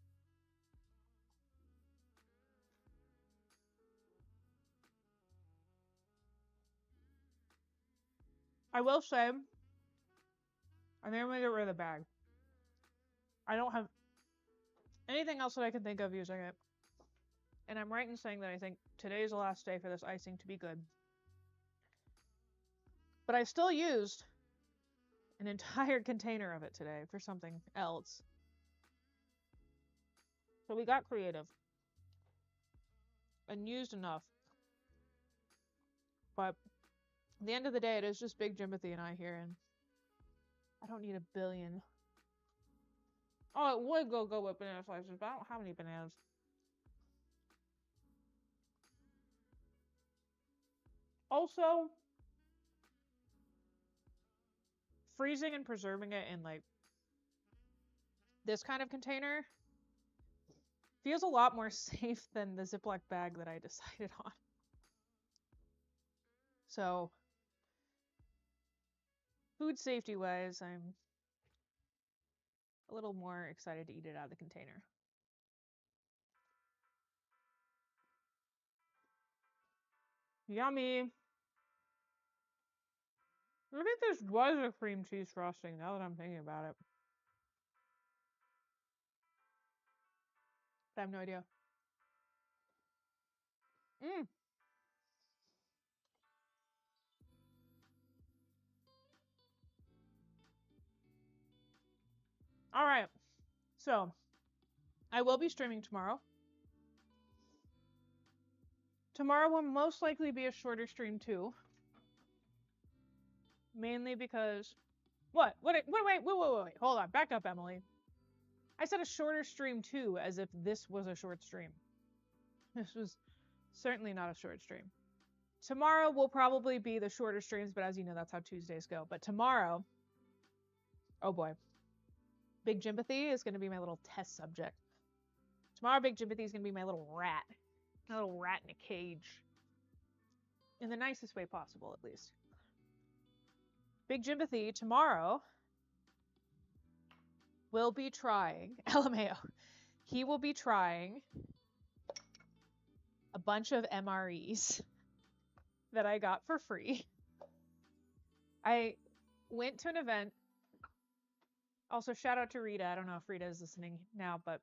I will say, I think I'm gonna get rid of the bag. I don't have anything else that I can think of using it. And I'm right in saying that I think today is the last day for this icing to be good. But I still used an entire container of it today for something else. So we got creative. And used enough. But at the end of the day, it is just Big Jimothy and I here, and I don't need a billion. Oh, it would go with banana slices, but I don't have any bananas. Also, freezing and preserving it in like this kind of container feels a lot more safe than the Ziploc bag that I decided on. So, food safety wise, I'm a little more excited to eat it out of the container. Yummy. I think this was a cream cheese frosting now that I'm thinking about it. I have no idea. All right. So, I will be streaming tomorrow. Tomorrow will most likely be a shorter stream too. Mainly because... What? Wait. Hold on. Back up, Emily. I said a shorter stream too, as if this was a short stream. This was certainly not a short stream. Tomorrow will probably be the shorter streams, but as you know, that's how Tuesdays go. But tomorrow... Oh boy. Big Jimothy is going to be my little test subject. Tomorrow, Big Jimothy is going to be my little rat. A little rat in a cage. In the nicest way possible, at least. Big Jimothy, tomorrow, will be trying... LMAO. He will be trying a bunch of MREs that I got for free. I went to an event. Also, shout out to Rita. I don't know if Rita is listening now, but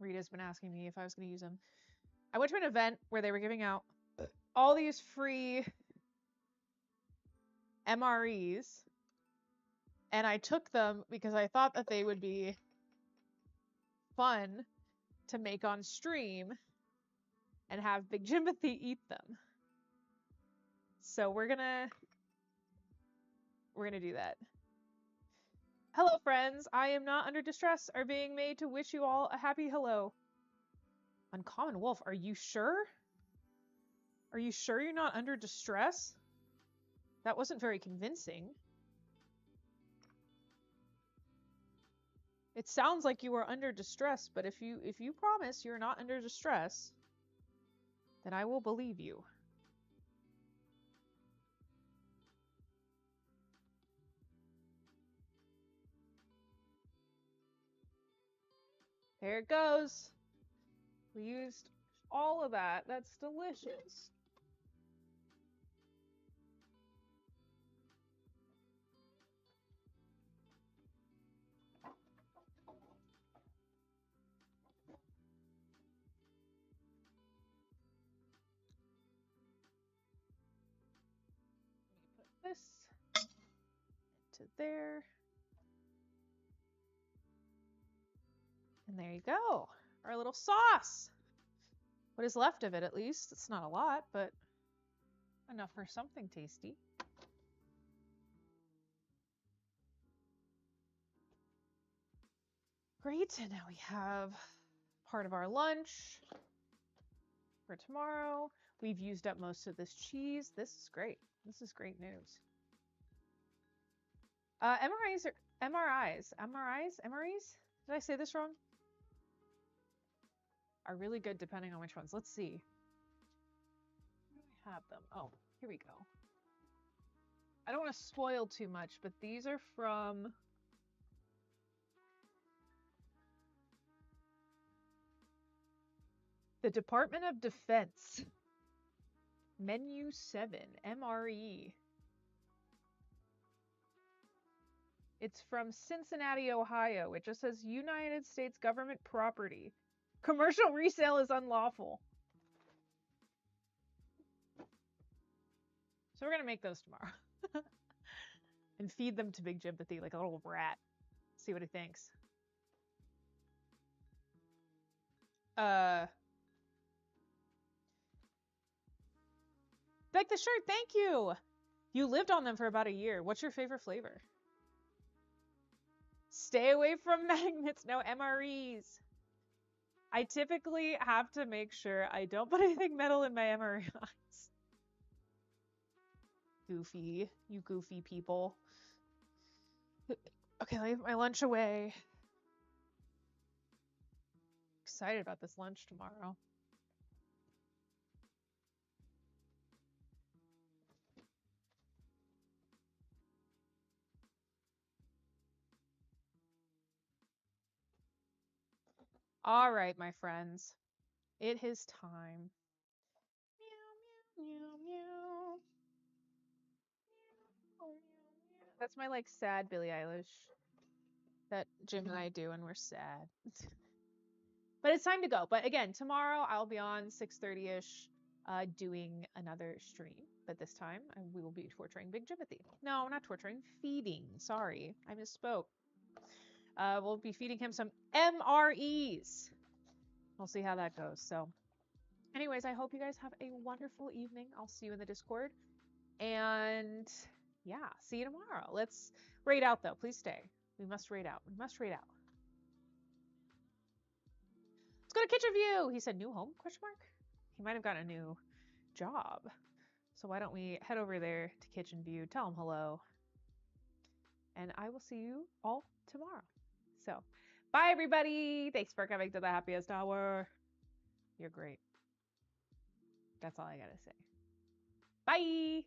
Rita's been asking me if I was going to use them. I went to an event where they were giving out all these free MREs, and I took them because I thought that they would be fun to make on stream and have Big Jimothy eat them. So we're gonna do that. Hello, friends. I am not under distress. Are being made to wish you all a happy hello. Uncommon Wolf, are you sure? Are you sure you're not under distress? That wasn't very convincing. It sounds like you are under distress, but if you promise you're not under distress, then I will believe you. There it goes. We used all of that. That's delicious. Let me put this into there. And there you go. Our little sauce. What is left of it, at least. It's not a lot, but enough for something tasty. Great, and now we have part of our lunch for tomorrow. We've used up most of this cheese. This is great. This is great news. MRIs or MRIs? Did I say this wrong? Are really good depending on which ones. Let's see. Where do I have them? Oh, here we go. I don't want to spoil too much, but these are from the Department of Defense. Menu 7, MRE. It's from Cincinnati, Ohio. It just says United States government property. Commercial resale is unlawful. So we're going to make those tomorrow. And feed them to Big Jimpathy like a little rat. See what he thinks. Like the shirt, thank you! You lived on them for about a year. What's your favorite flavor? Stay away from magnets, no MREs. I typically have to make sure I don't put anything metal in my MREs. Goofy, you goofy people. Okay, let me put my lunch away. Excited about this lunch tomorrow. All right, my friends. It is time. Meow, meow, meow, meow. That's my like sad Billie Eilish that Jim and I do when we're sad. But it's time to go. But again, tomorrow I'll be on 6:30ish doing another stream. But this time we will be torturing Big Jimpathy. No, not torturing, feeding. Sorry, I misspoke. We'll be feeding him some MREs. We'll see how that goes. So anyways, I hope you guys have a wonderful evening. I'll see you in the Discord. And yeah, see you tomorrow. Let's raid out though. Please stay. We must raid out. We must raid out. Let's go to Kitchen View. He said new home, question mark? He might have got a new job. So why don't we head over there to Kitchen View, tell him hello. And I will see you all tomorrow. So bye everybody. Thanks for coming to the Happiest Hour. You're great. That's all I gotta say. Bye.